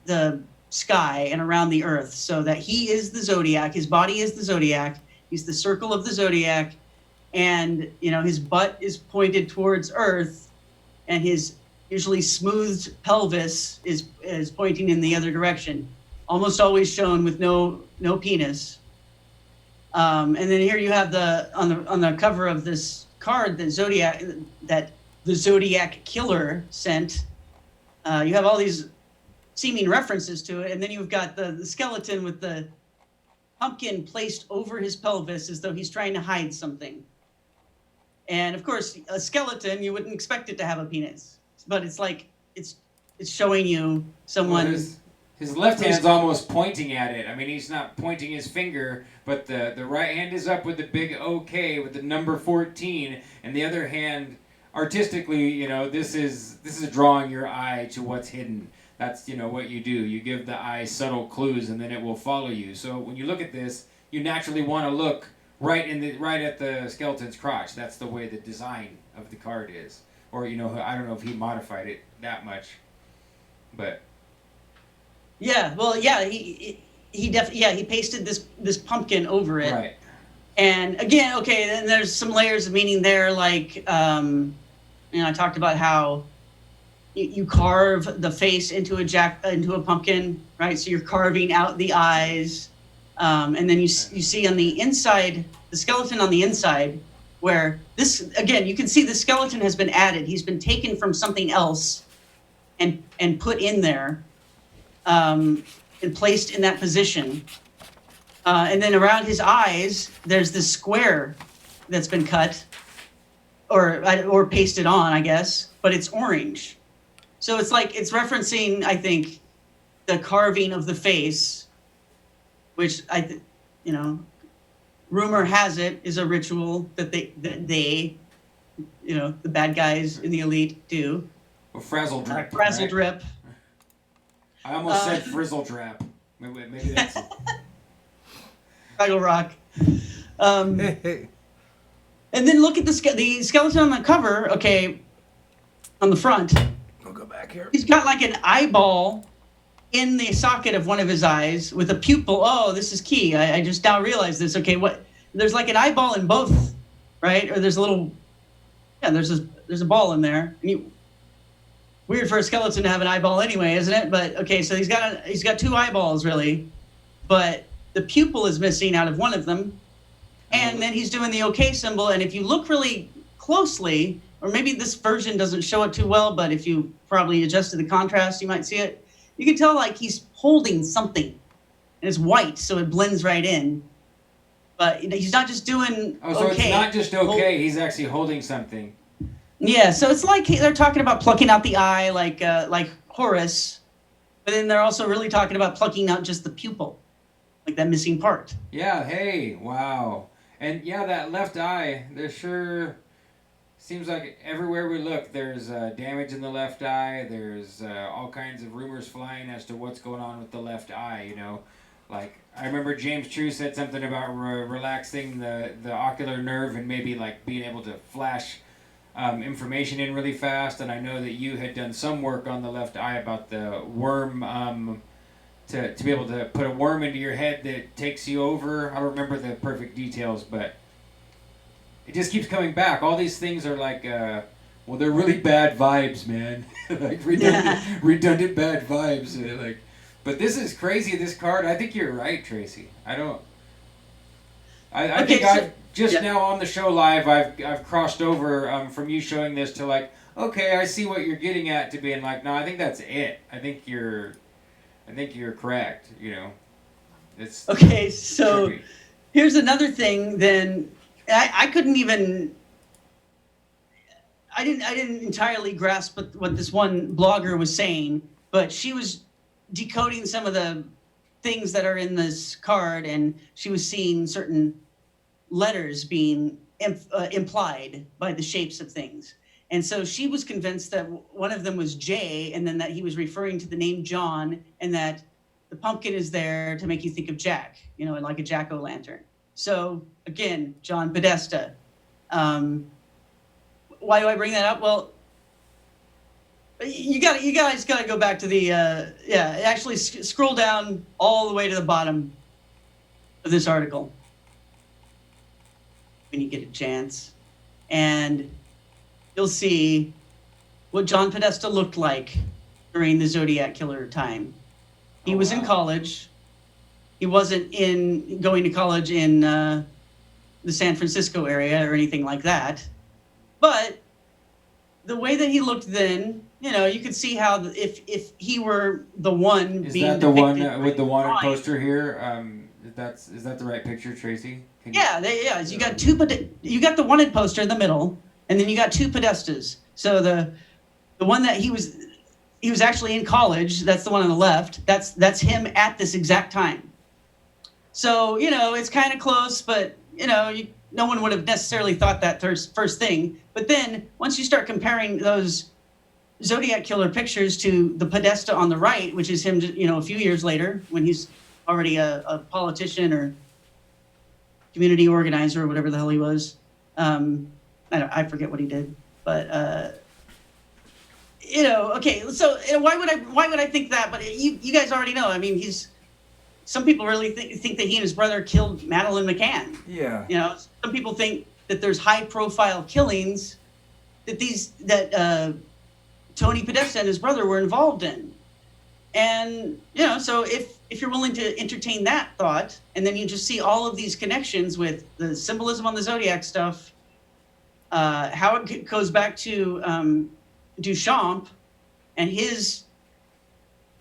[SPEAKER 3] the sky and around the earth so that he is the Zodiac. His body is the Zodiac. He's the circle of the Zodiac. And, his butt is pointed towards earth and his usually smoothed pelvis is pointing in the other direction. Almost always shown with no penis. And then here you have on the cover of this card that the Zodiac Killer sent. You have all these seeming references to it, and then you've got the skeleton with the pumpkin placed over his pelvis as though he's trying to hide something. And of course, a skeleton, you wouldn't expect it to have a penis, but it's like it's showing you someone.
[SPEAKER 2] Well, his left hand's almost pointing at it. I mean, he's not pointing his finger, but the right hand is up with the big OK with the number 14, and the other hand, artistically, this is drawing your eye to what's hidden. That's what you do. You give the eye subtle clues, and then it will follow you. So when you look at this, you naturally want to look right at the skeleton's crotch. That's the way the design of the card is. Or I don't know if he modified it that much, but.
[SPEAKER 3] Yeah, well, yeah, he pasted this pumpkin over it.
[SPEAKER 2] Right.
[SPEAKER 3] And again, okay, then there's some layers of meaning there, like I talked about how you carve the face into a pumpkin, right? So you're carving out the eyes, and then you see on the inside, the skeleton on the inside, where this again, you can see the skeleton has been added. He's been taken from something else and put in there. And placed in that position. And then around his eyes, there's this square that's been cut or pasted on, I guess, but it's orange. So it's like it's referencing, I think, the carving of the face, which rumor has it is a ritual that they the bad guys in the elite do.
[SPEAKER 2] Well, frazzle drip.
[SPEAKER 3] Frazzle drip.
[SPEAKER 2] I almost said frizzle trap. Maybe that's it.
[SPEAKER 3] Fraggle Rock. And then look at the skeleton on the cover. Okay, on the front.
[SPEAKER 1] I'll go back here.
[SPEAKER 3] He's got like an eyeball in the socket of one of his eyes with a pupil. Oh, this is key. I just now realized this. Okay, what? There's like an eyeball in both, right? Or there's a little. Yeah, there's a ball in there. And weird for a skeleton to have an eyeball anyway, isn't it? But okay, so he's got two eyeballs really, but the pupil is missing out of one of them, and then he's doing the OK symbol. And if you look really closely, or maybe this version doesn't show it too well, but if you probably adjusted the contrast, you might see it. You can tell like he's holding something, and it's white, so it blends right in. But he's not just doing.
[SPEAKER 2] Oh, so
[SPEAKER 3] okay.
[SPEAKER 2] It's not just OK. He's actually holding something.
[SPEAKER 3] Yeah, so it's like they're talking about plucking out the eye, like Horus, but then they're also really talking about plucking out just the pupil, like that missing part.
[SPEAKER 2] Yeah. Hey. Wow. And yeah, that left eye. There sure seems like everywhere we look, there's damage in the left eye. There's all kinds of rumors flying as to what's going on with the left eye. Like I remember James True said something about relaxing the ocular nerve and maybe like being able to flash information in really fast. And I know that you had done some work on the left eye about the worm. To be able to put a worm into your head that takes you over. I don't remember the perfect details, but it just keeps coming back. All these things are like, well, they're really bad vibes, man. Like redundant bad vibes. Like, but this is crazy. This card. I think you're right, Tracy. I don't. I think I've just now on the show live. I've crossed over from you showing this to like, okay, I see what you're getting at, to being like, no, I think that's it. I think you're correct. You know, it's
[SPEAKER 3] okay. So
[SPEAKER 2] tricky.
[SPEAKER 3] here's another thing. Then I couldn't even. I didn't entirely grasp what this one blogger was saying, but she was decoding some of the things that are in this card, and she was seeing certain letters being implied by the shapes of things. And so she was convinced that one of them was J, and then that he was referring to the name John, and that the pumpkin is there to make you think of Jack, you know, like a jack-o'-lantern. So again, John Podesta. Why do I bring that up? Well, you guys got to go back to the actually scroll down all the way to the bottom of this article when you get a chance, and you'll see what John Podesta looked like during the Zodiac Killer time. He was in college. He wasn't going to college in the San Francisco area or anything like that. But the way that he looked then, you know, you could see how if he were the one
[SPEAKER 2] Is
[SPEAKER 3] being
[SPEAKER 2] that the one
[SPEAKER 3] depicted
[SPEAKER 2] with the wanted
[SPEAKER 3] crime.
[SPEAKER 2] poster here? Is that the right picture, Tracy?
[SPEAKER 3] You got you got the wanted poster in the middle, and then you got two Podestas. So the one that he was actually in college, that's the one on the left. That's him at this exact time. So, you know, it's kind of close, but you know, no one would have necessarily thought that first thing. But then once you start comparing those Zodiac Killer pictures to the Podesta on the right, which is him, you know, a few years later when he's already a politician or community organizer or whatever the hell he was. I forget what he did, but you know, okay. So why would I think that? But you guys already know. I mean, some people really think that he and his brother killed Madeleine McCann.
[SPEAKER 1] Yeah.
[SPEAKER 3] You know, some people think that there's high-profile killings that Tony Podesta and his brother were involved in. And, you know, so if you're willing to entertain that thought, and then you just see all of these connections with the symbolism on the Zodiac stuff, how it goes back to Duchamp and his,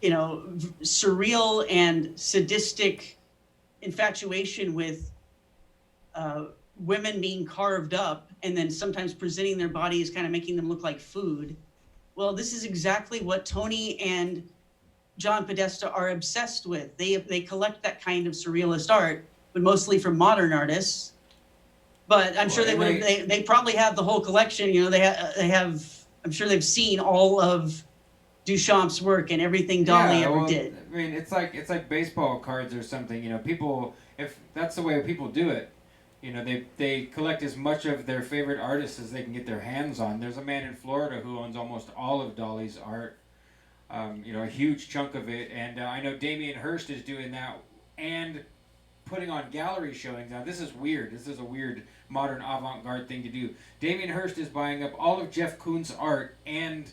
[SPEAKER 3] you know, surreal and sadistic infatuation with women being carved up and then sometimes presenting their bodies, kind of making them look like food. Well, this is exactly what Tony and John Podesta are obsessed with. They collect that kind of surrealist art, but mostly from modern artists. But I'm sure they probably have the whole collection. You know, they have. I'm sure they've seen all of Duchamp's work and everything Dolly ever did.
[SPEAKER 2] I mean, it's like baseball cards or something. You know, people, if that's the way people do it, you know, they collect as much of their favorite artists as they can get their hands on. There's a man in Florida who owns almost all of Dolly's art. You know, a huge chunk of it, and I know Damien Hirst is doing that and putting on gallery showings. Now, this is weird. This is a weird modern avant-garde thing to do. Damien Hirst is buying up all of Jeff Koons' art and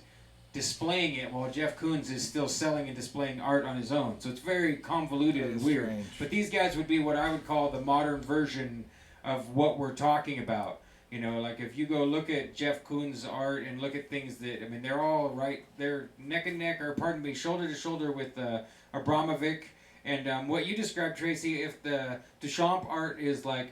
[SPEAKER 2] displaying it while Jeff Koons is still selling and displaying art on his own. So it's very convoluted and weird.
[SPEAKER 1] Strange.
[SPEAKER 2] But these guys would be what I would call the modern version of what we're talking about. You know, like if you go look at Jeff Koons' art and look at things that, I mean, they're all right, they're neck and neck, or pardon me, shoulder to shoulder with Abramovic. And what you described, Tracy, if the Duchamp art is like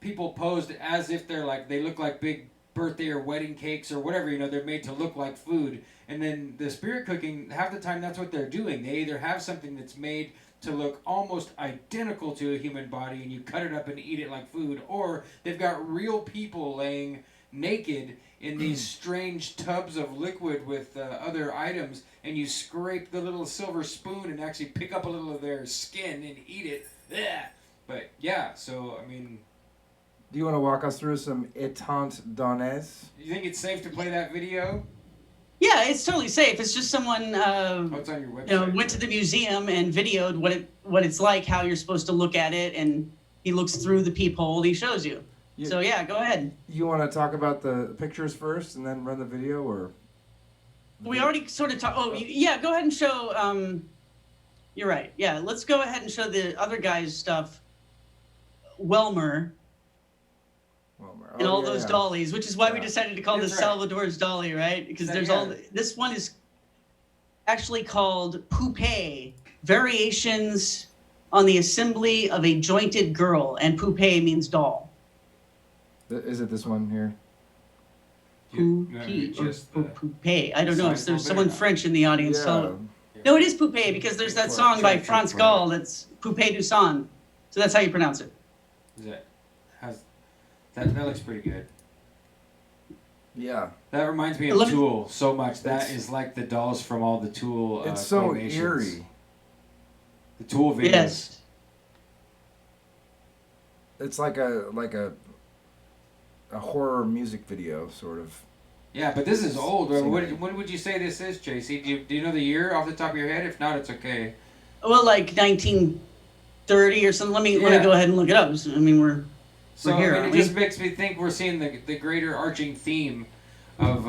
[SPEAKER 2] people posed as if they're like, they look like big birthday or wedding cakes or whatever, you know, they're made to look like food. And then the spirit cooking, half the time that's what they're doing. They either have something that's made to look almost identical to a human body and you cut it up and eat it like food, or they've got real people laying naked in these strange tubs of liquid with other items, and you scrape the little silver spoon and actually pick up a little of their skin and eat it. Ugh. But yeah, so I mean,
[SPEAKER 1] Do you want to walk us through some étant données?
[SPEAKER 2] you think it's safe to play that video?
[SPEAKER 3] Yeah, it's totally safe. It's just someone
[SPEAKER 2] What's on your website?
[SPEAKER 3] went to the museum and videoed what it's like, how you're supposed to look at it, and he looks through the peephole and he shows you. So yeah, go ahead.
[SPEAKER 1] You want to talk about the pictures first and then run the video, or?
[SPEAKER 3] We already sort of talked. Oh, yeah, go ahead and show. You're right. Yeah, let's go ahead and show the other guy's stuff. Welmer and all those dollies, which is why we decided to call this Salvador's dolly, right? Because there's this one is actually called Poupée, Variations on the Assembly of a Jointed Girl, and Poupée means doll.
[SPEAKER 1] Is it this one here?
[SPEAKER 3] Poupée. I don't know if there's someone French in the audience. No, it is Poupée because there's that song by Franz Gall that's Poupée du Sang. So that's how you pronounce it.
[SPEAKER 2] That looks pretty good.
[SPEAKER 1] Yeah.
[SPEAKER 2] That reminds me of Tool so much. That is like the dolls from all the Tool
[SPEAKER 1] It's so
[SPEAKER 2] claymations.
[SPEAKER 1] eerie.
[SPEAKER 2] The Tool videos.
[SPEAKER 3] Yes.
[SPEAKER 1] It's like a horror music video, sort of.
[SPEAKER 2] Yeah, but this is old. When would you say this is, JC? Do you know the year off the top of your head? If not, it's okay.
[SPEAKER 3] Well, like 1930 or something. Let me go ahere and look it up. I mean, we're here.
[SPEAKER 2] It just makes me think we're seeing the greater arching theme of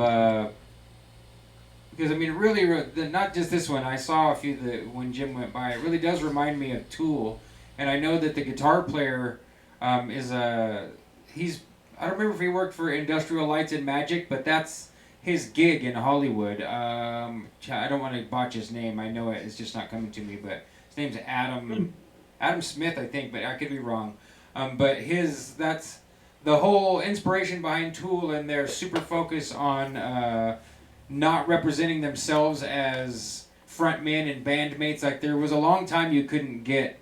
[SPEAKER 2] because I mean, really, not just this one. I saw a few when Jim went by. It really does remind me of Tool, and I know that the guitar player is he's. I don't remember if he worked for Industrial Lights and Magic, but that's his gig in Hollywood. I don't want to botch his name. I know it. It's just not coming to me, but his name's Adam Smith, I think, but I could be wrong. But that's the whole inspiration behind Tool and their super focus on not representing themselves as frontmen and bandmates. Like, there was a long time you couldn't get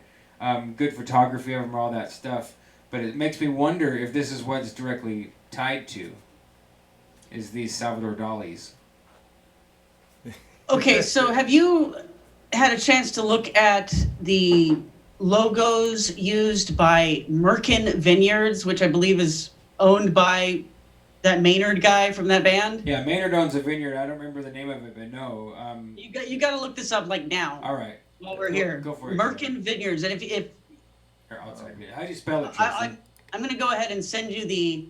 [SPEAKER 2] good photography of them or all that stuff. But it makes me wonder if this is what it's directly tied to, is these Salvador dollies.
[SPEAKER 3] Okay, so have you had a chance to look at the logos used by Merkin Vineyards, which I believe is owned by that Maynard guy from that band?
[SPEAKER 2] Yeah, Maynard owns a vineyard. I don't remember the name of it, but no.
[SPEAKER 3] You got to look this up like now.
[SPEAKER 2] All right.
[SPEAKER 3] While we're here.
[SPEAKER 2] Go for it.
[SPEAKER 3] Merkin Vineyards, and if
[SPEAKER 2] outside. How do you spell it, Tracy?
[SPEAKER 3] I'm going to go ahead and send you the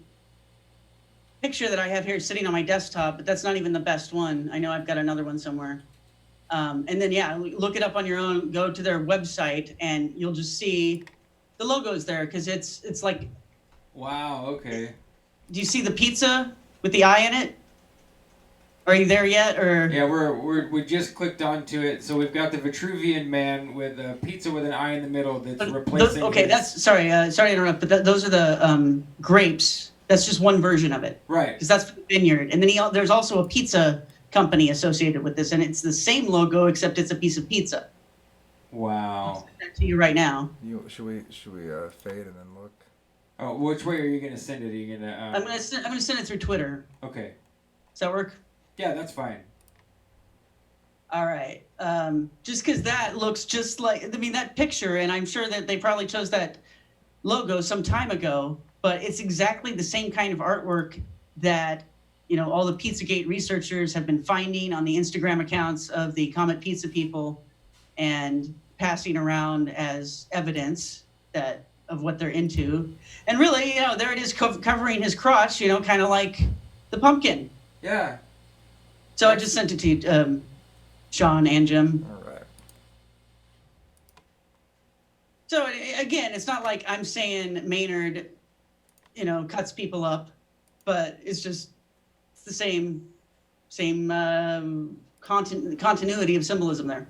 [SPEAKER 3] picture that I have here sitting on my desktop, but that's not even the best one. I know I've got another one somewhere. And then, yeah, look it up on your own. Go to their website, and you'll just see the logos there, because it's like...
[SPEAKER 2] Wow, okay.
[SPEAKER 3] Do you see the pizza with the eye in it? Are you there yet, or?
[SPEAKER 2] Yeah, we just clicked onto it. So we've got the Vitruvian Man with a pizza with an eye in the middle that's replacing.
[SPEAKER 3] Okay, that's sorry to interrupt, but those are the grapes. That's just one version of it.
[SPEAKER 2] Right.
[SPEAKER 3] Because that's the vineyard, and then there's also a pizza company associated with this, and it's the same logo except it's a piece of pizza.
[SPEAKER 2] Wow.
[SPEAKER 3] I'll send that to you right now.
[SPEAKER 1] Should we fade and then look?
[SPEAKER 2] Oh, which way are you gonna send it? Are you gonna?
[SPEAKER 3] I'm gonna send it through Twitter.
[SPEAKER 2] Okay.
[SPEAKER 3] Does that work?
[SPEAKER 2] Yeah, that's fine.
[SPEAKER 3] All right. Just because that looks just like, I mean, that picture, and I'm sure that they probably chose that logo some time ago, but it's exactly the same kind of artwork that, all the Pizzagate researchers have been finding on the Instagram accounts of the Comet Pizza people and passing around as evidence of what they're into. And really, there it is covering his crotch, kind of like the pumpkin.
[SPEAKER 2] Yeah.
[SPEAKER 3] So I just sent it to you, Sean and Jim.
[SPEAKER 1] All right.
[SPEAKER 3] So again, it's not like I'm saying Maynard, cuts people up, but it's the same continuity of symbolism there.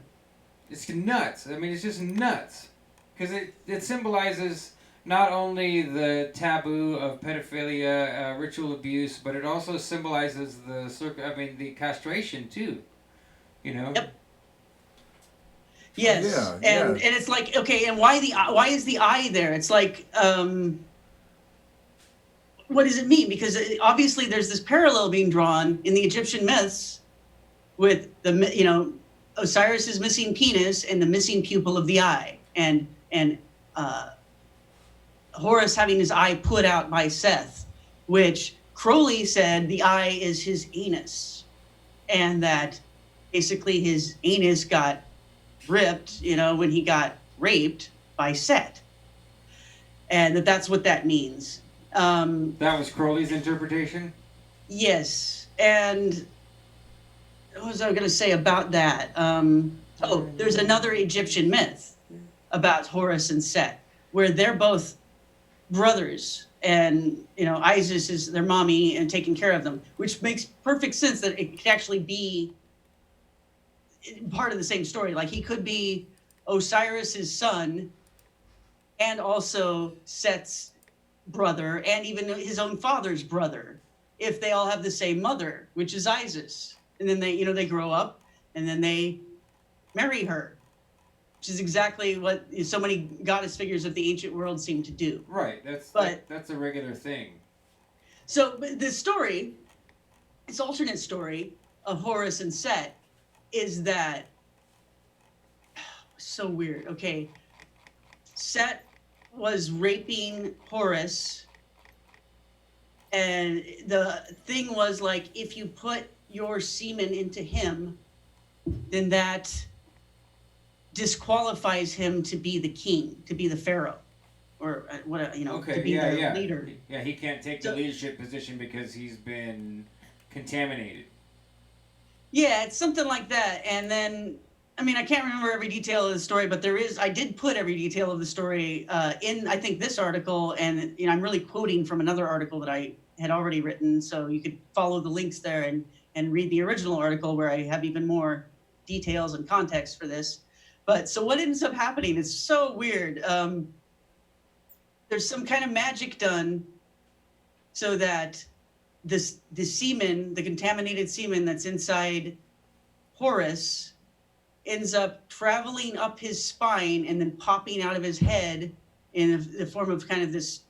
[SPEAKER 2] It's nuts. I mean, it's just nuts, because it symbolizes not only the taboo of pedophilia, ritual abuse, but it also symbolizes the castration too.
[SPEAKER 3] Yep. Yes.
[SPEAKER 1] Yeah,
[SPEAKER 3] and it's like, okay, and why is the eye there? It's like what does it mean? Because obviously there's this parallel being drawn in the Egyptian myths with the, Osiris's missing penis and the missing pupil of the eye, and Horus having his eye put out by Seth, which Crowley said the eye is his anus, and that basically his anus got ripped, when he got raped by Set, and that's what that means.
[SPEAKER 2] That was Crowley's interpretation?
[SPEAKER 3] Yes, and what was I going to say about that? There's another Egyptian myth about Horus and Set, where they're both brothers, and Isis is their mommy and taking care of them, which makes perfect sense that it could actually be part of the same story. Like, he could be Osiris's son and also Set's brother, and even his own father's brother, if they all have the same mother, which is Isis. And then they grow up, and then they marry her, which is exactly what so many goddess figures of the ancient world seem to do.
[SPEAKER 2] Right. That's a regular thing.
[SPEAKER 3] So the story, this alternate story of Horus and Set, is that so weird. Okay, Set was raping Horus, and the thing was, like, if you put your semen into him, then that disqualifies him to be the king, to be the pharaoh, or what, to be the leader.
[SPEAKER 2] Yeah, he can't take the leadership position because he's been contaminated.
[SPEAKER 3] Yeah, it's something like that. And then, I can't remember every detail of the story, but I did put every detail of the story in, I think, this article, and I'm really quoting from another article that I had already written, so you could follow the links there and read the original article where I have even more details and context for this. But so what ends up happening is so weird. There's some kind of magic done so that the semen, the contaminated semen that's inside Horus, ends up traveling up his spine and then popping out of his head in the form of kind of this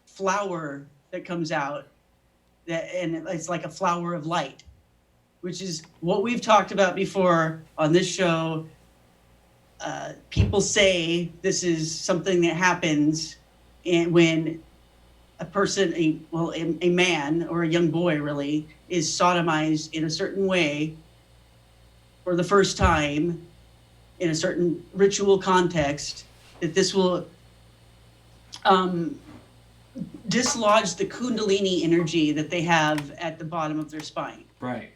[SPEAKER 3] flower that comes out, and it's like a flower of light, which is what we've talked about before on this show. People say this is something that happens when a person, a man or a young boy really, is sodomized in a certain way for the first time in a certain ritual context, that this will dislodge the Kundalini energy that they have at the bottom of their spine.
[SPEAKER 2] Right.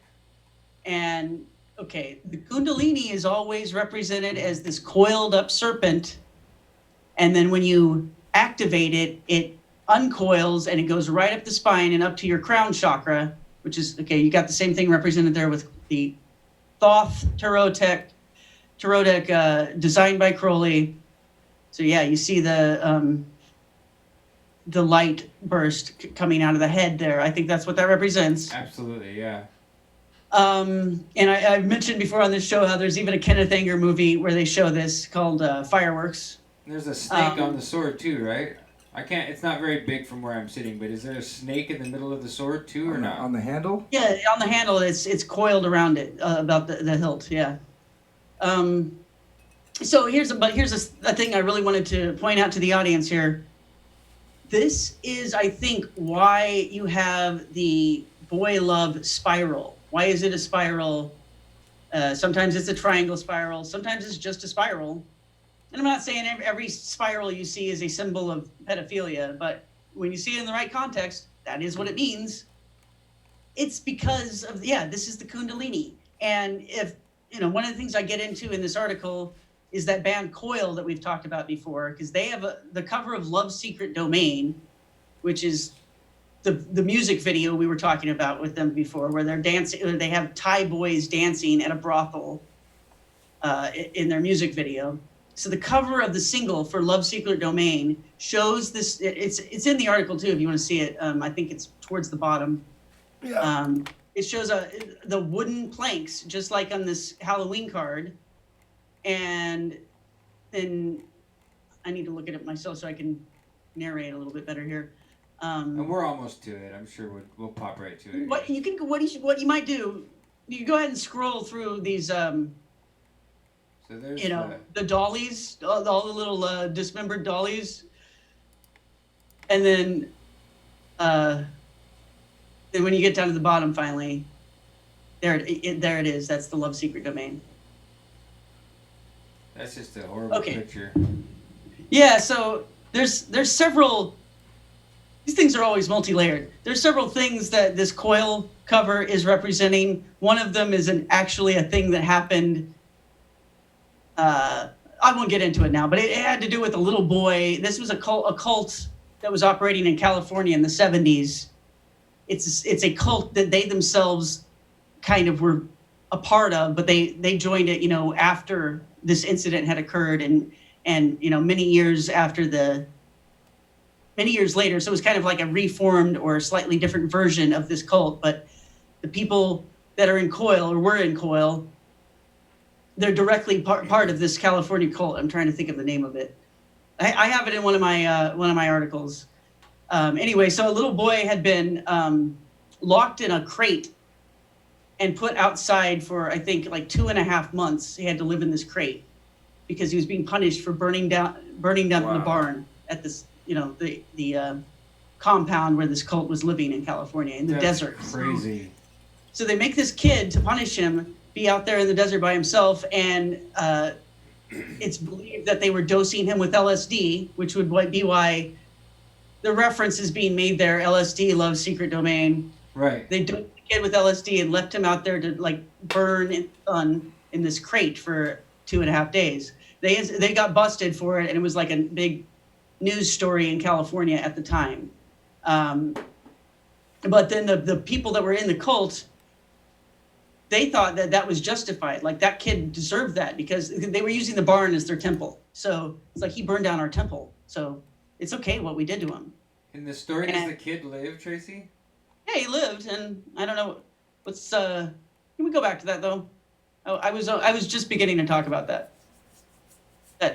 [SPEAKER 3] And okay, the Kundalini is always represented as this coiled up serpent, and then when you activate it, it uncoils and it goes right up the spine and up to your crown chakra, which is, okay, you got the same thing represented there with the Thoth Tarot deck designed by Crowley. So yeah, you see the light burst coming out of the head there. I think that's what that represents.
[SPEAKER 2] Absolutely, yeah.
[SPEAKER 3] And I've mentioned before on this show how there's even a Kenneth Anger movie where they show this called Fireworks.
[SPEAKER 2] There's a snake on the sword too, right? It's not very big from where I'm sitting, but is there a snake in the middle of the sword too, or not?
[SPEAKER 1] On the handle?
[SPEAKER 3] Yeah, on the handle, it's coiled around it, about the hilt, yeah. So here's a thing I really wanted to point out to the audience here. This is, I think, why you have the boy love spiral. Why is it a spiral? Sometimes it's a triangle spiral. Sometimes it's just a spiral. And I'm not saying every spiral you see is a symbol of pedophilia, but when you see it in the right context, that is what it means. It's because of, this is the Kundalini. And if, one of the things I get into in this article is that band Coil that we've talked about before, because they have the cover of Love's Secret Domain, which is the music video we were talking about with them before, where they're dancing, they have Thai boys dancing at a brothel in their music video. So the cover of the single for Love's Secret Domain shows this. It's in the article too, if you want to see it. I think it's towards the bottom.
[SPEAKER 1] Yeah.
[SPEAKER 3] It shows the wooden planks, just like on this Halloween card. And then I need to look at it myself so I can narrate a little bit better here.
[SPEAKER 2] And we're almost to it. I'm sure we'll pop right to it.
[SPEAKER 3] What you might do, you go ahead and scroll through these,
[SPEAKER 2] So there's
[SPEAKER 3] the dollies, all the little dismembered dollies, and then when you get down to the bottom, finally, there it is. That's the love secret domain.
[SPEAKER 2] That's just a horrible picture.
[SPEAKER 3] Yeah. So there's several. These things are always multi-layered. There's several things that this coil cover is representing. One of them is actually a thing that happened. I won't get into it now, but it had to do with a little boy. This was a cult that was operating in California in the 70s. It's a cult that they themselves kind of were a part of, but they joined it, after this incident had occurred, and many years later. So it was kind of like a reformed or slightly different version of this cult. But the people that are in coil or were in coil, they're directly part of this California cult. I'm trying to think of the name of it. I have it in one of my articles. Anyway, so a little boy had been locked in a crate and put outside for, I think, like 2.5 months. He had to live in this crate because he was being punished for burning down the barn at this, the compound where this cult was living in California, in the desert.
[SPEAKER 2] Crazy.
[SPEAKER 3] So they make this kid, to punish him, be out there in the desert by himself, and it's believed that they were dosing him with LSD, which would be why the reference is being made there. LSD, love secret domain.
[SPEAKER 2] Right.
[SPEAKER 3] They dosed the kid with LSD and left him out there to burn in this crate for 2.5 days. They got busted for it, and it was like a big news story in California at the time. But then the people that were in the cult, they thought that was justified. Like, that kid deserved that because they were using the barn as their temple. So it's like, he burned down our temple. So it's okay what we did to him.
[SPEAKER 2] In the story, does the kid live, Tracy?
[SPEAKER 3] Yeah, he lived, and I don't know can we go back to that though? Oh, I was just beginning to talk about that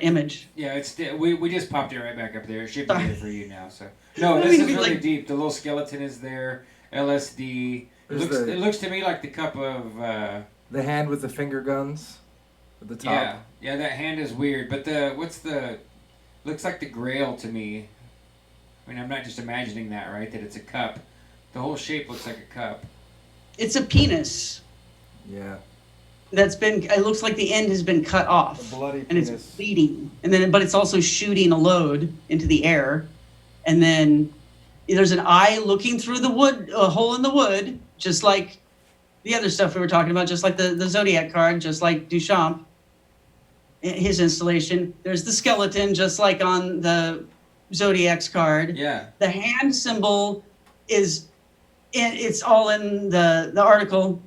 [SPEAKER 3] image.
[SPEAKER 2] Yeah, we just popped it right back up there. It should be there for you now. So no, this is really deep. The little skeleton is there. LSD. It looks to me like the cup of
[SPEAKER 1] the hand with the finger guns at the top.
[SPEAKER 2] Yeah, that hand is weird. But looks like the Grail to me. I mean, I'm not just imagining that, right? That it's a cup. The whole shape looks like a cup.
[SPEAKER 3] It's a penis.
[SPEAKER 1] Yeah.
[SPEAKER 3] It looks like the end has been cut off.
[SPEAKER 1] A bloody
[SPEAKER 3] penis.
[SPEAKER 1] And it's
[SPEAKER 3] bleeding. But it's also shooting a load into the air. And then there's an eye looking through the wood, a hole in the wood, just like the other stuff we were talking about, just like the Zodiac card, just like Duchamp, his installation. There's the skeleton, just like on the Zodiac's card.
[SPEAKER 2] Yeah.
[SPEAKER 3] The hand symbol it's all in the article.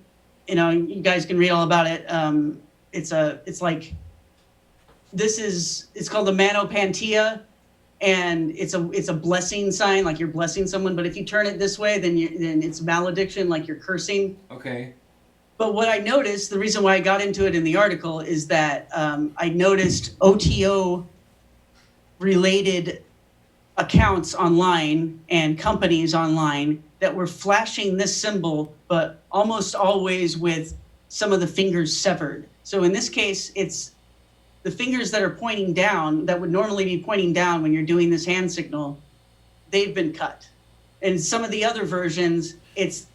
[SPEAKER 3] You guys can read all about it. It's called the Manopantia, and it's a blessing sign, like you're blessing someone. But if you turn it this way, then it's malediction, like you're cursing.
[SPEAKER 2] Okay.
[SPEAKER 3] But what I noticed, the reason why I got into it in the article, is that I noticed OTO related accounts online and companies online that were flashing this symbol, but almost always with some of the fingers severed. So in this case, it's the fingers that are pointing down, that would normally be pointing down when you're doing this hand signal, they've been cut. And some of the other versions, it's,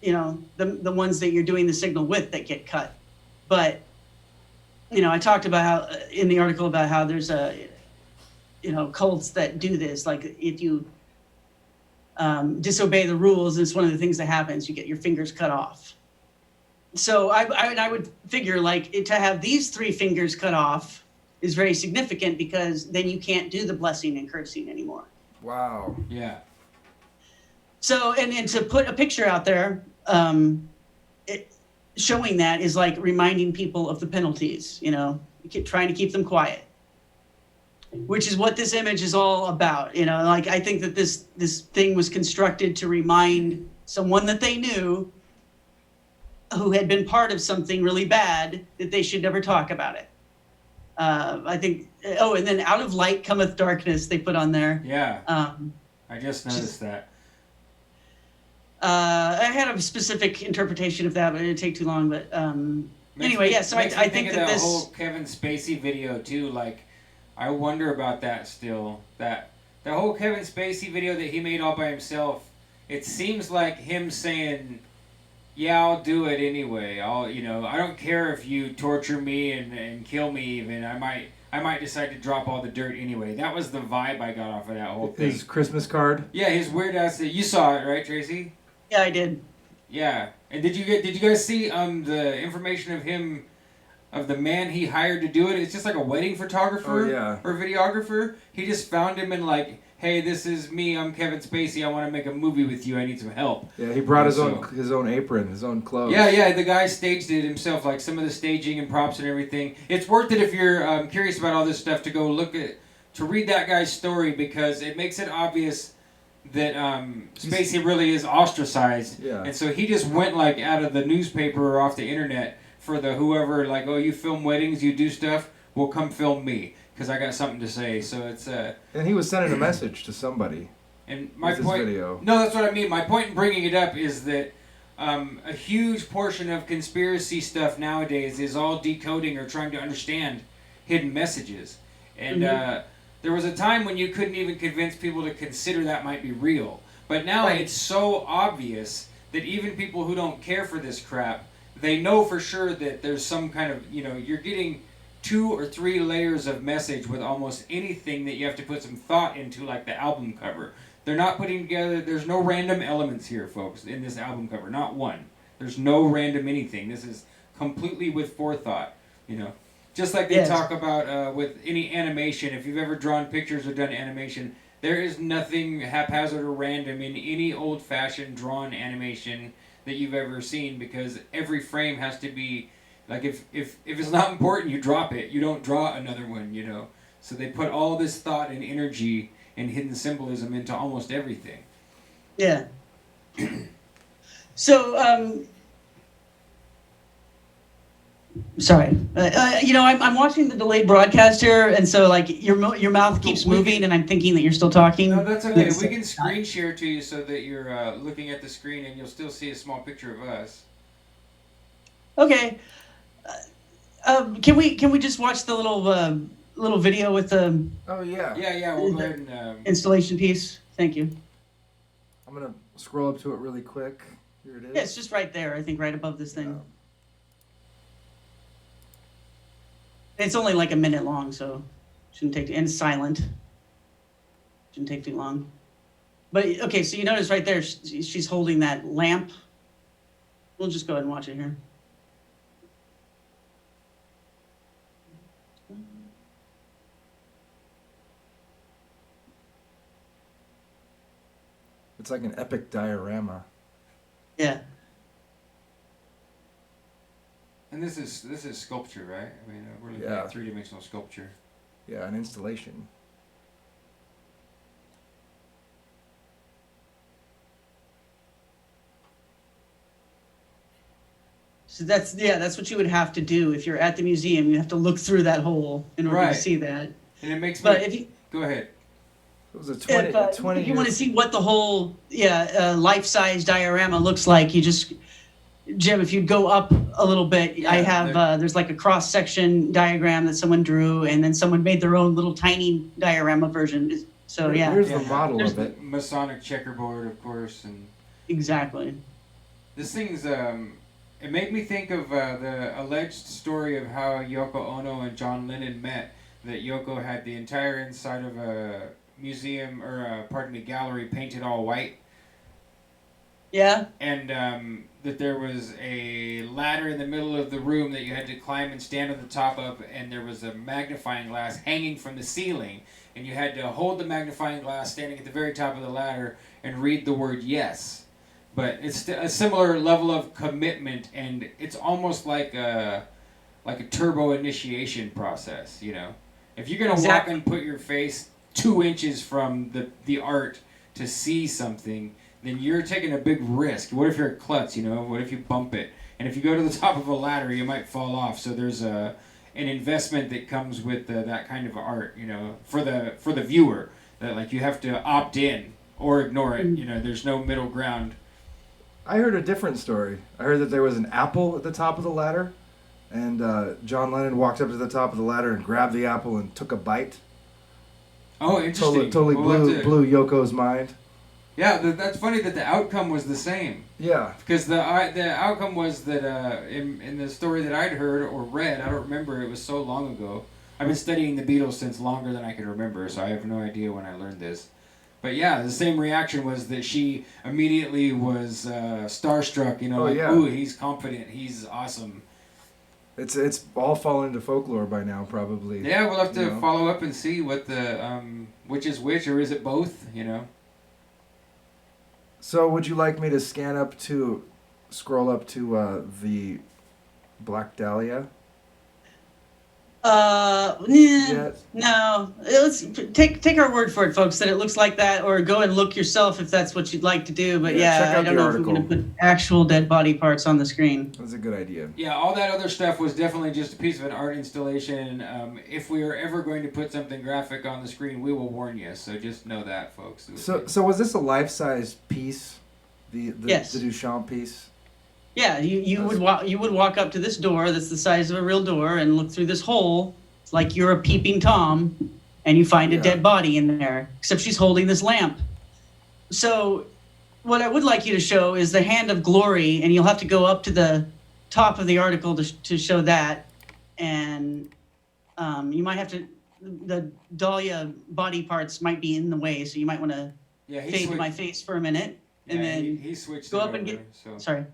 [SPEAKER 3] the ones that you're doing the signal with that get cut. But, I talked about how, in the article, about how there's cults that do this. Like, if you disobey the rules, it's one of the things that happens. You get your fingers cut off. So I would figure, to have these 3 fingers cut off is very significant, because then you can't do the blessing and cursing anymore.
[SPEAKER 1] Wow.
[SPEAKER 2] Yeah.
[SPEAKER 3] So, and to put a picture out there, showing that is like reminding people of the penalties, trying to keep them quiet, which is what this image is all about. I think that this thing was constructed to remind someone that they knew who had been part of something really bad, that they should never talk about it. I think, and then out of light cometh darkness, they put on there.
[SPEAKER 2] Yeah. I just noticed that.
[SPEAKER 3] I had a specific interpretation of that, but it didn't take too long. But anyway, yeah. So I think that this
[SPEAKER 2] whole Kevin Spacey video too. Like, I wonder about that still. That whole Kevin Spacey video that he made all by himself. It seems like him saying, "Yeah, I'll do it anyway. I don't care if you torture me and kill me. Even I might decide to drop all the dirt anyway." That was the vibe I got off of that whole thing.
[SPEAKER 1] His Christmas card.
[SPEAKER 2] Yeah, his weird ass. You saw it, right, Tracy?
[SPEAKER 3] Yeah, I did.
[SPEAKER 2] Yeah, and did you guys see the information of him, of the man he hired to do it? It's just like a wedding photographer or videographer. He just found him and like, hey, this is me. I'm Kevin Spacey. I want to make a movie with you. I need some help.
[SPEAKER 1] Yeah, he brought his own apron, his own clothes.
[SPEAKER 2] Yeah. The guy staged it himself, like some of the staging and props and everything. It's worth it if you're curious about all this stuff to go to read that guy's story, because it makes it obvious that Spacey really is ostracized.
[SPEAKER 1] Yeah.
[SPEAKER 2] And so he just went like out of the newspaper or off the internet for the whoever, like, oh, you film weddings, you do stuff, well, come film me, because I got something to say. So it's
[SPEAKER 1] and he was sending a message to somebody.
[SPEAKER 2] And my
[SPEAKER 1] with
[SPEAKER 2] point,
[SPEAKER 1] his video.
[SPEAKER 2] no, that's what I mean. My point in bringing it up is that a huge portion of conspiracy stuff nowadays is all decoding or trying to understand hidden messages. And there was a time when you couldn't even convince people to consider that might be real. But now it's so obvious that even people who don't care for this crap, they know for sure that there's some kind of, you're getting 2 or 3 layers of message with almost anything that you have to put some thought into, like the album cover. They're not putting together, there's no random elements here, folks, in this album cover. Not one. There's no random anything. This is completely with forethought, Just like they talk about with any animation. If you've ever drawn pictures or done animation, there is nothing haphazard or random in any old-fashioned drawn animation that you've ever seen, because every frame has to be, like, if it's not important, you drop it. You don't draw another one, So they put all this thought and energy and hidden symbolism into almost everything.
[SPEAKER 3] Yeah. So, sorry. I'm watching the delayed broadcast here, and so like your mouth keeps moving, and I'm thinking that you're still talking.
[SPEAKER 2] No, that's okay. We can screen share to you so that you're looking at the screen, and you'll still see a small picture of us.
[SPEAKER 3] Okay. Can we just watch the little video with the?
[SPEAKER 1] Oh yeah.
[SPEAKER 2] Yeah. We'll go ahead and
[SPEAKER 3] installation piece. Thank you.
[SPEAKER 1] I'm gonna scroll up to it really quick. Here it is.
[SPEAKER 3] Yeah, it's just right there. I think right above this thing. It's only like a minute long, so shouldn't take. And it's silent. Shouldn't take too long. But okay, so you notice right there, she's holding that lamp. We'll just go ahead and watch it here.
[SPEAKER 1] It's like an epic diorama.
[SPEAKER 3] Yeah.
[SPEAKER 2] And this is sculpture, right? I mean, we're looking at 3-dimensional sculpture.
[SPEAKER 1] Yeah, an installation.
[SPEAKER 3] So that's what you would have to do if you're at the museum. You have to look through that hole in order to see that.
[SPEAKER 2] And it makes
[SPEAKER 3] but
[SPEAKER 2] me.
[SPEAKER 3] If you,
[SPEAKER 2] go ahead.
[SPEAKER 1] It was a 20
[SPEAKER 3] if you want to see what the whole life-size diorama looks like, you just, Jim, if you go up a little bit, I have there's like a cross-section diagram that someone drew, and then someone made their own little tiny diorama version. So
[SPEAKER 1] here's the model of it.
[SPEAKER 2] Masonic checkerboard, of course, and
[SPEAKER 3] exactly.
[SPEAKER 2] This thing's it made me think of the alleged story of how Yoko Ono and John Lennon met. That Yoko had the entire inside of a museum or gallery painted all white.
[SPEAKER 3] Yeah.
[SPEAKER 2] And that there was a ladder in the middle of the room that you had to climb and stand on the top of, and there was a magnifying glass hanging from the ceiling, and you had to hold the magnifying glass standing at the very top of the ladder and read the word yes. But it's a similar level of commitment, and it's almost like a turbo initiation process, If you're going to walk and put your face 2 inches from the art to see something, then you're taking a big risk. What if you're a klutz, What if you bump it? And if you go to the top of a ladder, you might fall off. So there's an investment that comes with that kind of art, for the viewer. That like you have to opt in, or ignore it. You know, there's no middle ground.
[SPEAKER 1] I heard a different story. I heard that there was an apple at the top of the ladder, and John Lennon walked up to the top of the ladder and grabbed the apple and took a bite.
[SPEAKER 2] Oh, interesting.
[SPEAKER 1] Totally blew Yoko's mind.
[SPEAKER 2] Yeah, that's funny that the outcome was the same.
[SPEAKER 1] Yeah.
[SPEAKER 2] Because the outcome was that in the story that I'd heard or read, I don't remember, it was so long ago. I've been studying the Beatles since longer than I can remember, so I have no idea when I learned this. But yeah, the same reaction was that she immediately was starstruck, you know,
[SPEAKER 1] Oh,
[SPEAKER 2] like,
[SPEAKER 1] yeah.
[SPEAKER 2] ooh, he's confident, he's awesome.
[SPEAKER 1] It's all fallen into folklore by now, probably.
[SPEAKER 2] Yeah, we'll have to
[SPEAKER 1] You know.
[SPEAKER 2] follow up and see what the which is which, or is it both, you know?
[SPEAKER 1] So would you like me to scroll up to the Black Dahlia?
[SPEAKER 3] No. Let's take our word for it, folks, that it looks like that, or go and look yourself if that's what you'd like to do. But
[SPEAKER 1] Yeah, check
[SPEAKER 3] yeah, I
[SPEAKER 1] out
[SPEAKER 3] don't
[SPEAKER 1] the
[SPEAKER 3] know if we're
[SPEAKER 1] article.
[SPEAKER 3] going to put actual dead body parts on the screen.
[SPEAKER 1] That's a good idea.
[SPEAKER 2] Yeah, all that other stuff was definitely just a piece of an art installation. If we are ever going to put something graphic on the screen, we will warn you. So just know that, folks.
[SPEAKER 1] So was this a life-size piece? The
[SPEAKER 3] Yes.
[SPEAKER 1] the Duchamp piece?
[SPEAKER 3] Yeah, you would walk up to this door that's the size of a real door and look through this hole like you're a peeping Tom, and you find a
[SPEAKER 1] Yeah.
[SPEAKER 3] dead body in there, except she's holding this lamp. So what I would like you to show is the hand of glory, and you'll have to go up to the top of the article to show that. And you might have to, the Dahlia body parts might be in the way, so you might want to fade my face for a minute. And then
[SPEAKER 2] he switched
[SPEAKER 3] go
[SPEAKER 2] it
[SPEAKER 3] up
[SPEAKER 2] over,
[SPEAKER 3] and get,
[SPEAKER 2] so.
[SPEAKER 3] sorry.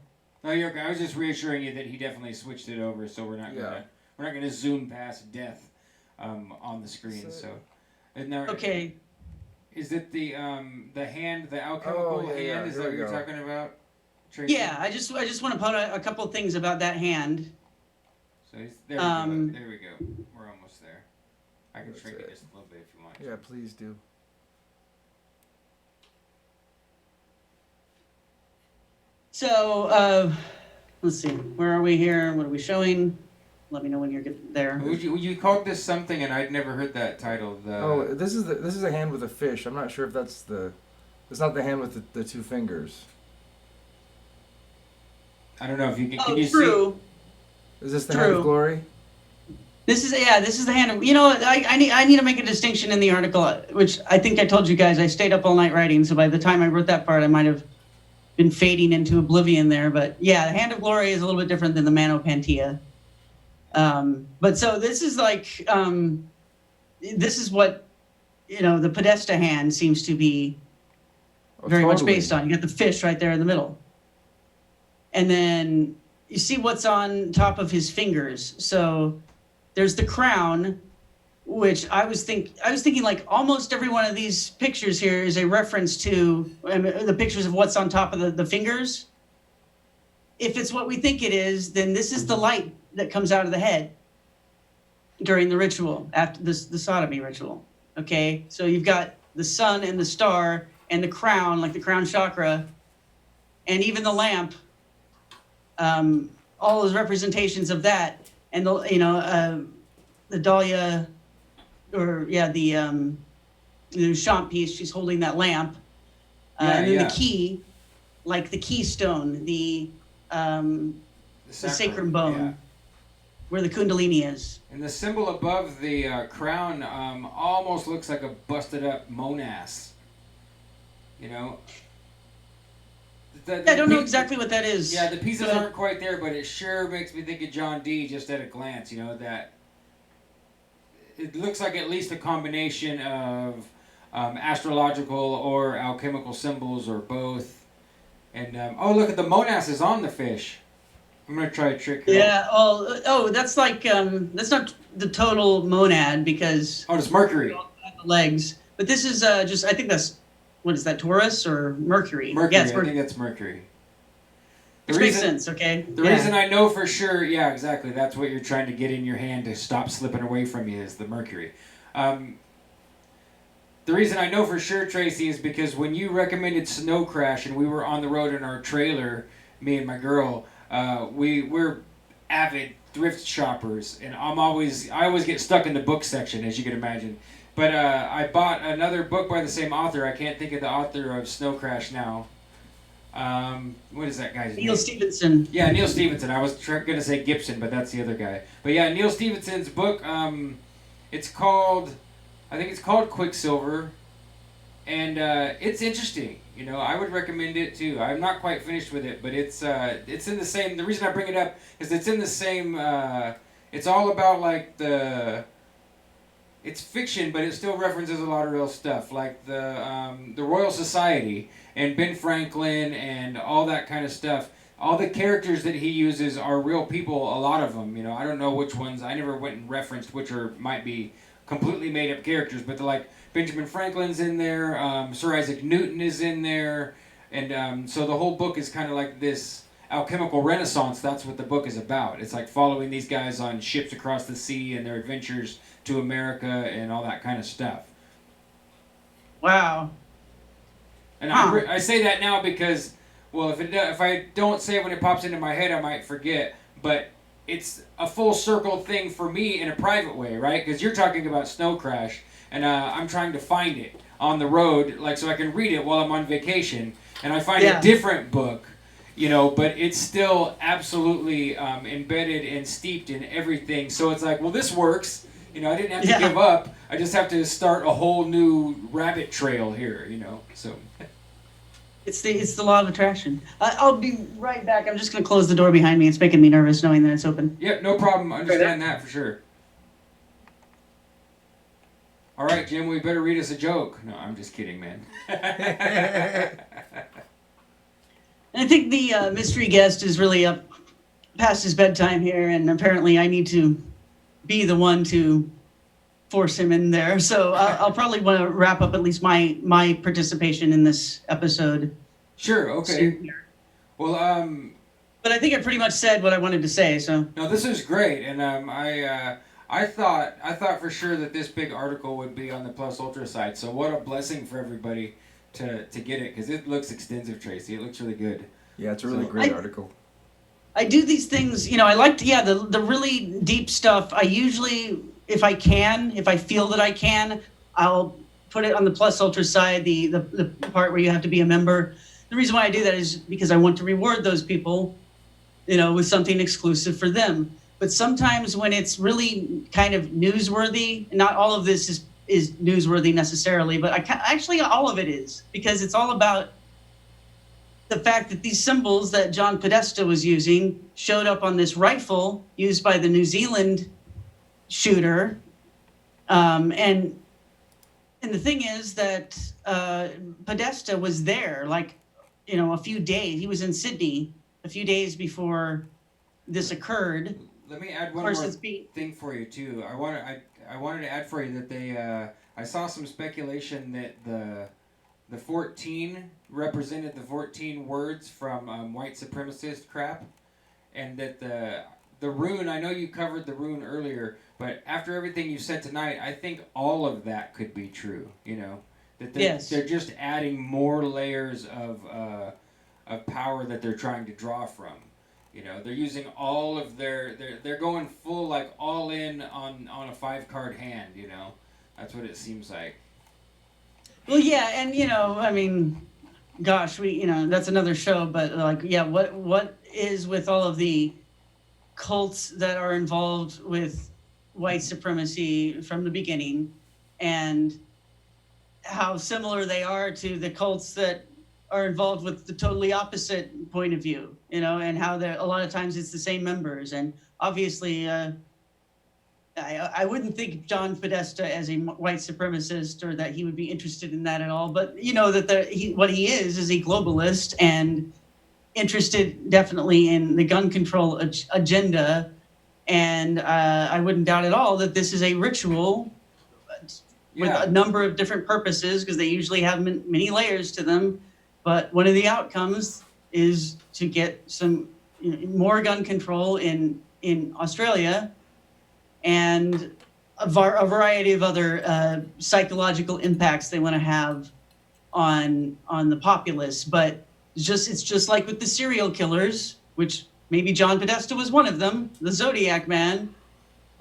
[SPEAKER 2] No, you're okay. I was just reassuring you that he definitely switched it over, so we're not gonna zoom past death on the screen. So, and there,
[SPEAKER 3] Okay.
[SPEAKER 2] Is it the hand, the alchemical hand?
[SPEAKER 1] yeah,
[SPEAKER 2] Is
[SPEAKER 1] here
[SPEAKER 2] that
[SPEAKER 1] we
[SPEAKER 2] what you're
[SPEAKER 1] go.
[SPEAKER 2] talking about, Tracy?
[SPEAKER 3] Yeah, I just want to put a couple of things about that hand.
[SPEAKER 2] So there we go. There we go. We're almost there. I can
[SPEAKER 1] That's
[SPEAKER 2] shrink it
[SPEAKER 1] it.
[SPEAKER 2] just a little bit if you want.
[SPEAKER 1] Yeah, please do.
[SPEAKER 3] So, let's see. Where are we here? What are we showing? Let me know when you're there.
[SPEAKER 2] You called this something, and I'd never heard that title.
[SPEAKER 1] This is a hand with a fish. I'm not sure if that's it's not the hand with the two fingers.
[SPEAKER 2] I don't know if you can.
[SPEAKER 3] Oh,
[SPEAKER 2] Can you
[SPEAKER 3] true.
[SPEAKER 1] Is this the hand of
[SPEAKER 3] True.
[SPEAKER 1] glory?
[SPEAKER 3] This is the hand of. You know, I need to make a distinction in the article, which I think I told you guys. I stayed up all night writing, so by the time I wrote that part, I might have been fading into oblivion there. But yeah, the hand of glory is a little bit different than the Manopantia. But so this is like this is what the Podesta hand seems to be very much based on. You got the fish right there in the middle, and then you see what's on top of his fingers. So there's the crown, which I was thinking like almost every one of these pictures here is a reference to the pictures of what's on top of the fingers. If it's what we think it is, then this is the light that comes out of the head during the ritual, after the sodomy ritual. Okay, so you've got the sun and the star and the crown, like the crown chakra, and even the lamp. All those representations of that, and the Dahlia, or the Duchamp piece. She's holding that lamp, and then the key, like the keystone, the sacrum bone, where the Kundalini is.
[SPEAKER 2] And the symbol above the crown almost looks like a busted up monass.
[SPEAKER 3] I don't know exactly what that is.
[SPEAKER 2] Yeah, the pieces aren't quite there, but it sure makes me think of John D. just at a glance. That it looks like at least a combination of astrological or alchemical symbols, or both. And look at the monass is on the fish. I'm gonna try a trick here.
[SPEAKER 3] Yeah. Oh, that's like that's not the total monad, because
[SPEAKER 2] it's Mercury.
[SPEAKER 3] The legs, but this is just. I think that's. What is that, Taurus or Mercury?
[SPEAKER 2] Mercury,
[SPEAKER 3] yeah,
[SPEAKER 2] I think that's Mercury.
[SPEAKER 3] Which makes sense, okay?
[SPEAKER 2] The reason I know for sure, yeah, exactly, that's what you're trying to get in your hand to stop slipping away from you is the Mercury. The reason I know for sure, Tracy, is because when you recommended Snow Crash and we were on the road in our trailer, me and my girl, we're avid thrift shoppers, and I always get stuck in the book section, as you can imagine. But I bought another book by the same author. I can't think of the author of Snow Crash now. What is that guy's name?
[SPEAKER 3] Neil Stephenson.
[SPEAKER 2] Yeah, Neil Stephenson. I was going to say Gibson, but that's the other guy. But yeah, Neil Stephenson's book, it's called, I think it's called Quicksilver. And it's interesting. You know, I would recommend it too. I'm not quite finished with it, but it's in the same, the reason I bring it up is it's in the same, it's all about like it's fiction, but it still references a lot of real stuff, like the Royal Society and Ben Franklin and all that kind of stuff. All the characters that he uses are real people, a lot of them. You know, I don't know which ones. I never went and referenced which might be completely made up characters, but they're like Benjamin Franklin's in there, Sir Isaac Newton is in there, and so the whole book is kind of like this alchemical renaissance. That's what the book is about. It's like following these guys on ships across the sea and their adventures to America and all that kind of stuff.
[SPEAKER 3] Wow.
[SPEAKER 2] And I say that now because, well, if I don't say it when it pops into my head, I might forget. But it's a full circle thing for me in a private way, right? Because you're talking about Snow Crash, and I'm trying to find it on the road, like so I can read it while I'm on vacation, and I find a different book. You know, but it's still absolutely embedded and steeped in everything. So it's like, well, this works. You know, I didn't have to give up. I just have to start a whole new rabbit trail here, you know, so.
[SPEAKER 3] It's the law of attraction. I'll be right back. I'm just going to close the door behind me. It's making me nervous knowing that it's open.
[SPEAKER 2] Yep, no problem. Understand that for sure. All right, Jim, we better read us a joke. No, I'm just kidding, man.
[SPEAKER 3] And I think the mystery guest is really up past his bedtime here, and apparently I need to be the one to force him in there. So I'll probably want to wrap up at least my participation in this episode.
[SPEAKER 2] Sure, okay. Well,
[SPEAKER 3] but I think I pretty much said what I wanted to say, so.
[SPEAKER 2] No, this is great, and I thought for sure that this big article would be on the Plus Ultra site, so what a blessing for everybody to get it, because it looks extensive, Tracy. It looks really good.
[SPEAKER 1] Yeah, it's a really great article.
[SPEAKER 3] I do these things, you know, I like to, the really deep stuff. I usually, if I feel that I can, I'll put it on the Plus Ultra side, the part where you have to be a member. The reason why I do that is because I want to reward those people, you know, with something exclusive for them. But sometimes when it's really kind of newsworthy, not all of this is newsworthy necessarily, but actually all of it is, because it's all about the fact that these symbols that John Podesta was using showed up on this rifle used by the New Zealand shooter. And the thing is that Podesta was there, like, you know, a few days. He was in Sydney a few days before this occurred.
[SPEAKER 2] Let me add one more thing for you too. I wanted to add for you that I saw some speculation that the 14 represented the 14 words from white supremacist crap, and that the rune, I know you covered the rune earlier, but after everything you said tonight, I think all of that could be true, you know, that they're just adding more layers of power that they're trying to draw from. You know, they're using all of they're going full, like, all in on a 5-card hand, you know. That's what it seems like.
[SPEAKER 3] Well, yeah, and, you know, I mean, gosh, you know, that's another show, but, like, yeah, what is with all of the cults that are involved with white supremacy from the beginning, and how similar they are to the cults that are involved with the totally opposite point of view, you know, and how a lot of times it's the same members. And obviously, I wouldn't think John Podesta as a white supremacist, or that he would be interested in that at all. But, you know, that what he is a globalist and interested definitely in the gun control agenda. And I wouldn't doubt at all that this is a ritual with a number of different purposes, because they usually have many layers to them. But one of the outcomes is to get some more gun control in Australia, and a variety of other psychological impacts they want to have on the populace. But it's just like with the serial killers, which maybe John Podesta was one of them, the Zodiac man.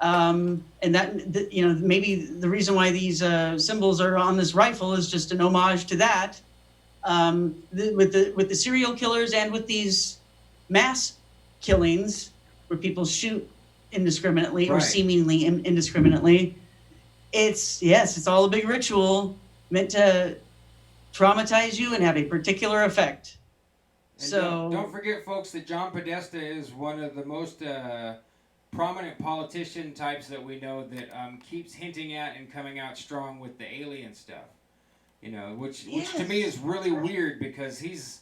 [SPEAKER 3] And that, you know, maybe the reason why these symbols are on this rifle is just an homage to that. With the serial killers and with these mass killings where people shoot indiscriminately or
[SPEAKER 2] Right.
[SPEAKER 3] seemingly indiscriminately, it's all a big ritual meant to traumatize you and have a particular effect.
[SPEAKER 2] And
[SPEAKER 3] So
[SPEAKER 2] don't forget, folks, that John Podesta is one of the most prominent politician types that we know that keeps hinting at and coming out strong with the alien stuff. You know, which to me is really weird because he's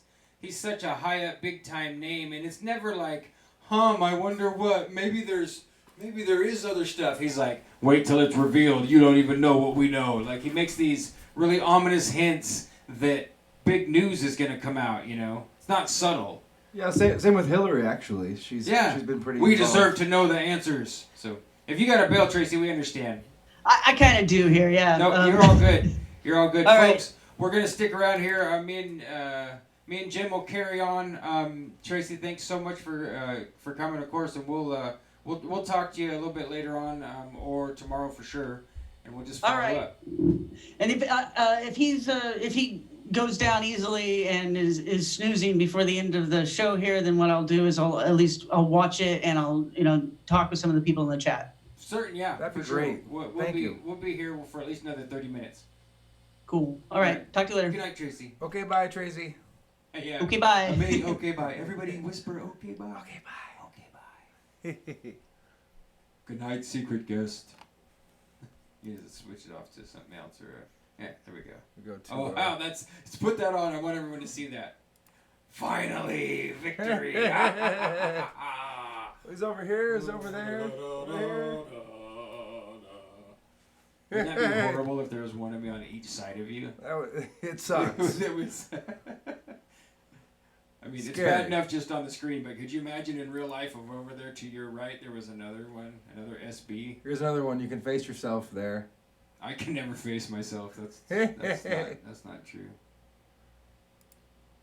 [SPEAKER 2] such a high up, big time name, and it's never like, I wonder what. Maybe there is other stuff. He's like, wait till it's revealed. You don't even know what we know. Like he makes these really ominous hints that big news is gonna come out. You know, it's not subtle.
[SPEAKER 1] Yeah, same with Hillary, actually. She's been pretty
[SPEAKER 2] We
[SPEAKER 1] involved.
[SPEAKER 2] deserve to know the answers. So if you got a bail, Tracy, we understand.
[SPEAKER 3] I kind of do here, yeah.
[SPEAKER 2] No, you're all good. You're all good,
[SPEAKER 3] All
[SPEAKER 2] folks. We're gonna stick around here. Me and Jim will carry on. Tracy, thanks so much for coming, of course, and we'll talk to you a little bit later on, or tomorrow for sure, and we'll just follow
[SPEAKER 3] All right.
[SPEAKER 2] up.
[SPEAKER 3] And if he goes down easily and is snoozing before the end of the show here, then what I'll do is I'll watch it and I'll talk with some of the people in the chat.
[SPEAKER 2] Certain, yeah.
[SPEAKER 1] That'd be
[SPEAKER 2] for sure.
[SPEAKER 1] great. Thank you.
[SPEAKER 2] We'll be here for at least another 30 minutes.
[SPEAKER 3] Cool. All right. Talk to you
[SPEAKER 2] Good
[SPEAKER 3] later.
[SPEAKER 2] night, Tracy.
[SPEAKER 1] Okay, bye, Tracy.
[SPEAKER 2] Yeah.
[SPEAKER 3] Okay, bye.
[SPEAKER 2] Okay, bye. Everybody whisper, okay, bye.
[SPEAKER 1] Okay, bye.
[SPEAKER 2] Okay, bye. Good night, secret guest. You need to switch it off to something else, or yeah, there we go.
[SPEAKER 1] We go to,
[SPEAKER 2] Oh wow, let's put that on. I want everyone to see that. Finally, victory!
[SPEAKER 1] Who's over here? Who's over there? Over here?
[SPEAKER 2] Wouldn't that be horrible if there was one of me on each side of you?
[SPEAKER 1] It sucks.
[SPEAKER 2] It was. I mean, it's
[SPEAKER 1] Scary.
[SPEAKER 2] bad enough just on the screen, but could you imagine in real life, if over there to your right there was another one, another SB?
[SPEAKER 1] Here's another one. You can face yourself there.
[SPEAKER 2] I can never face myself. That's not true.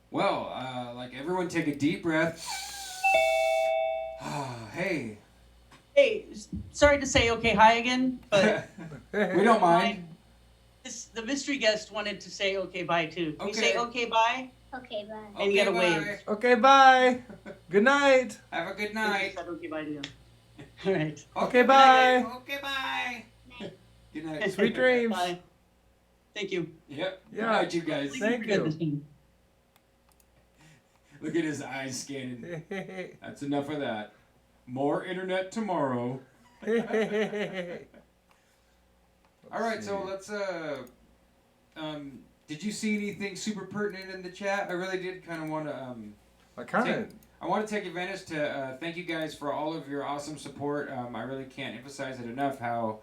[SPEAKER 2] Well, like everyone, take a deep breath. Hey.
[SPEAKER 3] Hey, sorry to say okay hi again, but
[SPEAKER 2] We don't mind.
[SPEAKER 3] the mystery guest wanted to say okay bye too. Can you say
[SPEAKER 2] Okay.
[SPEAKER 3] okay bye?
[SPEAKER 5] Okay, bye.
[SPEAKER 3] And you gotta
[SPEAKER 2] bye.
[SPEAKER 3] wave.
[SPEAKER 1] Okay, bye. Good night.
[SPEAKER 2] Have a good
[SPEAKER 3] I
[SPEAKER 2] night.
[SPEAKER 3] said okay bye to you. All right.
[SPEAKER 1] Okay, bye.
[SPEAKER 2] Okay, bye. Good night.
[SPEAKER 1] Sweet dreams.
[SPEAKER 3] Bye. Thank you.
[SPEAKER 2] Yep. Good
[SPEAKER 1] Yeah.
[SPEAKER 2] night, you guys.
[SPEAKER 1] Thank you.
[SPEAKER 2] Look at his eyes scanning. That's enough of that. More internet tomorrow. All right, so let's did you see anything super pertinent in the chat? I really did kind of want to I want to take advantage to thank you guys for all of your awesome support. I really can't emphasize it enough how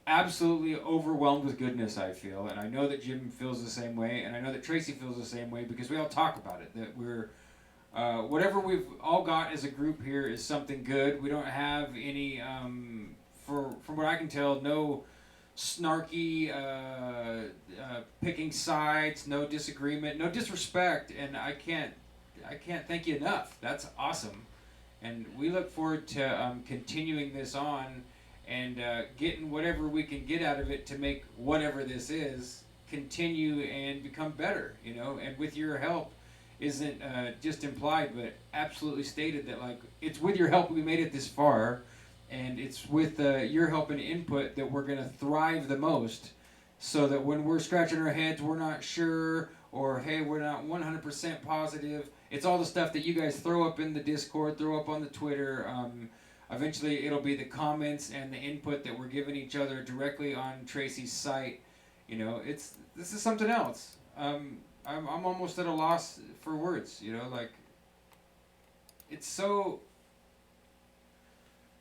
[SPEAKER 2] absolutely overwhelmed with goodness I feel, and I know that Jim feels the same way, and I know that Tracy feels the same way because we all talk about it. That we're whatever we've all got as a group here is something good. We don't have any, from what I can tell, no snarky picking sides, no disagreement, no disrespect, and I can't thank you enough. That's awesome, and we look forward to continuing this on and getting whatever we can get out of it to make whatever this is continue and become better, you know. And with your help isn't just implied but absolutely stated that, like, it's with your help we made it this far, and it's with your help and input that we're going to thrive the most, so that when we're scratching our heads we're not sure, or hey, we're not 100% positive. It's all the stuff that you guys throw up in the Discord, throw up on the Twitter. Eventually it'll be the comments and the input that we're giving each other directly on Tracy's site. You know, this is something else. I'm almost at a loss for words, you know, like, it's so,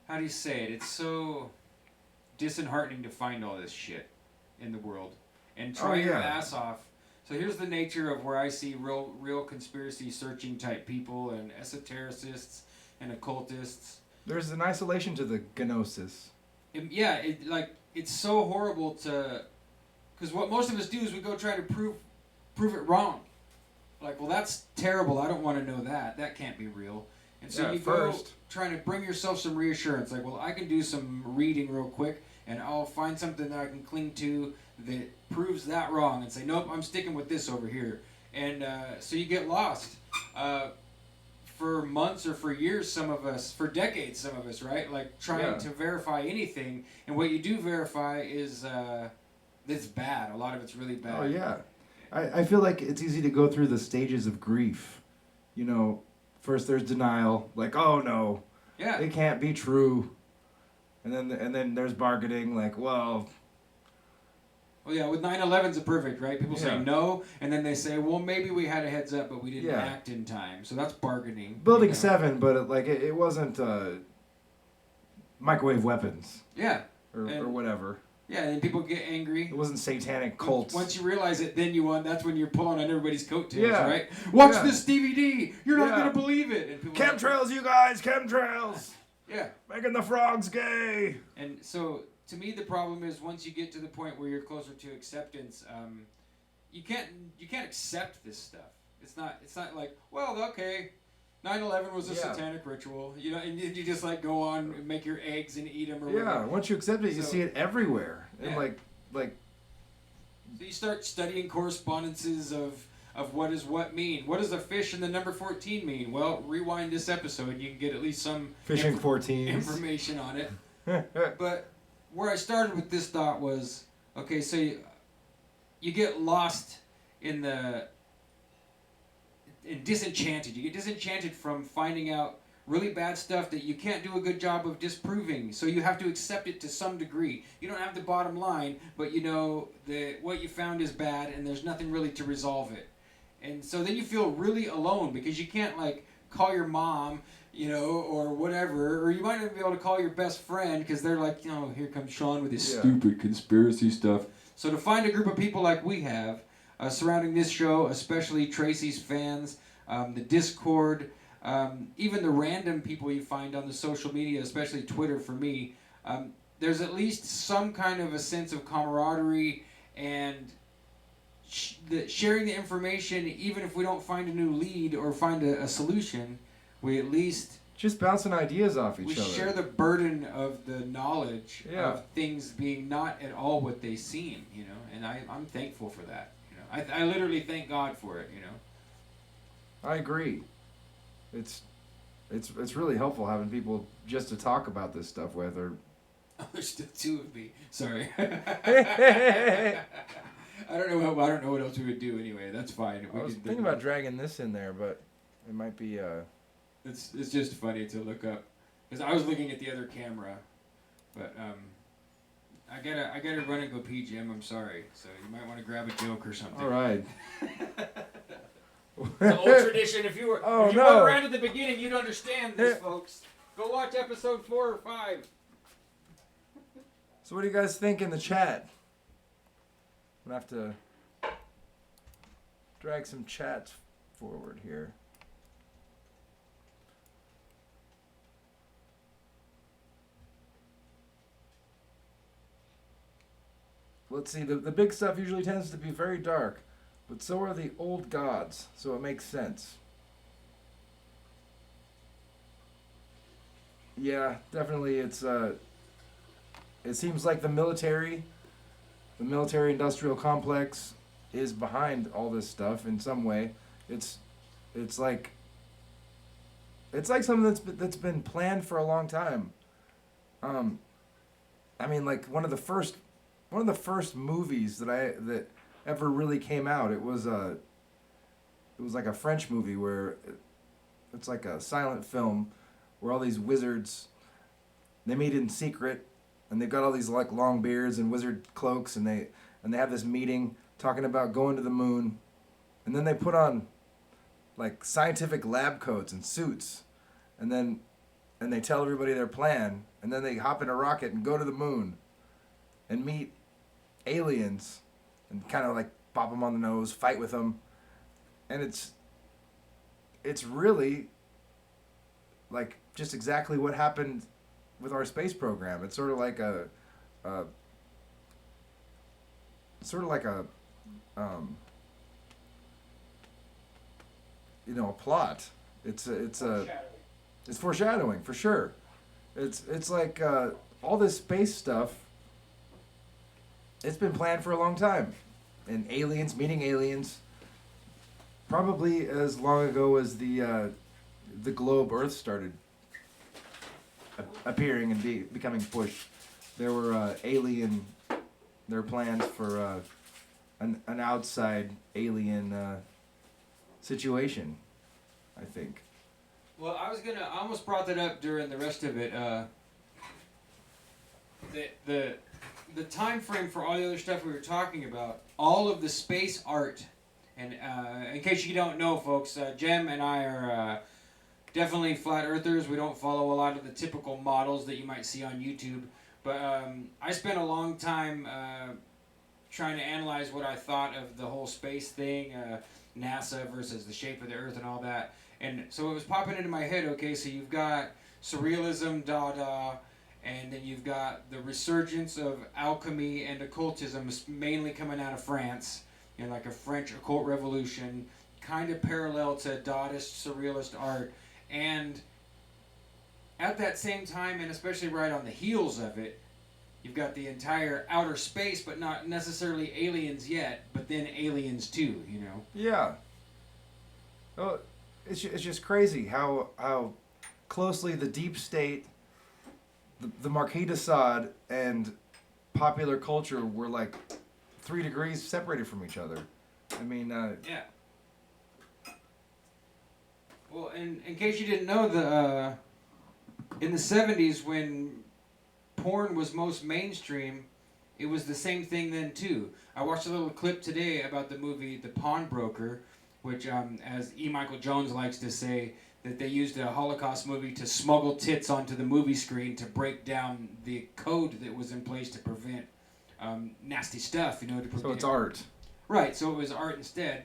[SPEAKER 2] how do you say it? It's so disheartening to find all this shit in the world and trying your ass off. So here's the nature of where I see real conspiracy searching type people and esotericists and occultists.
[SPEAKER 1] There's an isolation to the gnosis.
[SPEAKER 2] It's so horrible to, because what most of us do is we go try to prove it wrong. Like, well, that's terrible. I don't want to know that. That can't be real. And so
[SPEAKER 1] Yeah,
[SPEAKER 2] you
[SPEAKER 1] first.
[SPEAKER 2] go trying to bring yourself some reassurance, like, well, I can do some reading real quick, and I'll find something that I can cling to that proves that wrong, and say, nope, I'm sticking with this over here. And so you get lost. For months or for years, some of us, for decades, some of us, right? Like trying to verify anything, and what you do verify is it's bad. A lot of it's really bad.
[SPEAKER 1] Oh yeah, I feel like it's easy to go through the stages of grief. You know, first there's denial, like, oh no,
[SPEAKER 2] Yeah.
[SPEAKER 1] it can't be true, and then there's bargaining, like, well,
[SPEAKER 2] yeah, with 9/11's a perfect, right? People say
[SPEAKER 1] Yeah.
[SPEAKER 2] no, and then they say, well, maybe we had a heads up, but we didn't
[SPEAKER 1] Yeah.
[SPEAKER 2] act in time. So that's bargaining.
[SPEAKER 1] Building
[SPEAKER 2] you know?
[SPEAKER 1] 7, but it wasn't microwave weapons
[SPEAKER 2] Yeah.
[SPEAKER 1] or whatever.
[SPEAKER 2] Yeah, and people get angry.
[SPEAKER 1] It wasn't satanic cults.
[SPEAKER 2] Once you realize it, then that's when you're pulling on everybody's coattails,
[SPEAKER 1] Yeah.
[SPEAKER 2] right? Watch
[SPEAKER 1] Yeah.
[SPEAKER 2] this DVD. You're not
[SPEAKER 1] Yeah.
[SPEAKER 2] going to believe it. And people
[SPEAKER 1] Chemtrails, you guys, chemtrails!
[SPEAKER 2] Yeah.
[SPEAKER 1] Making the frogs gay!
[SPEAKER 2] And so, to me, the problem is once you get to the point where you're closer to acceptance, you can't accept this stuff. It's not like, well, okay, 9/11 was a satanic ritual, you know, and you just like go on and make your eggs and eat them or
[SPEAKER 1] Yeah,
[SPEAKER 2] whatever.
[SPEAKER 1] once you accept it, you
[SPEAKER 2] So-
[SPEAKER 1] see it everywhere. And
[SPEAKER 2] Yeah.
[SPEAKER 1] like
[SPEAKER 2] So you start studying correspondences of what does what mean. What does a fish in the number 14 mean? Well, rewind this episode and you can get at least some
[SPEAKER 1] fishing 14s.
[SPEAKER 2] information on it. But where I started with this thought was, okay, so you get lost in disenchanted. You get disenchanted from finding out really bad stuff that you can't do a good job of disproving. So you have to accept it to some degree. You don't have the bottom line, but you know that what you found is bad and there's nothing really to resolve it. And so then you feel really alone because you can't like call your mom, you know, or whatever, or you might not be able to call your best friend because they're like, you know, here comes Sean with his stupid conspiracy stuff. So to find a group of people like we have surrounding this show, especially Tracy's fans, the Discord, even the random people you find on the social media, especially Twitter for me, there's at least some kind of a sense of camaraderie and sharing the information, even if we don't find a new lead or find a solution, we at least
[SPEAKER 1] just bouncing ideas off each
[SPEAKER 2] we
[SPEAKER 1] other.
[SPEAKER 2] share the burden of the knowledge
[SPEAKER 1] Yeah.
[SPEAKER 2] of things being not at all what they seem, you know, and I'm thankful for that, you know. I literally thank God for it, you know.
[SPEAKER 1] I agree. It's really helpful having people just to talk about this stuff with, or
[SPEAKER 2] There's still two of me. Sorry.
[SPEAKER 1] I
[SPEAKER 2] I don't know what else we would do anyway. That's fine.
[SPEAKER 1] was thinking about dragging this in there, but it might be
[SPEAKER 2] It's just funny to look up because I was looking at the other camera, but I gotta run and go pee, Jim. I'm sorry. So you might want to grab a joke or something.
[SPEAKER 1] all right.
[SPEAKER 2] The old tradition. If you were around at the beginning, you'd understand this, folks. Go watch episode 4 or 5.
[SPEAKER 1] So what do you guys think in the chat? I'm gonna have to drag some chats forward here. Let's see, the big stuff usually tends to be very dark, but so are the old gods, so it makes sense. Yeah, definitely it seems like the military industrial complex is behind all this stuff in some way. It's like something that's been planned for a long time. I mean, like one of the first movies that ever really came out, it was like a French movie where it's like a silent film where all these wizards, they meet in secret and they've got all these like long beards and wizard cloaks and they have this meeting talking about going to the moon, and then they put on like scientific lab coats and suits, and they tell everybody their plan, and then they hop in a rocket and go to the moon and meet aliens and kind of like pop them on the nose, fight with them, and it's really like just exactly what happened with our space program. It's sort of like a a plot. It's a It's foreshadowing for sure. It's like all this space stuff. It's been planned for a long time, and aliens meeting aliens. Probably as long ago as the globe Earth started appearing and becoming pushed. There were there were plans for an outside alien situation, I think.
[SPEAKER 2] Well, I almost brought that up during the rest of it. The time frame for all the other stuff we were talking about, all of the space art, and in case you don't know, folks, Jem and I are definitely flat earthers. We don't follow a lot of the typical models that you might see on YouTube. But I spent a long time trying to analyze what I thought of the whole space thing, NASA versus the shape of the Earth and all that. And so it was popping into my head, okay, so you've got surrealism, Dada, and then you've got the resurgence of alchemy and occultism, mainly coming out of France, you know, like a French occult revolution, kind of parallel to Dadist surrealist art. And at that same time, and especially right on the heels of it, you've got the entire outer space, but not necessarily aliens yet, but then aliens too, you know?
[SPEAKER 1] Yeah. Oh, it's just crazy how closely the deep state, the Marquis de Sade, and popular culture were like 3 degrees separated from each other. I mean,
[SPEAKER 2] yeah. Well, in case you didn't know, in the 70s when porn was most mainstream, it was the same thing then too. I watched a little clip today about the movie The Pawnbroker, which, as E. Michael Jones likes to say, that they used a Holocaust movie to smuggle tits onto the movie screen to break down the code that was in place to prevent nasty stuff, you know.
[SPEAKER 1] So it's art.
[SPEAKER 2] Right, so it was art instead.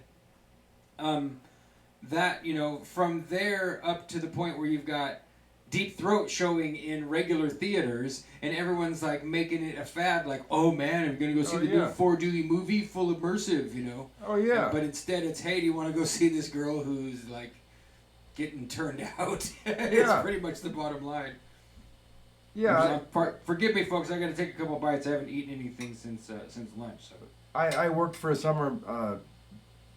[SPEAKER 2] That, you know, from there up to the point where you've got Deep Throat showing in regular theaters, and everyone's like making it a fad, like, oh man, I'm gonna go see the new 4D movie, full immersive, you know.
[SPEAKER 1] Oh yeah.
[SPEAKER 2] But instead it's, hey, do you want to go see this girl who's like getting turned out? It's pretty much the bottom line.
[SPEAKER 1] Yeah.
[SPEAKER 2] Forgive me, folks. I got to take a couple bites. I haven't eaten anything since lunch. So.
[SPEAKER 1] I worked for a summer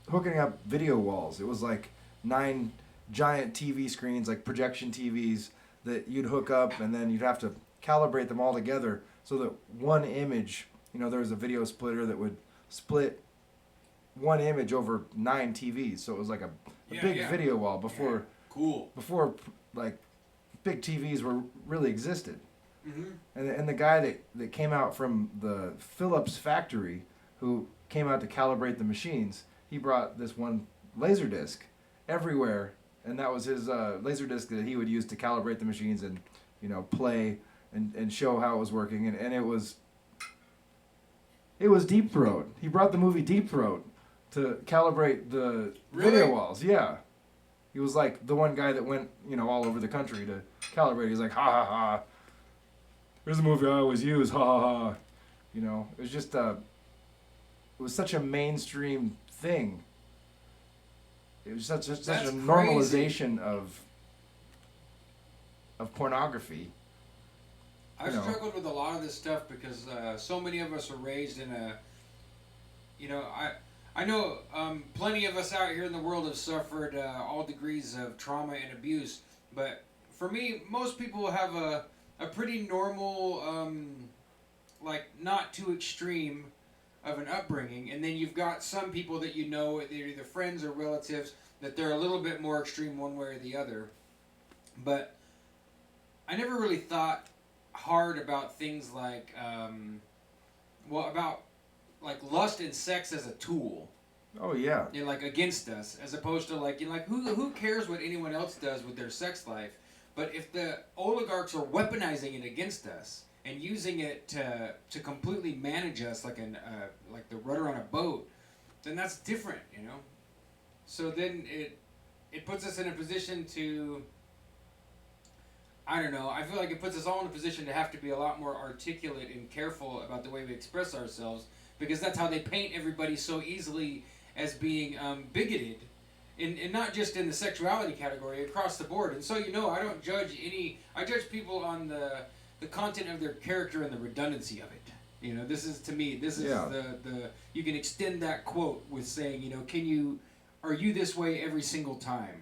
[SPEAKER 1] hooking up video walls. It was like 9 giant TV screens, like projection TVs, that you'd hook up, and then you'd have to calibrate them all together so that one image, you know, there was a video splitter that would split one image over 9 TVs. So it was like a big video wall before like big TVs were really existed. Mm-hmm. And the guy that came out from the Philips factory, who came out to calibrate the machines, he brought this one laser disc everywhere, and that was his laser disc that he would use to calibrate the machines and, you know, play and show how it was working. And it was Deep Throat. He brought the movie Deep Throat to calibrate the video walls. Yeah. He was like the one guy that went, you know, all over the country to calibrate. He's like, ha ha ha. Here's a movie I always use, ha ha ha. You know, it was just it was such a mainstream thing. It was such a normalization of pornography.
[SPEAKER 2] I've struggled with a lot of this stuff because so many of us are raised in a, you know, I know plenty of us out here in the world have suffered all degrees of trauma and abuse, but for me, most people have a pretty normal, like not too extreme of an upbringing, and then you've got some people that you know, they're either friends or relatives, that they're a little bit more extreme one way or the other. But I never really thought hard about things like, about like lust and sex as a tool.
[SPEAKER 1] Oh yeah.
[SPEAKER 2] You know, like against us, as opposed to like, you know, like who cares what anyone else does with their sex life? But if the oligarchs are weaponizing it against us and using it to completely manage us like the rudder on a boat, then that's different, you know. So then it puts us in a position to, I don't know, I feel like it puts us all in a position to have to be a lot more articulate and careful about the way we express ourselves, because that's how they paint everybody so easily as being bigoted and not just in the sexuality category, across the board. And so, you know, I don't judge I judge people on the content of their character and the redundancy of it. You know, this is, to me, this is the you can extend that quote with saying, you know, are you this way every single time?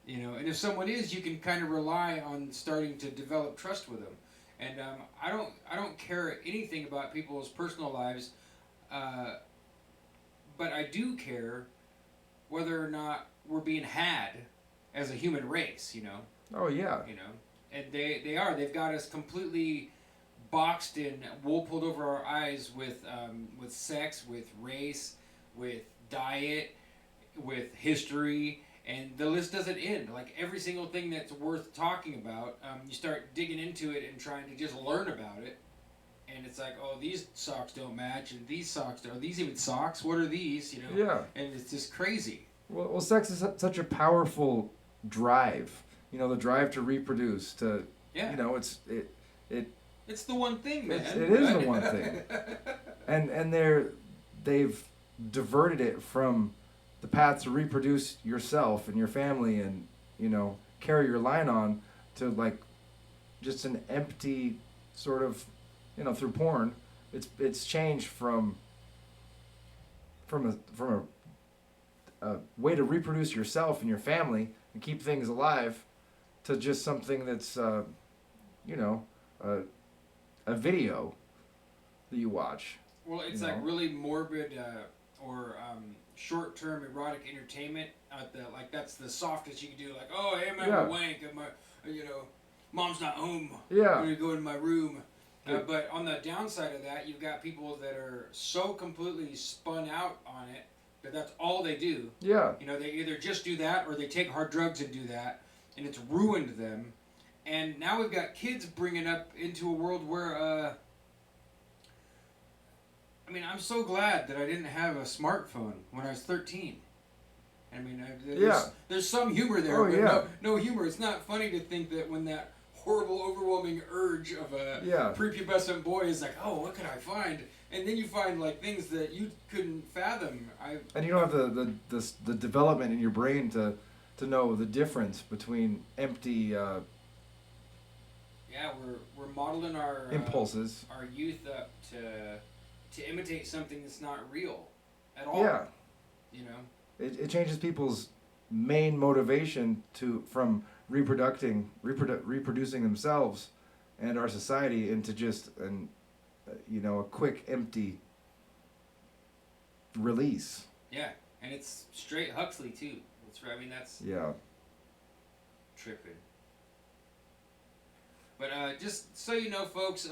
[SPEAKER 2] You know, and if someone is, you can kind of rely on starting to develop trust with them. And I don't care anything about people's personal lives, but I do care whether or not we're being had as a human race. You know.
[SPEAKER 1] Oh yeah.
[SPEAKER 2] You know, and they've got us completely boxed and wool pulled over our eyes with sex, with race, with diet, with history. And the list doesn't end. Like, every single thing that's worth talking about, you start digging into it and trying to just learn about it. And it's like, oh, these socks don't match, and these socks don't. Are these even socks? What are these? You know?
[SPEAKER 1] Yeah.
[SPEAKER 2] And it's just crazy.
[SPEAKER 1] Well, sex is such a powerful drive. You know, the drive to reproduce. To you know, it's
[SPEAKER 2] the one thing, man.
[SPEAKER 1] It is the one thing. And they've diverted it from the path to reproduce yourself and your family and, you know, carry your line on, to like just an empty sort of, you know, through porn. It's changed from a way to reproduce yourself and your family and keep things alive, to just something that's you know, a video that you watch.
[SPEAKER 2] Well, it's like really morbid or short-term erotic entertainment. Like, that's the softest you can do. Like, oh, hey, I'm having a wank. You know, mom's not home.
[SPEAKER 1] Yeah.
[SPEAKER 2] I'm gonna go in my room. But on the downside of that, you've got people that are so completely spun out on it that that's all they do.
[SPEAKER 1] Yeah.
[SPEAKER 2] You know, they either just do that or they take hard drugs and do that, and it's ruined them. And now we've got kids bringing up into a world where, I mean, I'm so glad that I didn't have a smartphone when I was 13. I mean, there's some humor there, but no humor. It's not funny to think that when that horrible, overwhelming urge of a prepubescent boy is like, oh, what could I find? And then you find, like, things that you couldn't fathom.
[SPEAKER 1] And you don't have the development in your brain to know the difference between empty.
[SPEAKER 2] We're modeling our
[SPEAKER 1] impulses,
[SPEAKER 2] our youth up to imitate something that's not real at all.
[SPEAKER 1] Yeah.
[SPEAKER 2] You know.
[SPEAKER 1] It changes people's main motivation from reproducing themselves and our society into just a quick empty release.
[SPEAKER 2] Yeah, and it's straight Huxley too. That's right. I mean, that's tripping. But just so you know, folks,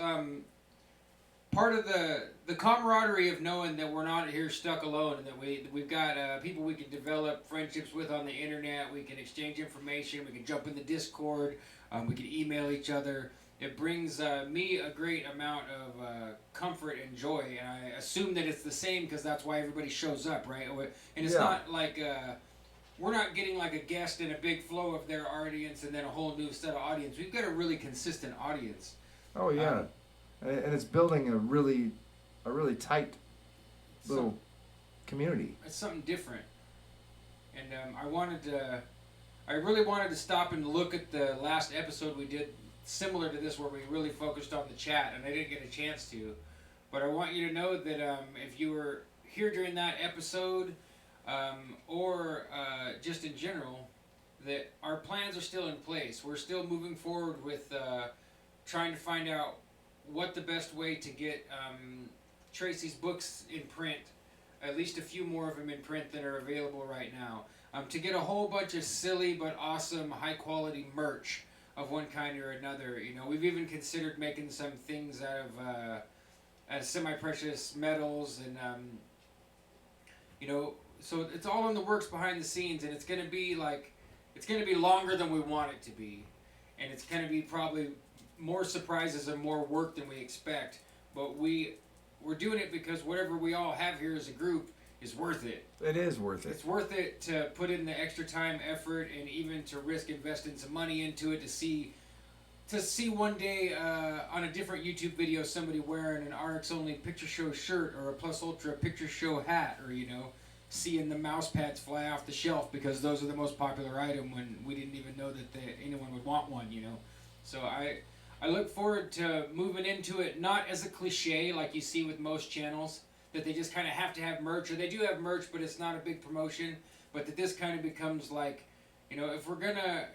[SPEAKER 2] part of the camaraderie of knowing that we're not here stuck alone, and that we've got people we can develop friendships with on the internet. We can exchange information. We can jump in the Discord. We can email each other. It brings me a great amount of comfort and joy, and I assume that it's the same because that's why everybody shows up, right? And it's not like we're not getting like a guest and a big flow of their audience and then a whole new set of audience. We've got a really consistent audience.
[SPEAKER 1] Oh yeah, and it's building a really tight little community.
[SPEAKER 2] It's something different, and I really wanted to stop and look at the last episode we did, similar to this, where we really focused on the chat, and I didn't get a chance to. But I want you to know that if you were here during that episode, or just in general, that our plans are still in place. We're still moving forward with trying to find out what the best way to get Tracy's books in print, at least a few more of them in print than are available right now, to get a whole bunch of silly but awesome high quality merch of one kind or another. You know, we've even considered making some things out of semi-precious metals, and you know, so it's all in the works behind the scenes, and it's gonna be longer than we want it to be, and it's gonna be probably more surprises and more work than we expect, but we're doing it because whatever we all have here as a group is worth it.
[SPEAKER 1] It is worth it.
[SPEAKER 2] It's worth it to put in the extra time, effort, and even to risk investing some money into it to see one day on a different YouTube video somebody wearing an RX Only Picture Show shirt or a Plus Ultra Picture Show hat, or, you know, seeing the mouse pads fly off the shelf because those are the most popular item when we didn't even know that anyone would want one, you know. So I look forward to moving into it, not as a cliche like you see with most channels, that they just kind of have to have merch, or they do have merch, but it's not a big promotion, but that this kind of becomes like, you know, if we're gonna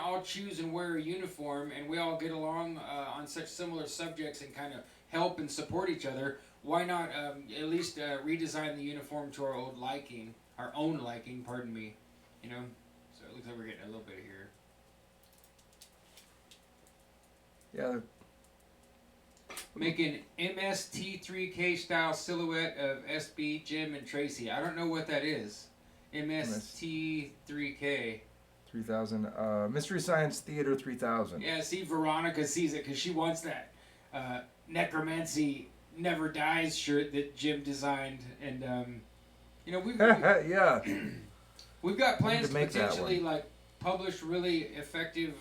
[SPEAKER 2] all choose and wear a uniform and we all get along on such similar subjects and kind of help and support each other, why not at least redesign the uniform to our own liking, pardon me, you know? So it looks like we're getting a little bit here.
[SPEAKER 1] Yeah.
[SPEAKER 2] Making MST3K style silhouette of SB, Jim, and Tracy. I don't know what that is. MST3K.
[SPEAKER 1] 3000. Mystery Science Theater 3000.
[SPEAKER 2] Yeah, see, Veronica sees it because she wants that necromancy never dies shirt that Jim designed, and you know we've
[SPEAKER 1] yeah.
[SPEAKER 2] we've got plans to
[SPEAKER 1] make that
[SPEAKER 2] potentially
[SPEAKER 1] one.
[SPEAKER 2] like publish really effective,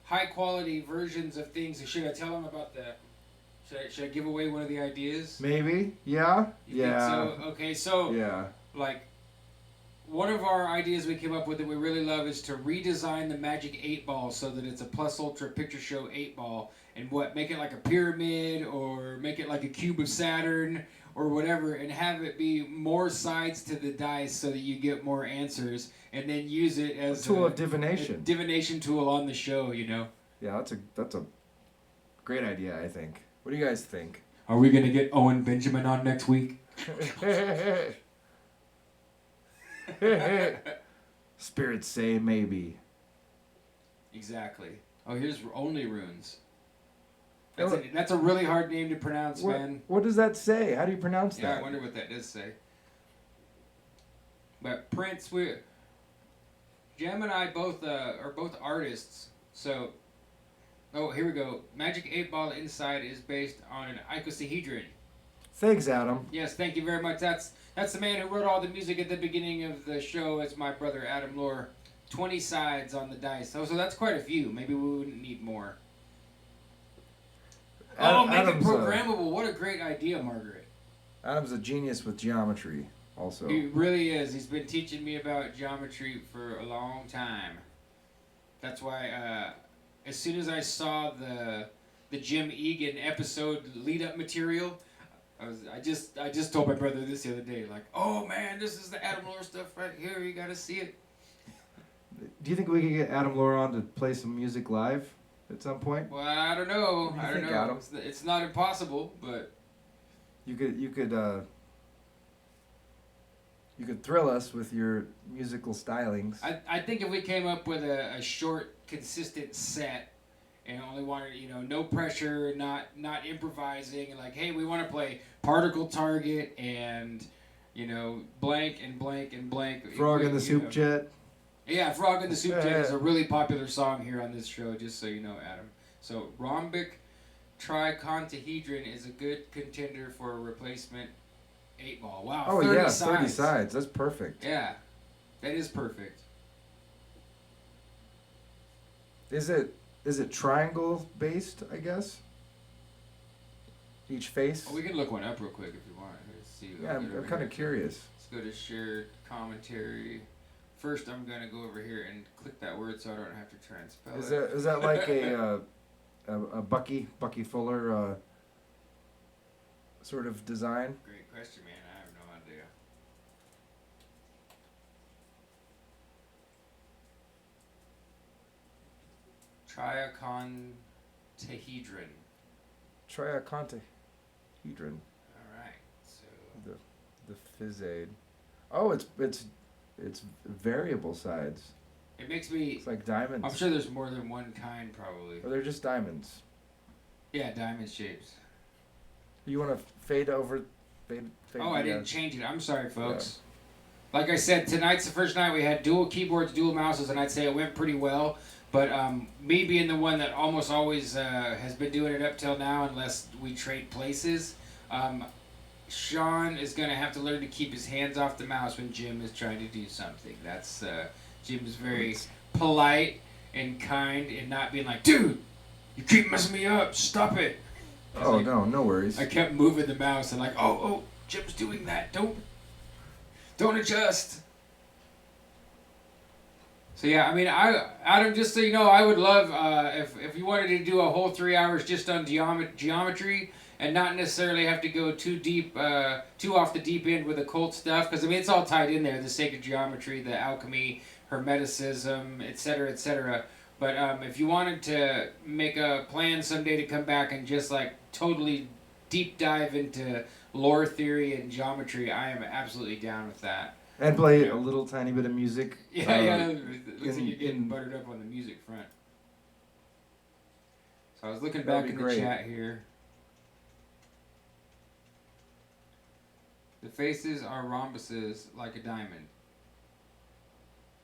[SPEAKER 2] high quality versions of things. Should I tell them about the? Should I give away one of the ideas?
[SPEAKER 1] Maybe. Yeah.
[SPEAKER 2] You
[SPEAKER 1] yeah.
[SPEAKER 2] think so? Okay, so
[SPEAKER 1] Yeah.
[SPEAKER 2] like. One of our ideas we came up with that we really love is to redesign the Magic 8 Ball so that it's a Plus Ultra Picture Show 8 Ball, and make it like a pyramid, or make it like a cube of Saturn, or whatever, and have it be more sides to the dice so that you get more answers, and then use it as
[SPEAKER 1] a tool of
[SPEAKER 2] a
[SPEAKER 1] divination.
[SPEAKER 2] divination tool on the show, you know.
[SPEAKER 1] Yeah, that's a great idea, I think. What do you guys think?
[SPEAKER 2] Are we gonna get Owen Benjamin on next week?
[SPEAKER 1] Spirits say maybe.
[SPEAKER 2] Exactly. Oh, here's Only Runes. That's a really hard name to pronounce, man.
[SPEAKER 1] What does that say? How do you pronounce that?
[SPEAKER 2] Yeah, I wonder what that does say. But Prince, Jem and I both are both artists. So, oh, here we go. Magic 8 Ball Inside is based on an icosahedron.
[SPEAKER 1] Thanks, Adam.
[SPEAKER 2] Yes, thank you very much. That's the man who wrote all the music at the beginning of the show. It's my brother Adam Lohr. 20 sides on the dice. So that's quite a few. Maybe we wouldn't need more. Make it programmable. What a great idea, Margaret.
[SPEAKER 1] Adam's a genius with geometry, also.
[SPEAKER 2] He really is. He's been teaching me about geometry for a long time. That's why, as soon as I saw the Jim Egan episode lead-up material, I just told my brother this the other day, like, oh man, this is the Adam Lohr stuff right here. You gotta see it.
[SPEAKER 1] Do you think we could get Adam Lohr on to play some music live at some point?
[SPEAKER 2] Well, I don't know.
[SPEAKER 1] What do you think, Adam?
[SPEAKER 2] It's not impossible, but
[SPEAKER 1] You could thrill us with your musical stylings.
[SPEAKER 2] I think if we came up with a short, consistent set, and only wanted, no pressure, not improvising, and like, hey, we want to play Particle Target and, blank and blank and blank.
[SPEAKER 1] Frog in the Soup Jet.
[SPEAKER 2] Yeah, Frog in the Soup Jet is a really popular song here on this show, just so you know, Adam. So, rhombic tricontahedron is a good contender for a replacement 8-ball. Wow,
[SPEAKER 1] oh,
[SPEAKER 2] 30
[SPEAKER 1] yeah,
[SPEAKER 2] sides.
[SPEAKER 1] 30 sides. That's perfect.
[SPEAKER 2] Yeah, that is perfect.
[SPEAKER 1] Is it triangle based, I guess? Each face?
[SPEAKER 2] Oh, we can look one up real quick if you want. Let's see.
[SPEAKER 1] Yeah, I'm kind of curious.
[SPEAKER 2] Let's go to shared commentary. First, I'm going to go over here and click that word so I don't have to try and spell it.
[SPEAKER 1] Is that like a Bucky Fuller sort of design?
[SPEAKER 2] Great question, man. I have no idea. Tricontahedron.
[SPEAKER 1] Tricontahedron.
[SPEAKER 2] All right. So
[SPEAKER 1] The physade. Oh, it's variable sides.
[SPEAKER 2] it makes me.
[SPEAKER 1] It's like diamonds.
[SPEAKER 2] I'm sure there's more than one kind, probably.
[SPEAKER 1] Or they're just diamonds.
[SPEAKER 2] Yeah, diamond shapes.
[SPEAKER 1] You want to fade over? Fade
[SPEAKER 2] Oh, I didn't change it. I'm sorry, folks. Yeah. Like I said, tonight's the first night we had dual keyboards, dual mouses, and I'd say it went pretty well. But me being the one that almost always has been doing it up till now, unless we trade places, Sean is going to have to learn to keep his hands off the mouse when Jim is trying to do something. That's Jim's very polite and kind and not being like, dude, you keep messing me up. Stop it.
[SPEAKER 1] Oh,
[SPEAKER 2] like,
[SPEAKER 1] no worries.
[SPEAKER 2] I kept moving the mouse and like, oh, Jim's doing that. Don't. Don't adjust. So yeah, I mean, Adam, just so you know, I would love if you wanted to do a whole 3 hours just on geometry and not necessarily have to go too deep, too off the deep end with occult stuff, because I mean it's all tied in there: the sacred geometry, the alchemy, hermeticism, etc., etc. But if you wanted to make a plan someday to come back and just like totally deep dive into lore theory and geometry, I am absolutely down with that.
[SPEAKER 1] And play a little tiny bit of music.
[SPEAKER 2] Yeah, it looks like you're getting buttered up on the music front. So I was looking back in the chat here. The faces are rhombuses like a diamond.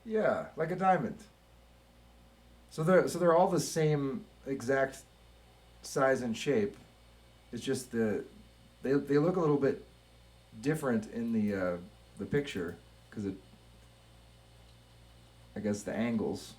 [SPEAKER 1] Yeah, like a diamond. So they're all the same exact size and shape. It's just they look a little bit different in the picture because I guess the angles.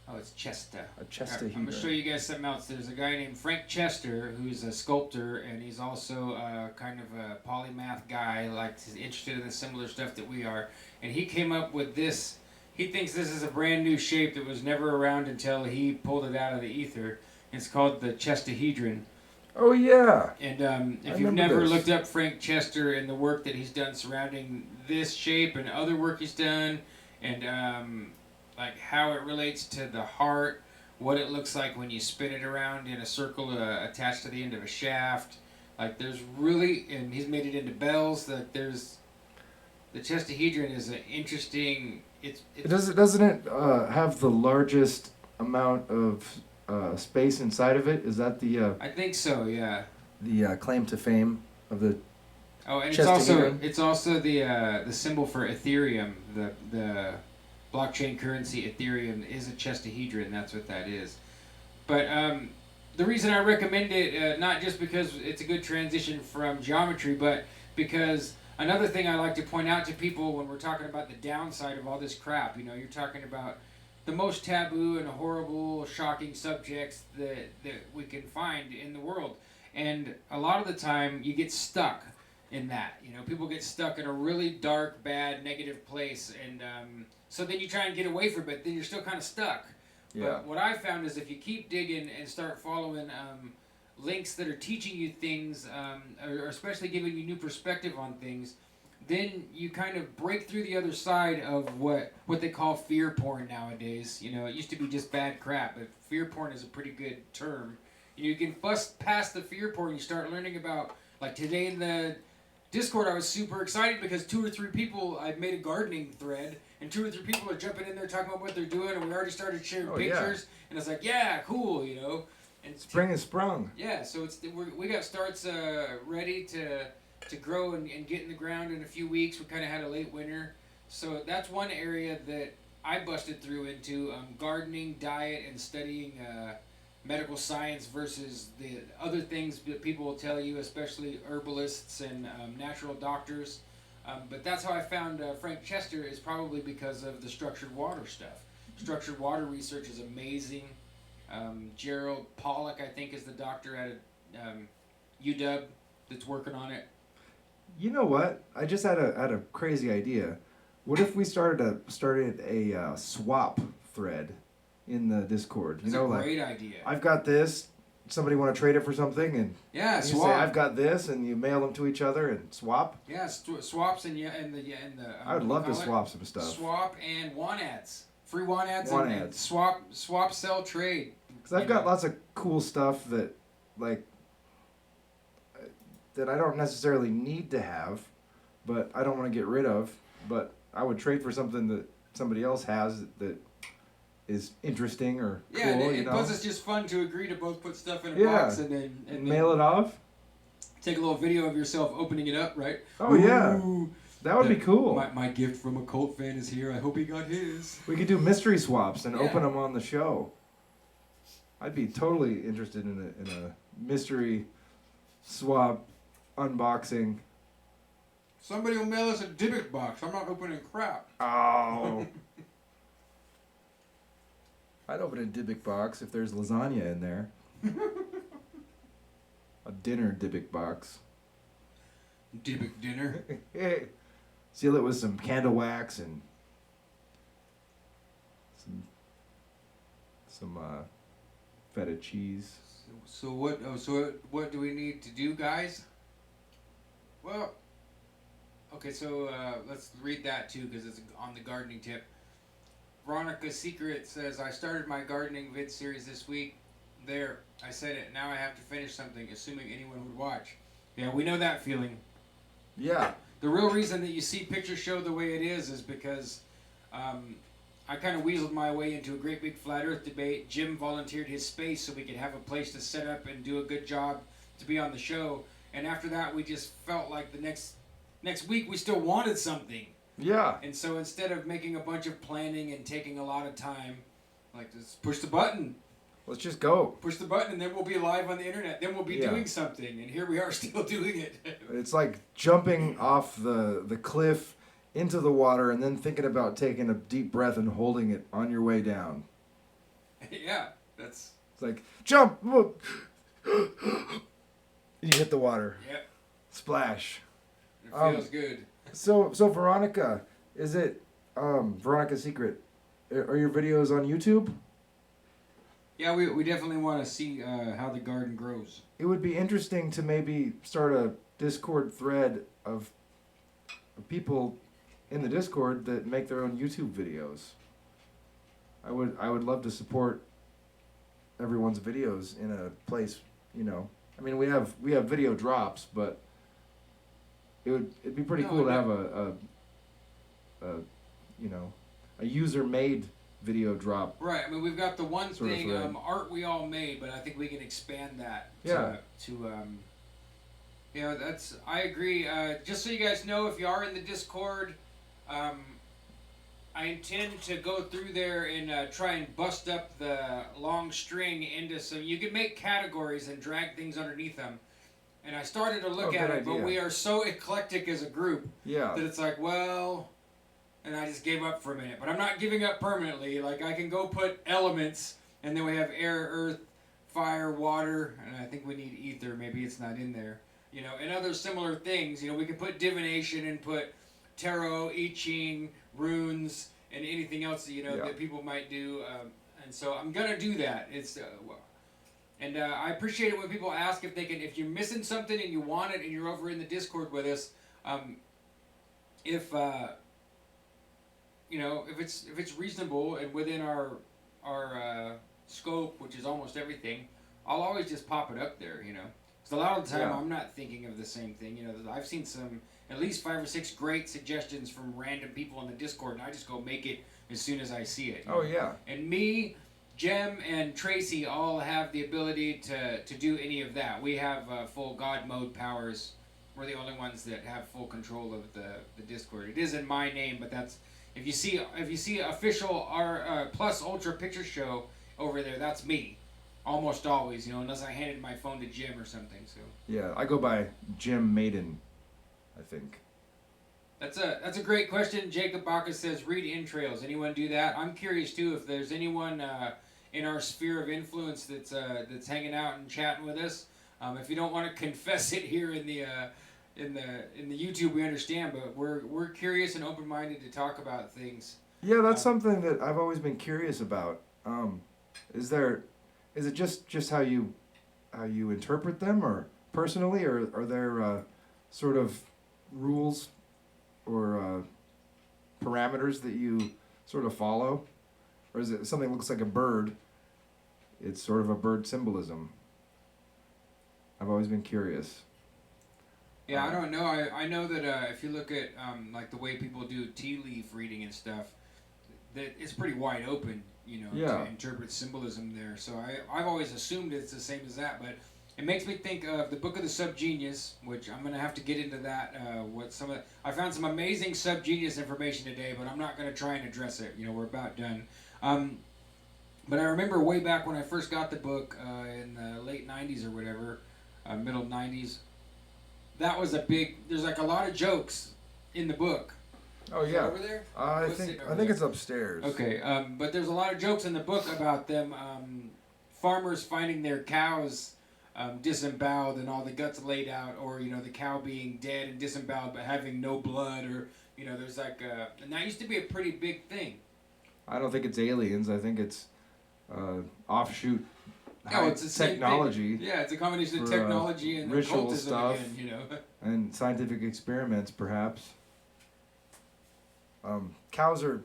[SPEAKER 2] Oh, it's Chester.
[SPEAKER 1] A Chester.
[SPEAKER 2] I'm gonna show you guys something else. There's a guy named Frank Chester who's a sculptor, and he's also kind of a polymath guy, like he's interested in the similar stuff that we are. And he came up with this. He thinks this is a brand new shape that was never around until he pulled it out of the ether. It's called the Chestahedron.
[SPEAKER 1] Oh yeah.
[SPEAKER 2] And if you've never looked up Frank Chester and the work that he's done surrounding this shape and other work he's done, and like how it relates to the heart, what it looks like when you spin it around in a circle attached to the end of a shaft. Like there's really, and he's made it into bells. That there's the Chestahedron is an interesting.
[SPEAKER 1] Doesn't it have the largest amount of space inside of it? Is that the?
[SPEAKER 2] I think so. Yeah.
[SPEAKER 1] The claim to fame of the.
[SPEAKER 2] Oh, and
[SPEAKER 1] Chestahedron?
[SPEAKER 2] it's also the symbol for Ethereum. The blockchain currency Ethereum is a Chestahedron. That's what that is. But the reason I recommend it, not just because it's a good transition from geometry, but because another thing I like to point out to people when we're talking about the downside of all this crap, you know, you're talking about the most taboo and horrible, shocking subjects that we can find in the world. And a lot of the time, you get stuck in that. You know, people get stuck in a really dark, bad, negative place, and so then you try and get away from it, then you're still kind of stuck.
[SPEAKER 1] Yeah.
[SPEAKER 2] But what I've found is if you keep digging and start following links that are teaching you things, or especially giving you new perspective on things, then you kind of break through the other side of what they call fear porn nowadays. You know, it used to be just bad crap, but fear porn is a pretty good term. You can bust past the fear porn, you start learning about, like today in the Discord, I was super excited because 2 or 3 people, I've made a gardening thread, and 2 or 3 people are jumping in there talking about what they're doing, and we already started sharing pictures, and it's like, yeah, cool, you know. And
[SPEAKER 1] spring is sprung.
[SPEAKER 2] Yeah, so we got starts ready to grow and get in the ground in a few weeks. We kind of had a late winter, so that's one area that I busted through into gardening, diet, and studying medical science versus the other things that people will tell you, especially herbalists and natural doctors. But that's how I found Frank Chester, is probably because of the structured water stuff. Structured water research is amazing. Gerald Pollack, I think, is the doctor at UW that's working on it.
[SPEAKER 1] You know what? I just had a crazy idea. What if we started a swap thread in the Discord?
[SPEAKER 2] That's a great idea.
[SPEAKER 1] I've got this. Somebody want to trade it for something, and
[SPEAKER 2] yeah,
[SPEAKER 1] you
[SPEAKER 2] swap.
[SPEAKER 1] say I've got this, and you mail them to each other and swap.
[SPEAKER 2] Yeah, swaps and the.
[SPEAKER 1] I would love to swap some stuff.
[SPEAKER 2] Swap and want ads, free want ads,
[SPEAKER 1] and
[SPEAKER 2] swap, sell, trade.
[SPEAKER 1] Because I've got lots of cool stuff that I don't necessarily need to have, but I don't want to get rid of. But I would trade for something that somebody else has that is interesting or cool.
[SPEAKER 2] And plus it's just fun to agree to both put stuff in a box and then
[SPEAKER 1] mail it off.
[SPEAKER 2] Take a little video of yourself opening it up, right?
[SPEAKER 1] Oh yeah, that would be cool.
[SPEAKER 2] My gift from a cult fan is here. I hope he got his.
[SPEAKER 1] We could do mystery swaps and open them on the show. I'd be totally interested in a mystery swap unboxing.
[SPEAKER 2] Somebody will mail us a Dybbuk box. I'm not opening crap.
[SPEAKER 1] Oh. I'd open a Dybbuk box if there's lasagna in there. A dinner Dybbuk box.
[SPEAKER 2] Dybbuk dinner.
[SPEAKER 1] Seal it with some candle wax and some feta cheese.
[SPEAKER 2] So what do we need to do, guys? Well, okay, so let's read that too because it's on the gardening tip. Veronica's Secret says, I started my gardening vid series this week. There, I said it. Now I have to finish something, assuming anyone would watch. Yeah, we know that feeling.
[SPEAKER 1] Yeah.
[SPEAKER 2] The real reason that you see Picture Show the way it is because I kind of weaseled my way into a great big flat earth debate. Jim volunteered his space so we could have a place to set up and do a good job to be on the show. And after that, we just felt like the next week we still wanted something.
[SPEAKER 1] Yeah.
[SPEAKER 2] And so instead of making a bunch of planning and taking a lot of time, like just push the button.
[SPEAKER 1] Let's just go.
[SPEAKER 2] Push the button and then we'll be live on the internet. Then we'll be doing something. And here we are still doing it.
[SPEAKER 1] It's like jumping off the cliff into the water and then thinking about taking a deep breath and holding it on your way down.
[SPEAKER 2] Yeah, that's...
[SPEAKER 1] It's like, jump! You hit the water.
[SPEAKER 2] Yep.
[SPEAKER 1] Splash.
[SPEAKER 2] It feels good.
[SPEAKER 1] So Veronica, is it Veronica's Secret? Are your videos on YouTube?
[SPEAKER 2] Yeah, we definitely want to see how the garden grows.
[SPEAKER 1] It would be interesting to maybe start a Discord thread of people in the Discord that make their own YouTube videos. I would love to support everyone's videos in a place, you know. I mean, we have video drops, but it'd be pretty cool to have a you know, a user-made video drop.
[SPEAKER 2] Right. I mean, we've got the one
[SPEAKER 1] Sort of
[SPEAKER 2] thing,
[SPEAKER 1] thread.
[SPEAKER 2] art we all made, but I think we can expand that.
[SPEAKER 1] Yeah.
[SPEAKER 2] You know, that's, I agree. Just so you guys know, if you are in the Discord, I intend to go through there and try and bust up the long string into some, you can make categories and drag things underneath them. And I started to look at
[SPEAKER 1] good
[SPEAKER 2] it, but
[SPEAKER 1] idea.
[SPEAKER 2] we are so eclectic as a group
[SPEAKER 1] Yeah.
[SPEAKER 2] that it's like, well, and I just gave up for a minute. But I'm not giving up permanently. Like, I can go put elements, and then we have air, earth, fire, water, and I think we need ether. Maybe it's not in there. You know, and other similar things. You know, we can put divination and put tarot, I Ching, runes, and anything else that, you know, that people might do. And so I'm going to do that. It's... And I appreciate it when people ask if they can, if you're missing something and you want it and you're over in the Discord with us, if you know, if it's reasonable and within our scope, which is almost everything, I'll always just pop it up there, you know. Because a lot of the time I'm not thinking of the same thing, you know. I've seen at least 5 or 6 great suggestions from random people in the Discord, and I just go make it as soon as I see it.
[SPEAKER 1] Oh yeah.
[SPEAKER 2] And me, Jem, and Tracy all have the ability to do any of that. We have full God mode powers. We're the only ones that have full control of the Discord. It is in my name, but that's if you see official Plus Ultra Picture Show over there, that's me. Almost always, you know, unless I handed my phone to Jim or something. So
[SPEAKER 1] Yeah, I go by Jim Maiden, I think.
[SPEAKER 2] that's a great question. Jacob Bacchus says, read entrails. Anyone do that? I'm curious too if there's anyone in our sphere of influence that's hanging out and chatting with us. If you don't want to confess it here in the YouTube, we understand, but we're curious and open-minded to talk about things.
[SPEAKER 1] Yeah, that's something that I've always been curious about. Is it just how you interpret them, or personally, or are there sort of rules or parameters that you sort of follow, or is it something that looks like a bird? It's sort of a bird symbolism. I've always been curious.
[SPEAKER 2] Yeah, I don't know. I know that if you look at like the way people do tea leaf reading and stuff, that it's pretty wide open, you know, to interpret symbolism there. So I've always assumed it's the same as that, but it makes me think of the Book of the Subgenius, which I'm going to have to get into that. I found some amazing Subgenius information today, but I'm not going to try and address it. You know, we're about done. But I remember way back when I first got the book in the late 90s or whatever, middle 90s, that was there's like a lot of jokes in the book.
[SPEAKER 1] Oh yeah.
[SPEAKER 2] Over there?
[SPEAKER 1] I think it's upstairs.
[SPEAKER 2] Okay, but there's a lot of jokes in the book about them, farmers finding their cows disemboweled and all the guts laid out, or the cow being dead and disemboweled but having no blood, or there's like and that used to be a pretty big thing.
[SPEAKER 1] I don't think it's aliens. I think it's offshoot
[SPEAKER 2] It's the same
[SPEAKER 1] technology.
[SPEAKER 2] thing. Yeah, it's a combination of technology and
[SPEAKER 1] ritual
[SPEAKER 2] occultism
[SPEAKER 1] stuff.
[SPEAKER 2] again,
[SPEAKER 1] And scientific experiments, perhaps. Cows are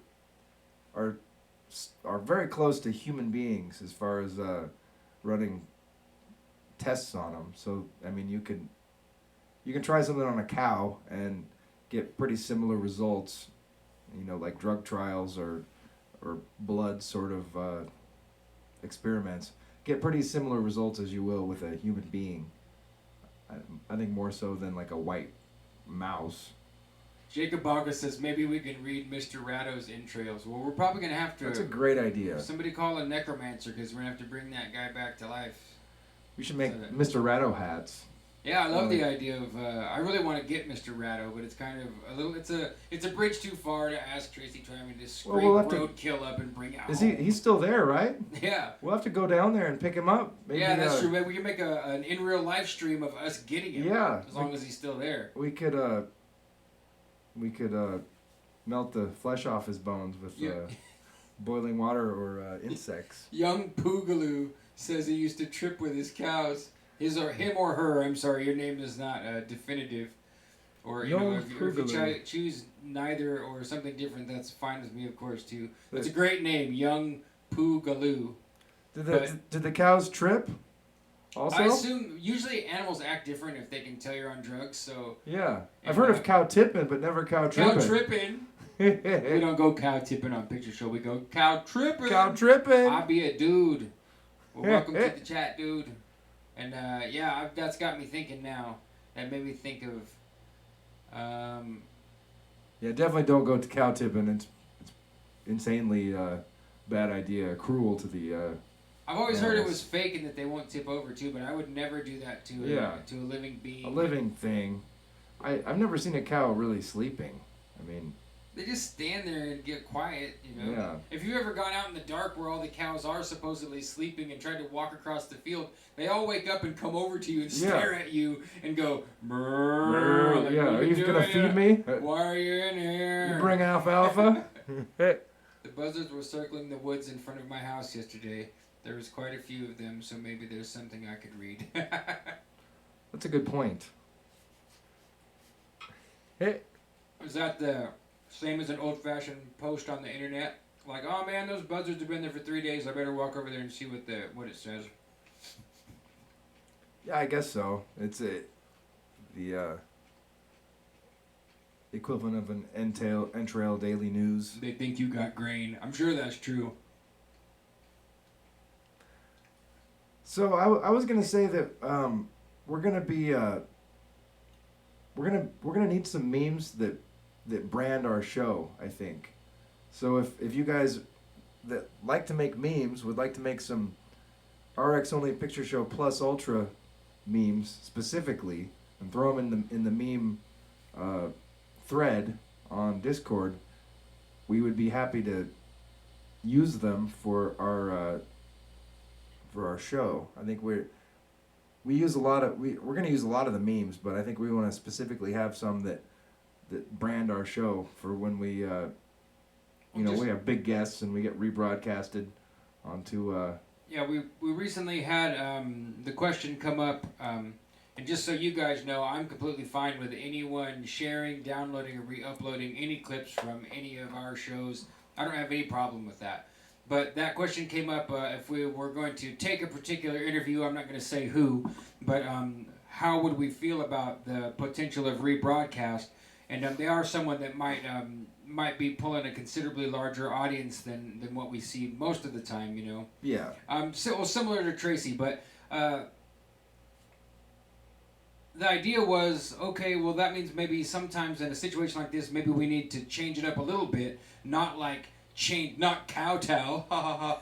[SPEAKER 1] very close to human beings as far as running tests on them. So I mean, you can try something on a cow and get pretty similar results. Like drug trials or blood sort of experiments. Get pretty similar results as you will with a human being. I think more so than like a white mouse.
[SPEAKER 2] Jacob Baga says maybe we can read Mr. Ratto's entrails. Well, we're probably going to have to...
[SPEAKER 1] That's a great idea.
[SPEAKER 2] Somebody call a necromancer, because we're going to have to bring that guy back to life.
[SPEAKER 1] We should make Mr. Ratto hats.
[SPEAKER 2] Yeah, I love the idea of... I really want to get Mr. Ratto, but it's kind of a little... It's a bridge too far to ask Tracy Twyman to scrape roadkill up and bring out.
[SPEAKER 1] He's still there, right?
[SPEAKER 2] Yeah.
[SPEAKER 1] We'll have to go down there and pick him up. Maybe,
[SPEAKER 2] yeah, that's true. Maybe we can make an in real live stream of us getting him.
[SPEAKER 1] Yeah.
[SPEAKER 2] As long as he's still there.
[SPEAKER 1] We could melt the flesh off his bones with boiling water or insects.
[SPEAKER 2] Young Poogaloo says he used to trip with his cows. Him or her, I'm sorry, your name is not definitive. Or, if you choose neither or something different, that's fine with me, of course, too. It's a great name, Young Poogaloo.
[SPEAKER 1] Did the cows trip? Also?
[SPEAKER 2] I assume usually animals act different if they can tell you're on drugs, so...
[SPEAKER 1] Yeah. I've heard of cow tipping, but never cow tripping.
[SPEAKER 2] Cow tripping? We don't go cow tipping on Picture Show. We go cow tripping.
[SPEAKER 1] Cow tripping.
[SPEAKER 2] I be a dude. Well, welcome to the chat, dude. And, that's got me thinking now. That made me think of...
[SPEAKER 1] Yeah, definitely don't go to cow tipping. It's insanely bad idea. Cruel to the...
[SPEAKER 2] I've always heard it was fake and that they won't tip over too, but I would never do that to a living being.
[SPEAKER 1] A living thing. I've never seen a cow really sleeping. I mean...
[SPEAKER 2] They just stand there and get quiet,
[SPEAKER 1] Yeah.
[SPEAKER 2] If you've ever gone out in the dark where all the cows are supposedly sleeping and tried to walk across the field, they all wake up and come over to you and stare at you and go, brrr. Like,
[SPEAKER 1] are you going to feed me?
[SPEAKER 2] Why are you in here?
[SPEAKER 1] You bring alfalfa?
[SPEAKER 2] The buzzards were circling the woods in front of my house yesterday. There was quite a few of them, so maybe there's something I could read.
[SPEAKER 1] That's a good point.
[SPEAKER 2] Was that the same as an old-fashioned post on the internet? Like, oh man, those buzzards have been there for 3 days. I better walk over there and see what it says.
[SPEAKER 1] Yeah, I guess so. It's the equivalent of an entrail daily news.
[SPEAKER 2] They think you got grain. I'm sure that's true.
[SPEAKER 1] So I was gonna say that we're gonna be we're gonna need some memes that brand our show, I think. So if you guys that like to make memes would like to make some RX Only Picture Show Plus Ultra memes specifically and throw them in the meme thread on Discord, we would be happy to use them for our show. I think we're gonna use a lot of the memes, but I think we want to specifically have some that brand our show for when we we have big guests and we get rebroadcasted onto
[SPEAKER 2] Yeah, we recently had the question come up, and just so you guys know, I'm completely fine with anyone sharing, downloading, or re-uploading any clips from any of our shows. I don't have any problem with that. But that question came up if we were going to take a particular interview, I'm not going to say who, but how would we feel about the potential of rebroadcast? And they are someone that might be pulling a considerably larger audience than what we see most of the time,
[SPEAKER 1] Yeah.
[SPEAKER 2] Similar to Tracy, but the idea was, okay, well that means maybe sometimes in a situation like this, maybe we need to change it up a little bit, not kowtow,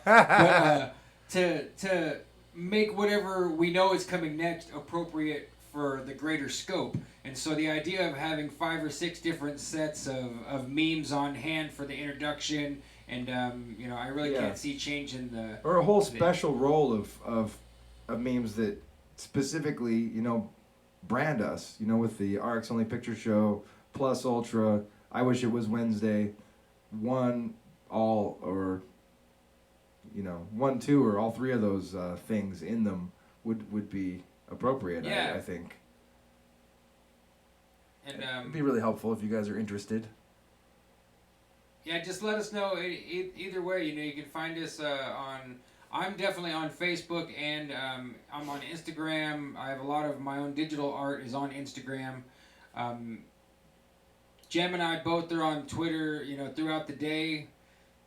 [SPEAKER 2] but to make whatever we know is coming next appropriate for the greater scope. And so the idea of having 5 or 6 different sets of memes on hand for the introduction, and I really can't see changing the...
[SPEAKER 1] Or a whole special roll of memes that specifically, you know, brand us, you know, with the RX Only Picture Show, Plus Ultra, I Wish It Was Wednesday, one, all, or, you know, one, two, or all three of those things in them would be appropriate,
[SPEAKER 2] Yeah.
[SPEAKER 1] I think.
[SPEAKER 2] And
[SPEAKER 1] It'd be really helpful if you guys are interested.
[SPEAKER 2] yeah, just let us know. Either way, you know, you can find us on. I'm definitely on Facebook, and I'm on Instagram. I have a lot of my own digital art is on Instagram. Jem and I both are on Twitter, you know, throughout the day.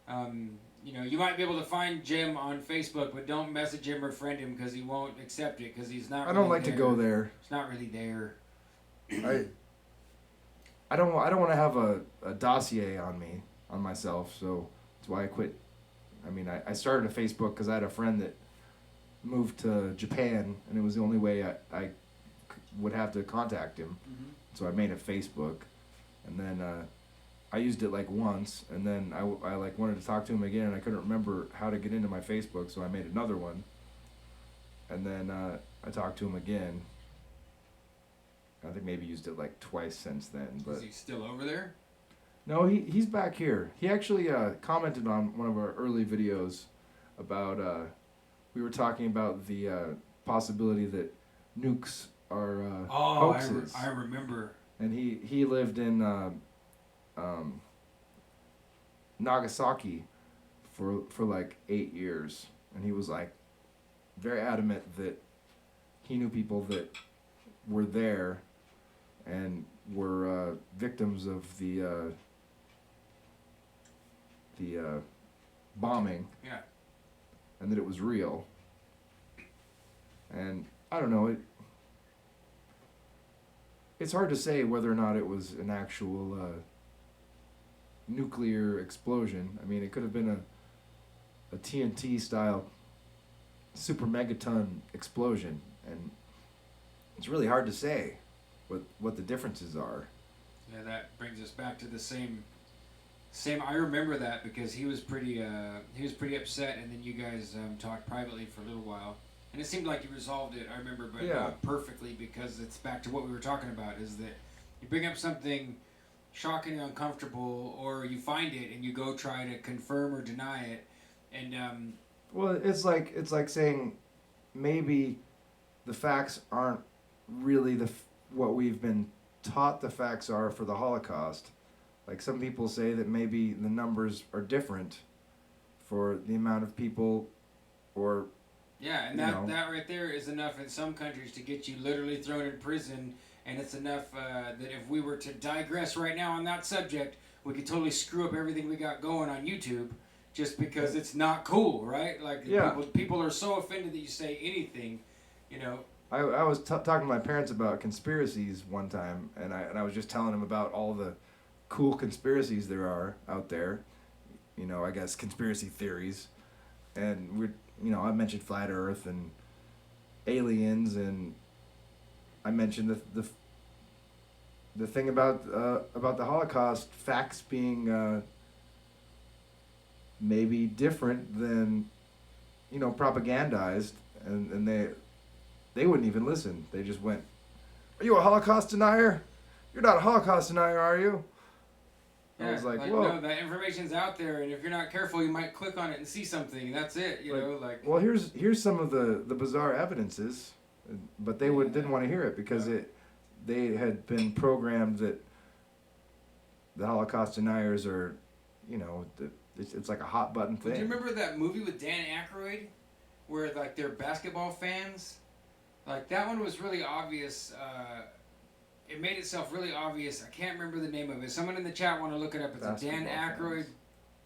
[SPEAKER 2] You know, you might be able to find Jem on Facebook, but don't message him or friend him because he won't accept it because he's not.
[SPEAKER 1] I don't
[SPEAKER 2] really
[SPEAKER 1] like to go there.
[SPEAKER 2] He's not really there.
[SPEAKER 1] I don't want to have a dossier on me, on myself, so that's why I quit. I mean, I started a Facebook because I had a friend that moved to Japan, and it was the only way I would have to contact him.
[SPEAKER 2] Mm-hmm.
[SPEAKER 1] So I made a Facebook, and then I used it like once, and then I like wanted to talk to him again, and I couldn't remember how to get into my Facebook, so I made another one, and then I talked to him again. I think maybe used it like twice since then. But
[SPEAKER 2] Is he still over there?
[SPEAKER 1] no, he's back here. He actually commented on one of our early videos about we were talking about the possibility that nukes are hoaxes.
[SPEAKER 2] I remember.
[SPEAKER 1] And he lived in Nagasaki for like 8 years, and he was like very adamant that he knew people that were there and were victims of the bombing.
[SPEAKER 2] Yeah.
[SPEAKER 1] And that it was real. And I don't know, it's hard to say whether or not it was an actual nuclear explosion. I mean, it could have been a TNT style super megaton explosion, and it's really hard to say what the differences are.
[SPEAKER 2] Yeah, that brings us back to the same. I remember that because he was pretty upset, and then you guys talked privately for a little while, and it seemed like you resolved it. I remember, but
[SPEAKER 1] Yeah.
[SPEAKER 2] not perfectly, because it's back to what we were talking about: is that you bring up something shocking and uncomfortable, or you find it and you go try to confirm or deny it, and
[SPEAKER 1] Well, it's like saying maybe the facts aren't really what we've been taught the facts are for the Holocaust. Like, some people say that maybe the numbers are different for the amount of people, or
[SPEAKER 2] yeah, and
[SPEAKER 1] you
[SPEAKER 2] that
[SPEAKER 1] know.
[SPEAKER 2] that right there is enough in some countries to get you literally thrown in prison, and it's enough that if we were to digress right now on that subject, we could totally screw up everything we got going on YouTube, just because it's not cool, right? Like,
[SPEAKER 1] Yeah.
[SPEAKER 2] people are so offended that you say anything, you know.
[SPEAKER 1] I was talking to my parents about conspiracies one time, and I was just telling them about all the cool conspiracies there are out there. You know, I guess conspiracy theories, and I mentioned flat Earth and aliens, and I mentioned the thing about the Holocaust facts being maybe different than propagandized, and they wouldn't even listen. They just went, "Are you a Holocaust denier? You're not a Holocaust denier, are you?" I was like, "Whoa."
[SPEAKER 2] No, that information's out there, and if you're not careful, you might click on it and see something. That's it, you know, like.
[SPEAKER 1] Well, here's some of the bizarre evidences, but they didn't want to hear it because they had been programmed that the Holocaust deniers are, it's like a hot button thing.
[SPEAKER 2] Do you remember that movie with Dan Aykroyd, where like they're basketball fans? Like, that one was really obvious. It made itself really obvious. I can't remember the name of it. Someone in the chat want to look it up. It's a Dan
[SPEAKER 1] Basketball
[SPEAKER 2] Aykroyd
[SPEAKER 1] fans.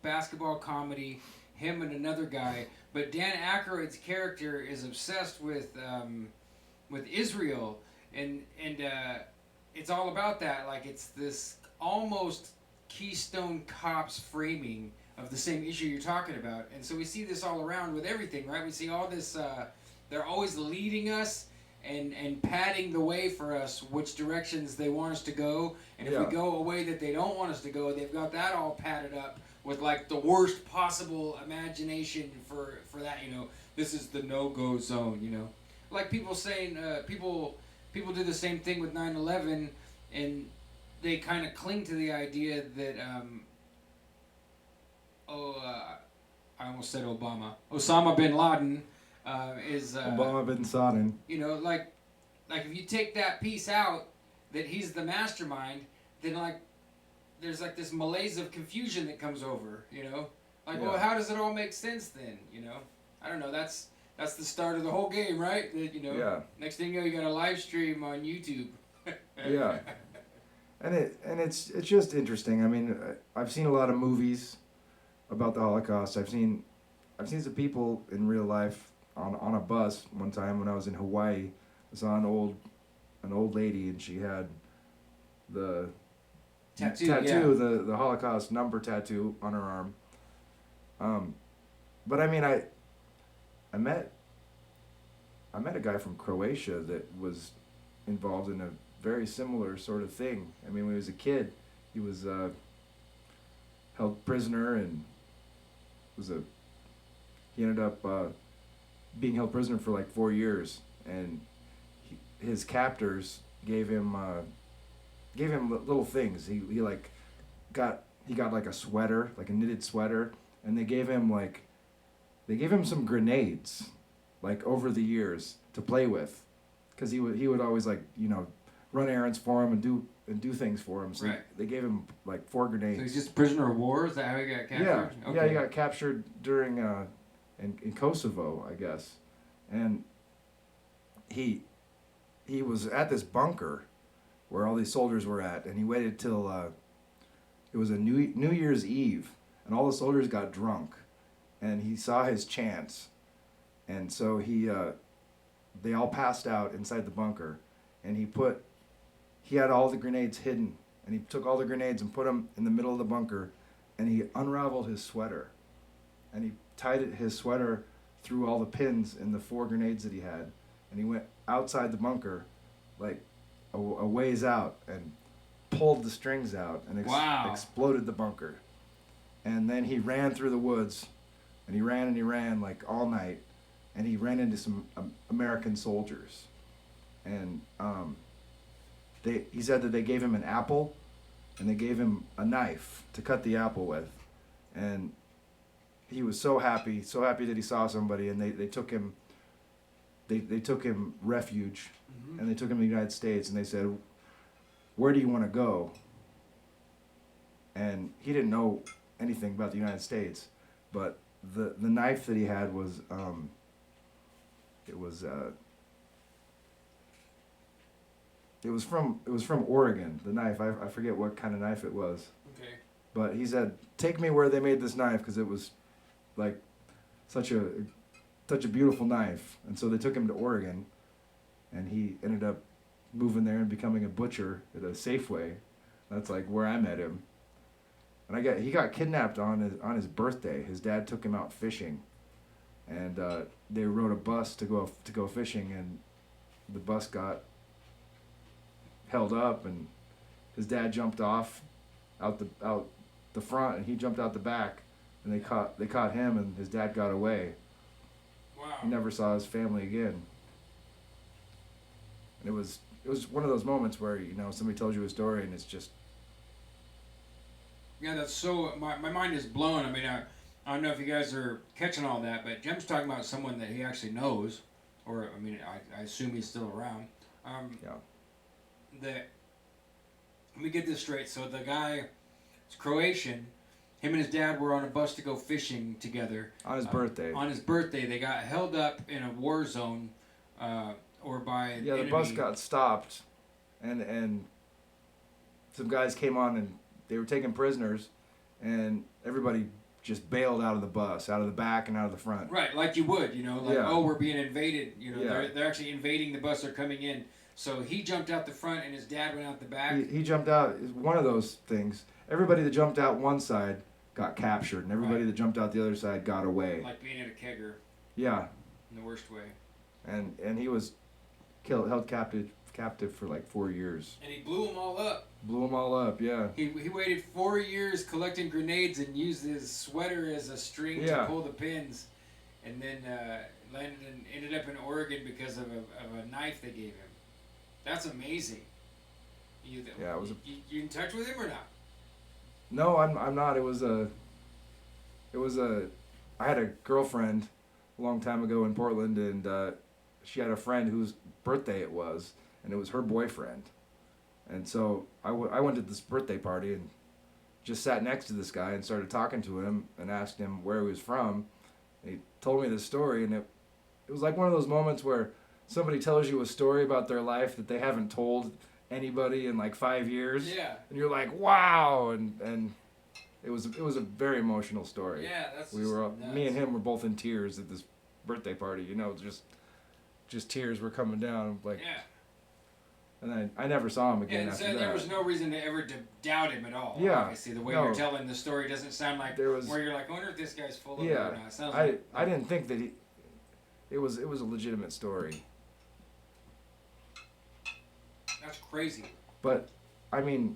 [SPEAKER 2] basketball comedy. Him and another guy. But Dan Aykroyd's character is obsessed with Israel, and it's all about that. Like, it's this almost Keystone Cops framing of the same issue you're talking about. And so we see this all around with everything, right? We see all this. They're always leading us and padding the way for us, which directions they want us to go. And if we go a way that they don't want us to go, they've got that all padded up with like the worst possible imagination for that, This is the no-go zone, like people saying, people do the same thing with 9/11, and they kind of cling to the idea that, I almost said Obama. Osama bin Laden is.
[SPEAKER 1] Obama bin Laden.
[SPEAKER 2] You know, like if you take that piece out, that he's the mastermind, then there's like this malaise of confusion that comes over. You know, well, how does it all make sense then? You know, I don't know. That's the start of the whole game, right? That, you know.
[SPEAKER 1] Yeah.
[SPEAKER 2] Next thing you know, you got a live stream on YouTube.
[SPEAKER 1] Yeah. And it's just interesting. I mean, I've seen a lot of movies about the Holocaust. I've seen some people in real life on a bus one time when I was in Hawaii. I saw an old lady, and she had the tattoo, the Holocaust number tattoo on her arm. But I mean, I met a guy from Croatia that was involved in a very similar sort of thing. I mean, when he was a kid, he was held prisoner and he ended up being held prisoner for like 4 years, and his captors gave him little things. He got like a sweater, like a knitted sweater, and they gave him some grenades, like over the years to play with, because he would always like, you know, run errands for him and do things for him. So
[SPEAKER 2] right.
[SPEAKER 1] They gave him like 4 grenades.
[SPEAKER 2] So he's just a prisoner of war? Is that how he got captured?
[SPEAKER 1] Yeah,
[SPEAKER 2] okay.
[SPEAKER 1] Yeah, he got captured during in Kosovo, I guess, and he was at this bunker where all these soldiers were at, and he waited till it was a New Year's Eve, and all the soldiers got drunk, and he saw his chance, and so they all passed out inside the bunker, and he had all the grenades hidden, and he took all the grenades and put them in the middle of the bunker, and he unraveled his sweater, and he tied his sweater through all the pins in the 4 grenades that he had, and he went outside the bunker, like a ways out, and pulled the strings out and exploded the bunker. And then he ran through the woods, and he ran like all night, and he ran into some American soldiers, and he said that they gave him an apple, and they gave him a knife to cut the apple with, and he was so happy that he saw somebody, and they took him. They took him refuge,
[SPEAKER 2] Mm-hmm.
[SPEAKER 1] and they took him to the United States, and they said, "Where do you want to go?" And he didn't know anything about the United States, but the knife that he had was it was from Oregon. The knife, I forget what kind of knife it was.
[SPEAKER 2] Okay.
[SPEAKER 1] But he said, "Take me where they made this knife, because it was like such a beautiful knife." And so they took him to Oregon, and he ended up moving there and becoming a butcher at a Safeway. That's like where I met him. And he got kidnapped on his birthday. His dad took him out fishing, and they rode a bus to go fishing, and the bus got held up, and his dad jumped off out the front, and he jumped out the back, and they caught him, and his dad got away.
[SPEAKER 2] Wow.
[SPEAKER 1] He never saw his family again. And it was one of those moments where, you know, somebody tells you a story, and it's just.
[SPEAKER 2] Yeah, that's so. My mind is blown. I mean, I don't know if you guys are catching all that, but Jem's talking about someone that he actually knows, or I mean, I assume he's still around.
[SPEAKER 1] Yeah.
[SPEAKER 2] Let me get this straight. So the guy is Croatian. Him and his dad were on a bus to go fishing together.
[SPEAKER 1] On his birthday.
[SPEAKER 2] On his birthday, they got held up in a war zone, or by
[SPEAKER 1] Yeah, the
[SPEAKER 2] enemy.
[SPEAKER 1] bus got stopped, and some guys came on, and they were taking prisoners, and everybody just bailed out of the bus, out of the back and out of the front.
[SPEAKER 2] Right, like you would, you know, like,
[SPEAKER 1] Yeah.
[SPEAKER 2] oh, we're being invaded, you know,
[SPEAKER 1] Yeah.
[SPEAKER 2] they're actually invading the bus, they're coming in. So he jumped out the front and his dad went out the back.
[SPEAKER 1] He jumped out. It's one of those things. Everybody that jumped out one side got captured, and everybody
[SPEAKER 2] Right.
[SPEAKER 1] that jumped out the other side got away.
[SPEAKER 2] Like being in a kegger
[SPEAKER 1] Yeah,
[SPEAKER 2] in the worst way.
[SPEAKER 1] and he was held captive for like 4 years.
[SPEAKER 2] And he blew them all up.
[SPEAKER 1] Blew them all up. Yeah.
[SPEAKER 2] He waited 4 years collecting grenades and used his sweater as a string
[SPEAKER 1] Yeah.
[SPEAKER 2] to pull the pins. and then ended up in Oregon because of a knife they gave him. That's amazing.
[SPEAKER 1] Yeah, it was.
[SPEAKER 2] You in touch with him or not?
[SPEAKER 1] No, I'm not. It was a. I had a girlfriend a long time ago in Portland, and she had a friend whose birthday it was, and it was her boyfriend. And so I went to this birthday party and just sat next to this guy and started talking to him and asked him where he was from. And he told me this story, and it was like one of those moments where somebody tells you a story about their life that they haven't told anybody in like 5 years.
[SPEAKER 2] Yeah.
[SPEAKER 1] And you're like, wow, and it was a very emotional story.
[SPEAKER 2] Yeah, that's
[SPEAKER 1] me and him were both in tears at this birthday party. You know, just tears were coming down. Like,
[SPEAKER 2] yeah.
[SPEAKER 1] And I never saw him again after
[SPEAKER 2] so
[SPEAKER 1] that.
[SPEAKER 2] there was no reason to ever doubt him at all.
[SPEAKER 1] Yeah.
[SPEAKER 2] Obviously, the way you're telling the story doesn't sound like
[SPEAKER 1] There was-
[SPEAKER 2] where you're like, I wonder if this guy's full of it
[SPEAKER 1] Yeah,
[SPEAKER 2] or not. It sounds
[SPEAKER 1] I didn't think that it was a legitimate story.
[SPEAKER 2] That's crazy.
[SPEAKER 1] But I mean,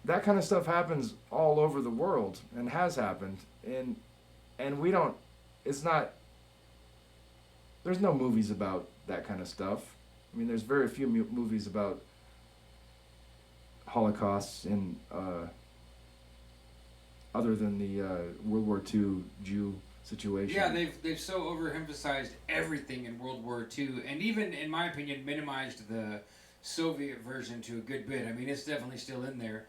[SPEAKER 1] that kind of stuff happens all over the world and has happened, and we don't. It's not. There's no movies about that kind of stuff. I mean, there's very few movies about Holocausts in other than the World War II Jew situation.
[SPEAKER 2] Yeah, they've so overemphasized everything in World War II, and even in my opinion, minimized the Soviet version to a good bit. I mean, it's definitely still in there,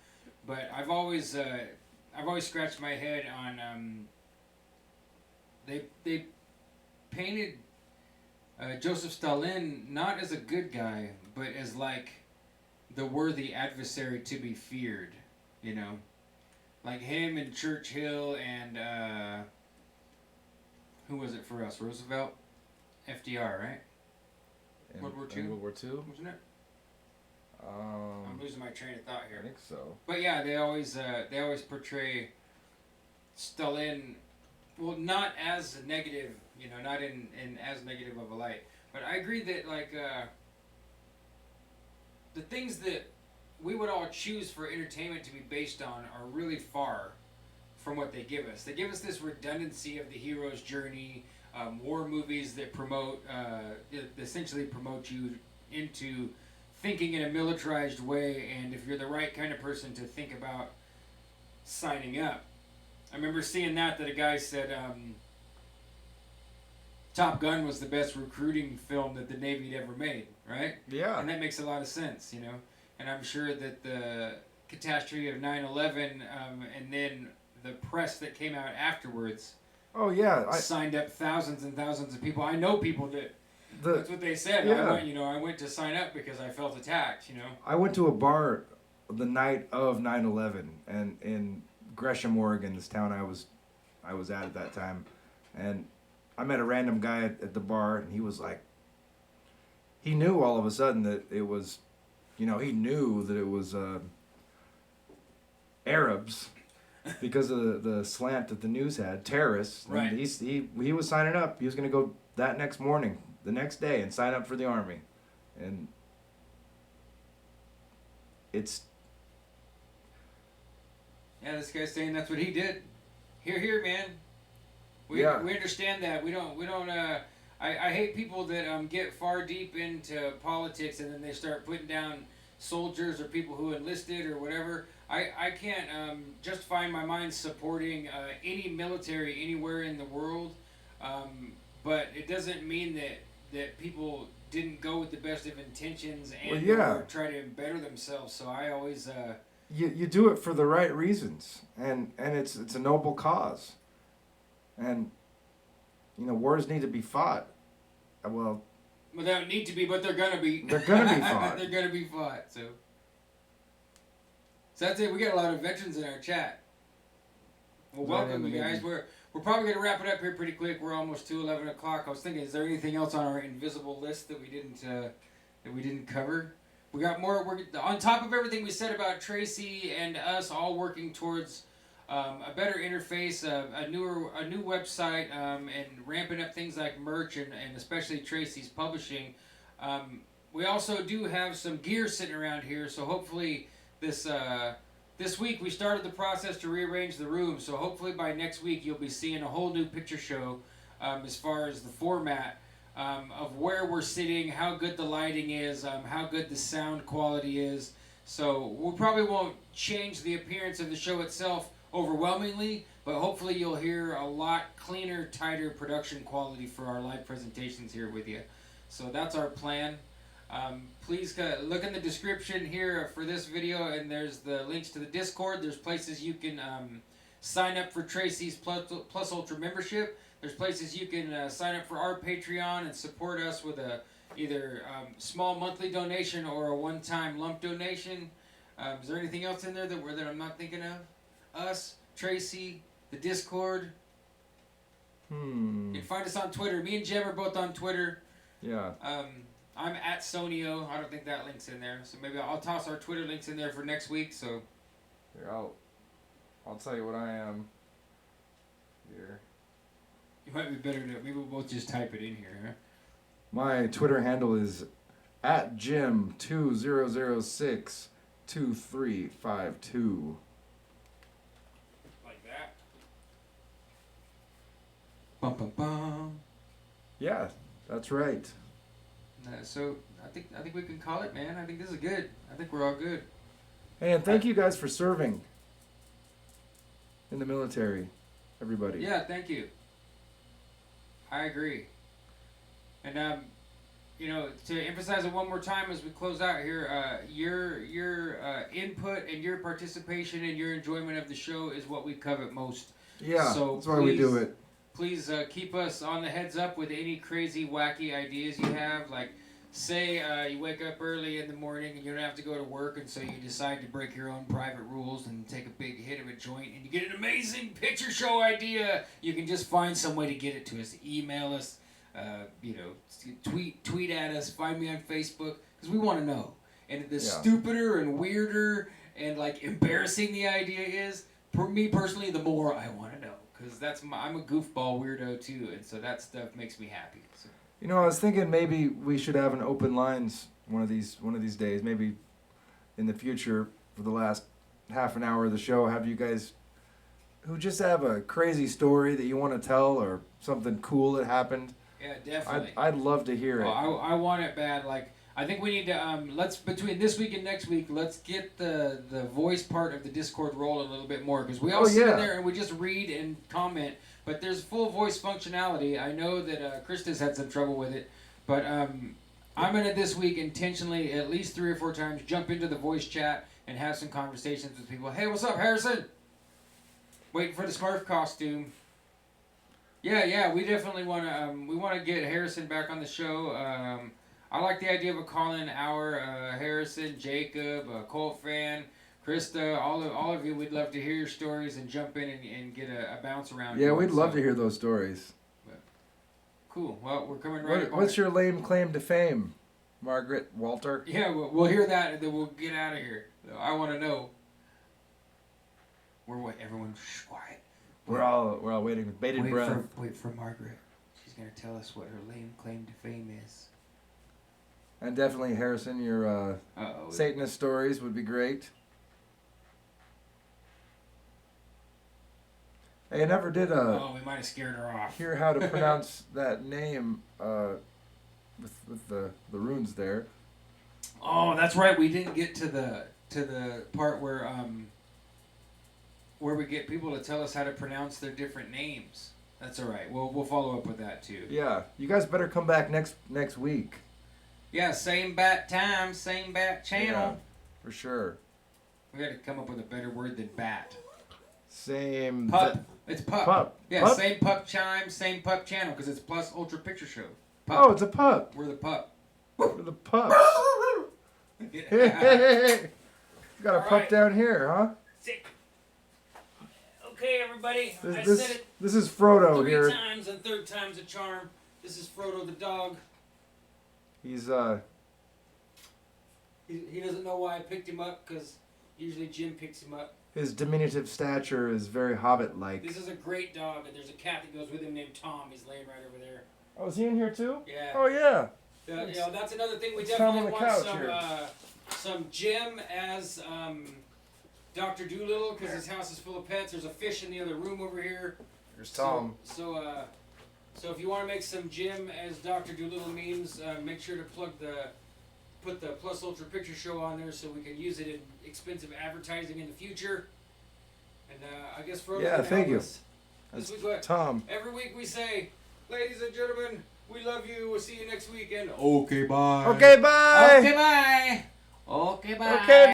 [SPEAKER 2] but I've always scratched my head on. They painted Joseph Stalin not as a good guy, but as like the worthy adversary to be feared. You know, like him and Churchill and who was it for us? Roosevelt, FDR, right? World War II.
[SPEAKER 1] World War II.
[SPEAKER 2] Wasn't it?
[SPEAKER 1] I'm
[SPEAKER 2] I'm losing my train of thought here.
[SPEAKER 1] I think so.
[SPEAKER 2] But yeah, they always portray Stalin, well, not as negative, you know, not in as negative of a light. But I agree that like the things that we would all choose for entertainment to be based on are really far from what they give us. They give us this redundancy of the hero's journey, war movies that essentially promote you into thinking in a militarized way, and if you're the right kind of person to think about signing up. I remember seeing that a guy said Top Gun was the best recruiting film that the Navy had ever made, right?
[SPEAKER 1] Yeah.
[SPEAKER 2] And that makes a lot of sense, you know. And I'm sure that the catastrophe of 9/11 and then the press that came out afterwards
[SPEAKER 1] Oh yeah.
[SPEAKER 2] signed up thousands and thousands of people. I know people did. That's what they said.
[SPEAKER 1] Yeah.
[SPEAKER 2] I went to sign up because I felt attacked, you know.
[SPEAKER 1] I went to a bar the night of 9/11 and in Gresham, Oregon, this town I was at that time, and I met a random guy at the bar, and he was like, he knew all of a sudden that it was, you know, he knew that it was Arabs because of the slant that the news had, terrorists.
[SPEAKER 2] Right.
[SPEAKER 1] And he was signing up. He was going to go that next morning, the next day, and sign up for the army, and it's.
[SPEAKER 2] Yeah, this guy's saying that's what he did. Here, man. We understand that. We don't. I hate people that get far deep into politics and then they start putting down soldiers or people who enlisted or whatever. I can't justify in my mind supporting any military anywhere in the world, but it doesn't mean that people didn't go with the best of intentions and or try to better themselves. So I always.
[SPEAKER 1] You do it for the right reasons, and it's a noble cause, and you know wars need to be fought. Well,
[SPEAKER 2] they don't need to be, but they're gonna be.
[SPEAKER 1] They're gonna be fought.
[SPEAKER 2] They're gonna be fought. So that's it. We got a lot of veterans in our chat. Well, welcome you guys. We're probably gonna wrap it up here pretty quick. We're almost to 11 o'clock. I was thinking, is there anything else on our invisible list that we didn't cover? We got more. We're on top of everything we said about Tracy and us all working towards a better interface, a new website, and ramping up things like merch and especially Tracy's publishing. We also do have some gear sitting around here, so hopefully this week we started the process to rearrange the room. So hopefully by next week you'll be seeing a whole new picture show as far as the format of where we're sitting, how good the lighting is, how good the sound quality is. So we probably won't change the appearance of the show itself overwhelmingly, but hopefully you'll hear a lot cleaner, tighter production quality for our live presentations here with you. So that's our plan. Please look in the description here for this video, and there's the links to the Discord. There's places you can sign up for Tracy's Plus Ultra membership. There's places you can sign up for our Patreon and support us with a either small monthly donation or a one-time lump donation. Is there anything else in there that I'm not thinking of? Us, Tracy, the Discord. You can find us on Twitter. Me and Jem are both on Twitter.
[SPEAKER 1] Yeah.
[SPEAKER 2] I'm at Sonio. I don't think that link's in there. So maybe I'll toss our Twitter links in there for next week. So
[SPEAKER 1] Here, I'll tell you what I am. Here.
[SPEAKER 2] you might be better to maybe we'll both just type it in here, huh?
[SPEAKER 1] My Twitter handle is at JEM20062352.
[SPEAKER 2] Like that. Bum bum bum.
[SPEAKER 1] Yeah, that's right.
[SPEAKER 2] So I think we can call it, man. I think this is good. I think we're all good.
[SPEAKER 1] Hey, and thank you guys for serving in the military, everybody.
[SPEAKER 2] Yeah, thank you. I agree. And you know, to emphasize it one more time as we close out here, your input and your participation and your enjoyment of the show is what we covet most.
[SPEAKER 1] Yeah,
[SPEAKER 2] So
[SPEAKER 1] that's why we do it.
[SPEAKER 2] Please keep us on the heads up with any crazy, wacky ideas you have. Like, say you wake up early in the morning and you don't have to go to work, and so you decide to break your own private rules and take a big hit of a joint, and you get an amazing picture show idea. You can just find some way to get it to us. Email us, you know, tweet at us, find me on Facebook, because we want to know. And the stupider and weirder and like embarrassing the idea is, for me personally, the more I want to know. Because I'm a goofball weirdo too, and so that stuff makes me happy. So.
[SPEAKER 1] You know, I was thinking maybe we should have an open lines one of these days, maybe in the future for the last half an hour of the show. Have you guys who just have a crazy story that you want to tell or something cool that happened?
[SPEAKER 2] Yeah, definitely.
[SPEAKER 1] I'd love to hear it.
[SPEAKER 2] I want it bad. Like, I think we need to let's between this week and next week, let's get the voice part of the Discord rolling a little bit more, because we all sit in there and we just read and comment, but there's full voice functionality. I know that Krista's had some trouble with it, but I'm gonna this week intentionally at least 3 or 4 times jump into the voice chat and have some conversations with people. Hey, what's up, Harrison? Waiting for the Smurf costume. Yeah, we definitely wanna get Harrison back on the show. I like the idea of a call-in hour. Harrison, Jacob, Colt fan, Krista, all of you, we'd love to hear your stories and jump in and get a bounce around.
[SPEAKER 1] Yeah, we'd love to hear those stories.
[SPEAKER 2] Cool. Well, we're coming right up on
[SPEAKER 1] What's
[SPEAKER 2] it.
[SPEAKER 1] your lame claim to fame, Margaret Walter?
[SPEAKER 2] Yeah, we'll hear that and then we'll get out of here. I want to know. Everyone, shh, quiet.
[SPEAKER 1] We're all waiting with bated breath.
[SPEAKER 2] Wait for Margaret. She's gonna tell us what her lame claim to fame is.
[SPEAKER 1] And definitely, Harrison, your Satanist stories would be great. Hey, I never did
[SPEAKER 2] we might have scared her off.
[SPEAKER 1] hear how to pronounce that name with the runes there.
[SPEAKER 2] Oh, that's right. We didn't get to the part where we get people to tell us how to pronounce their different names. That's all right. We'll follow up with that too.
[SPEAKER 1] Yeah, you guys better come back next week.
[SPEAKER 2] Yeah, same bat time, same bat channel.
[SPEAKER 1] Yeah, for sure.
[SPEAKER 2] We got to come up with a better word than bat.
[SPEAKER 1] Same.
[SPEAKER 2] Pup. It's pup.
[SPEAKER 1] Pup.
[SPEAKER 2] Yeah,
[SPEAKER 1] Pup?
[SPEAKER 2] same pup chime, same pup channel, because it's Plus Ultra Picture Show. Pup.
[SPEAKER 1] Oh, it's a pup.
[SPEAKER 2] We're the pup.
[SPEAKER 1] We're the pups. Hey, hey, hey. Got a pup
[SPEAKER 2] right.
[SPEAKER 1] down here, huh?
[SPEAKER 2] Sick. Okay, everybody. I
[SPEAKER 1] This
[SPEAKER 2] said it
[SPEAKER 1] this is Frodo
[SPEAKER 2] 3
[SPEAKER 1] here.
[SPEAKER 2] times, and 3rd time's a charm. This is Frodo the dog.
[SPEAKER 1] He's
[SPEAKER 2] He doesn't know why I picked him up, because usually Jim picks him up.
[SPEAKER 1] his diminutive stature is very hobbit-like.
[SPEAKER 2] This is a great dog, and there's a cat that goes with him named Tom. He's laying right over there.
[SPEAKER 1] Oh, is he in here too?
[SPEAKER 2] Yeah.
[SPEAKER 1] Oh yeah.
[SPEAKER 2] You know, that's another thing we
[SPEAKER 1] Let's Tom
[SPEAKER 2] definitely
[SPEAKER 1] on the
[SPEAKER 2] want
[SPEAKER 1] couch
[SPEAKER 2] some Jim as Dr. Doolittle, because his house is full of pets. There's a fish in the other room over here.
[SPEAKER 1] There's Tom.
[SPEAKER 2] So So if you want to make some Jim as Dr. Doolittle memes, make sure to put the Plus Ultra Picture Show on there so we can use it in expensive advertising in the future. And I guess for
[SPEAKER 1] Yeah, thank you.
[SPEAKER 2] This week, what?
[SPEAKER 1] Tom.
[SPEAKER 2] Every week we say, ladies and gentlemen, we love you. We'll see you next week. And okay, bye.
[SPEAKER 1] Okay, bye.
[SPEAKER 2] Okay, bye. Okay, bye.
[SPEAKER 1] Okay.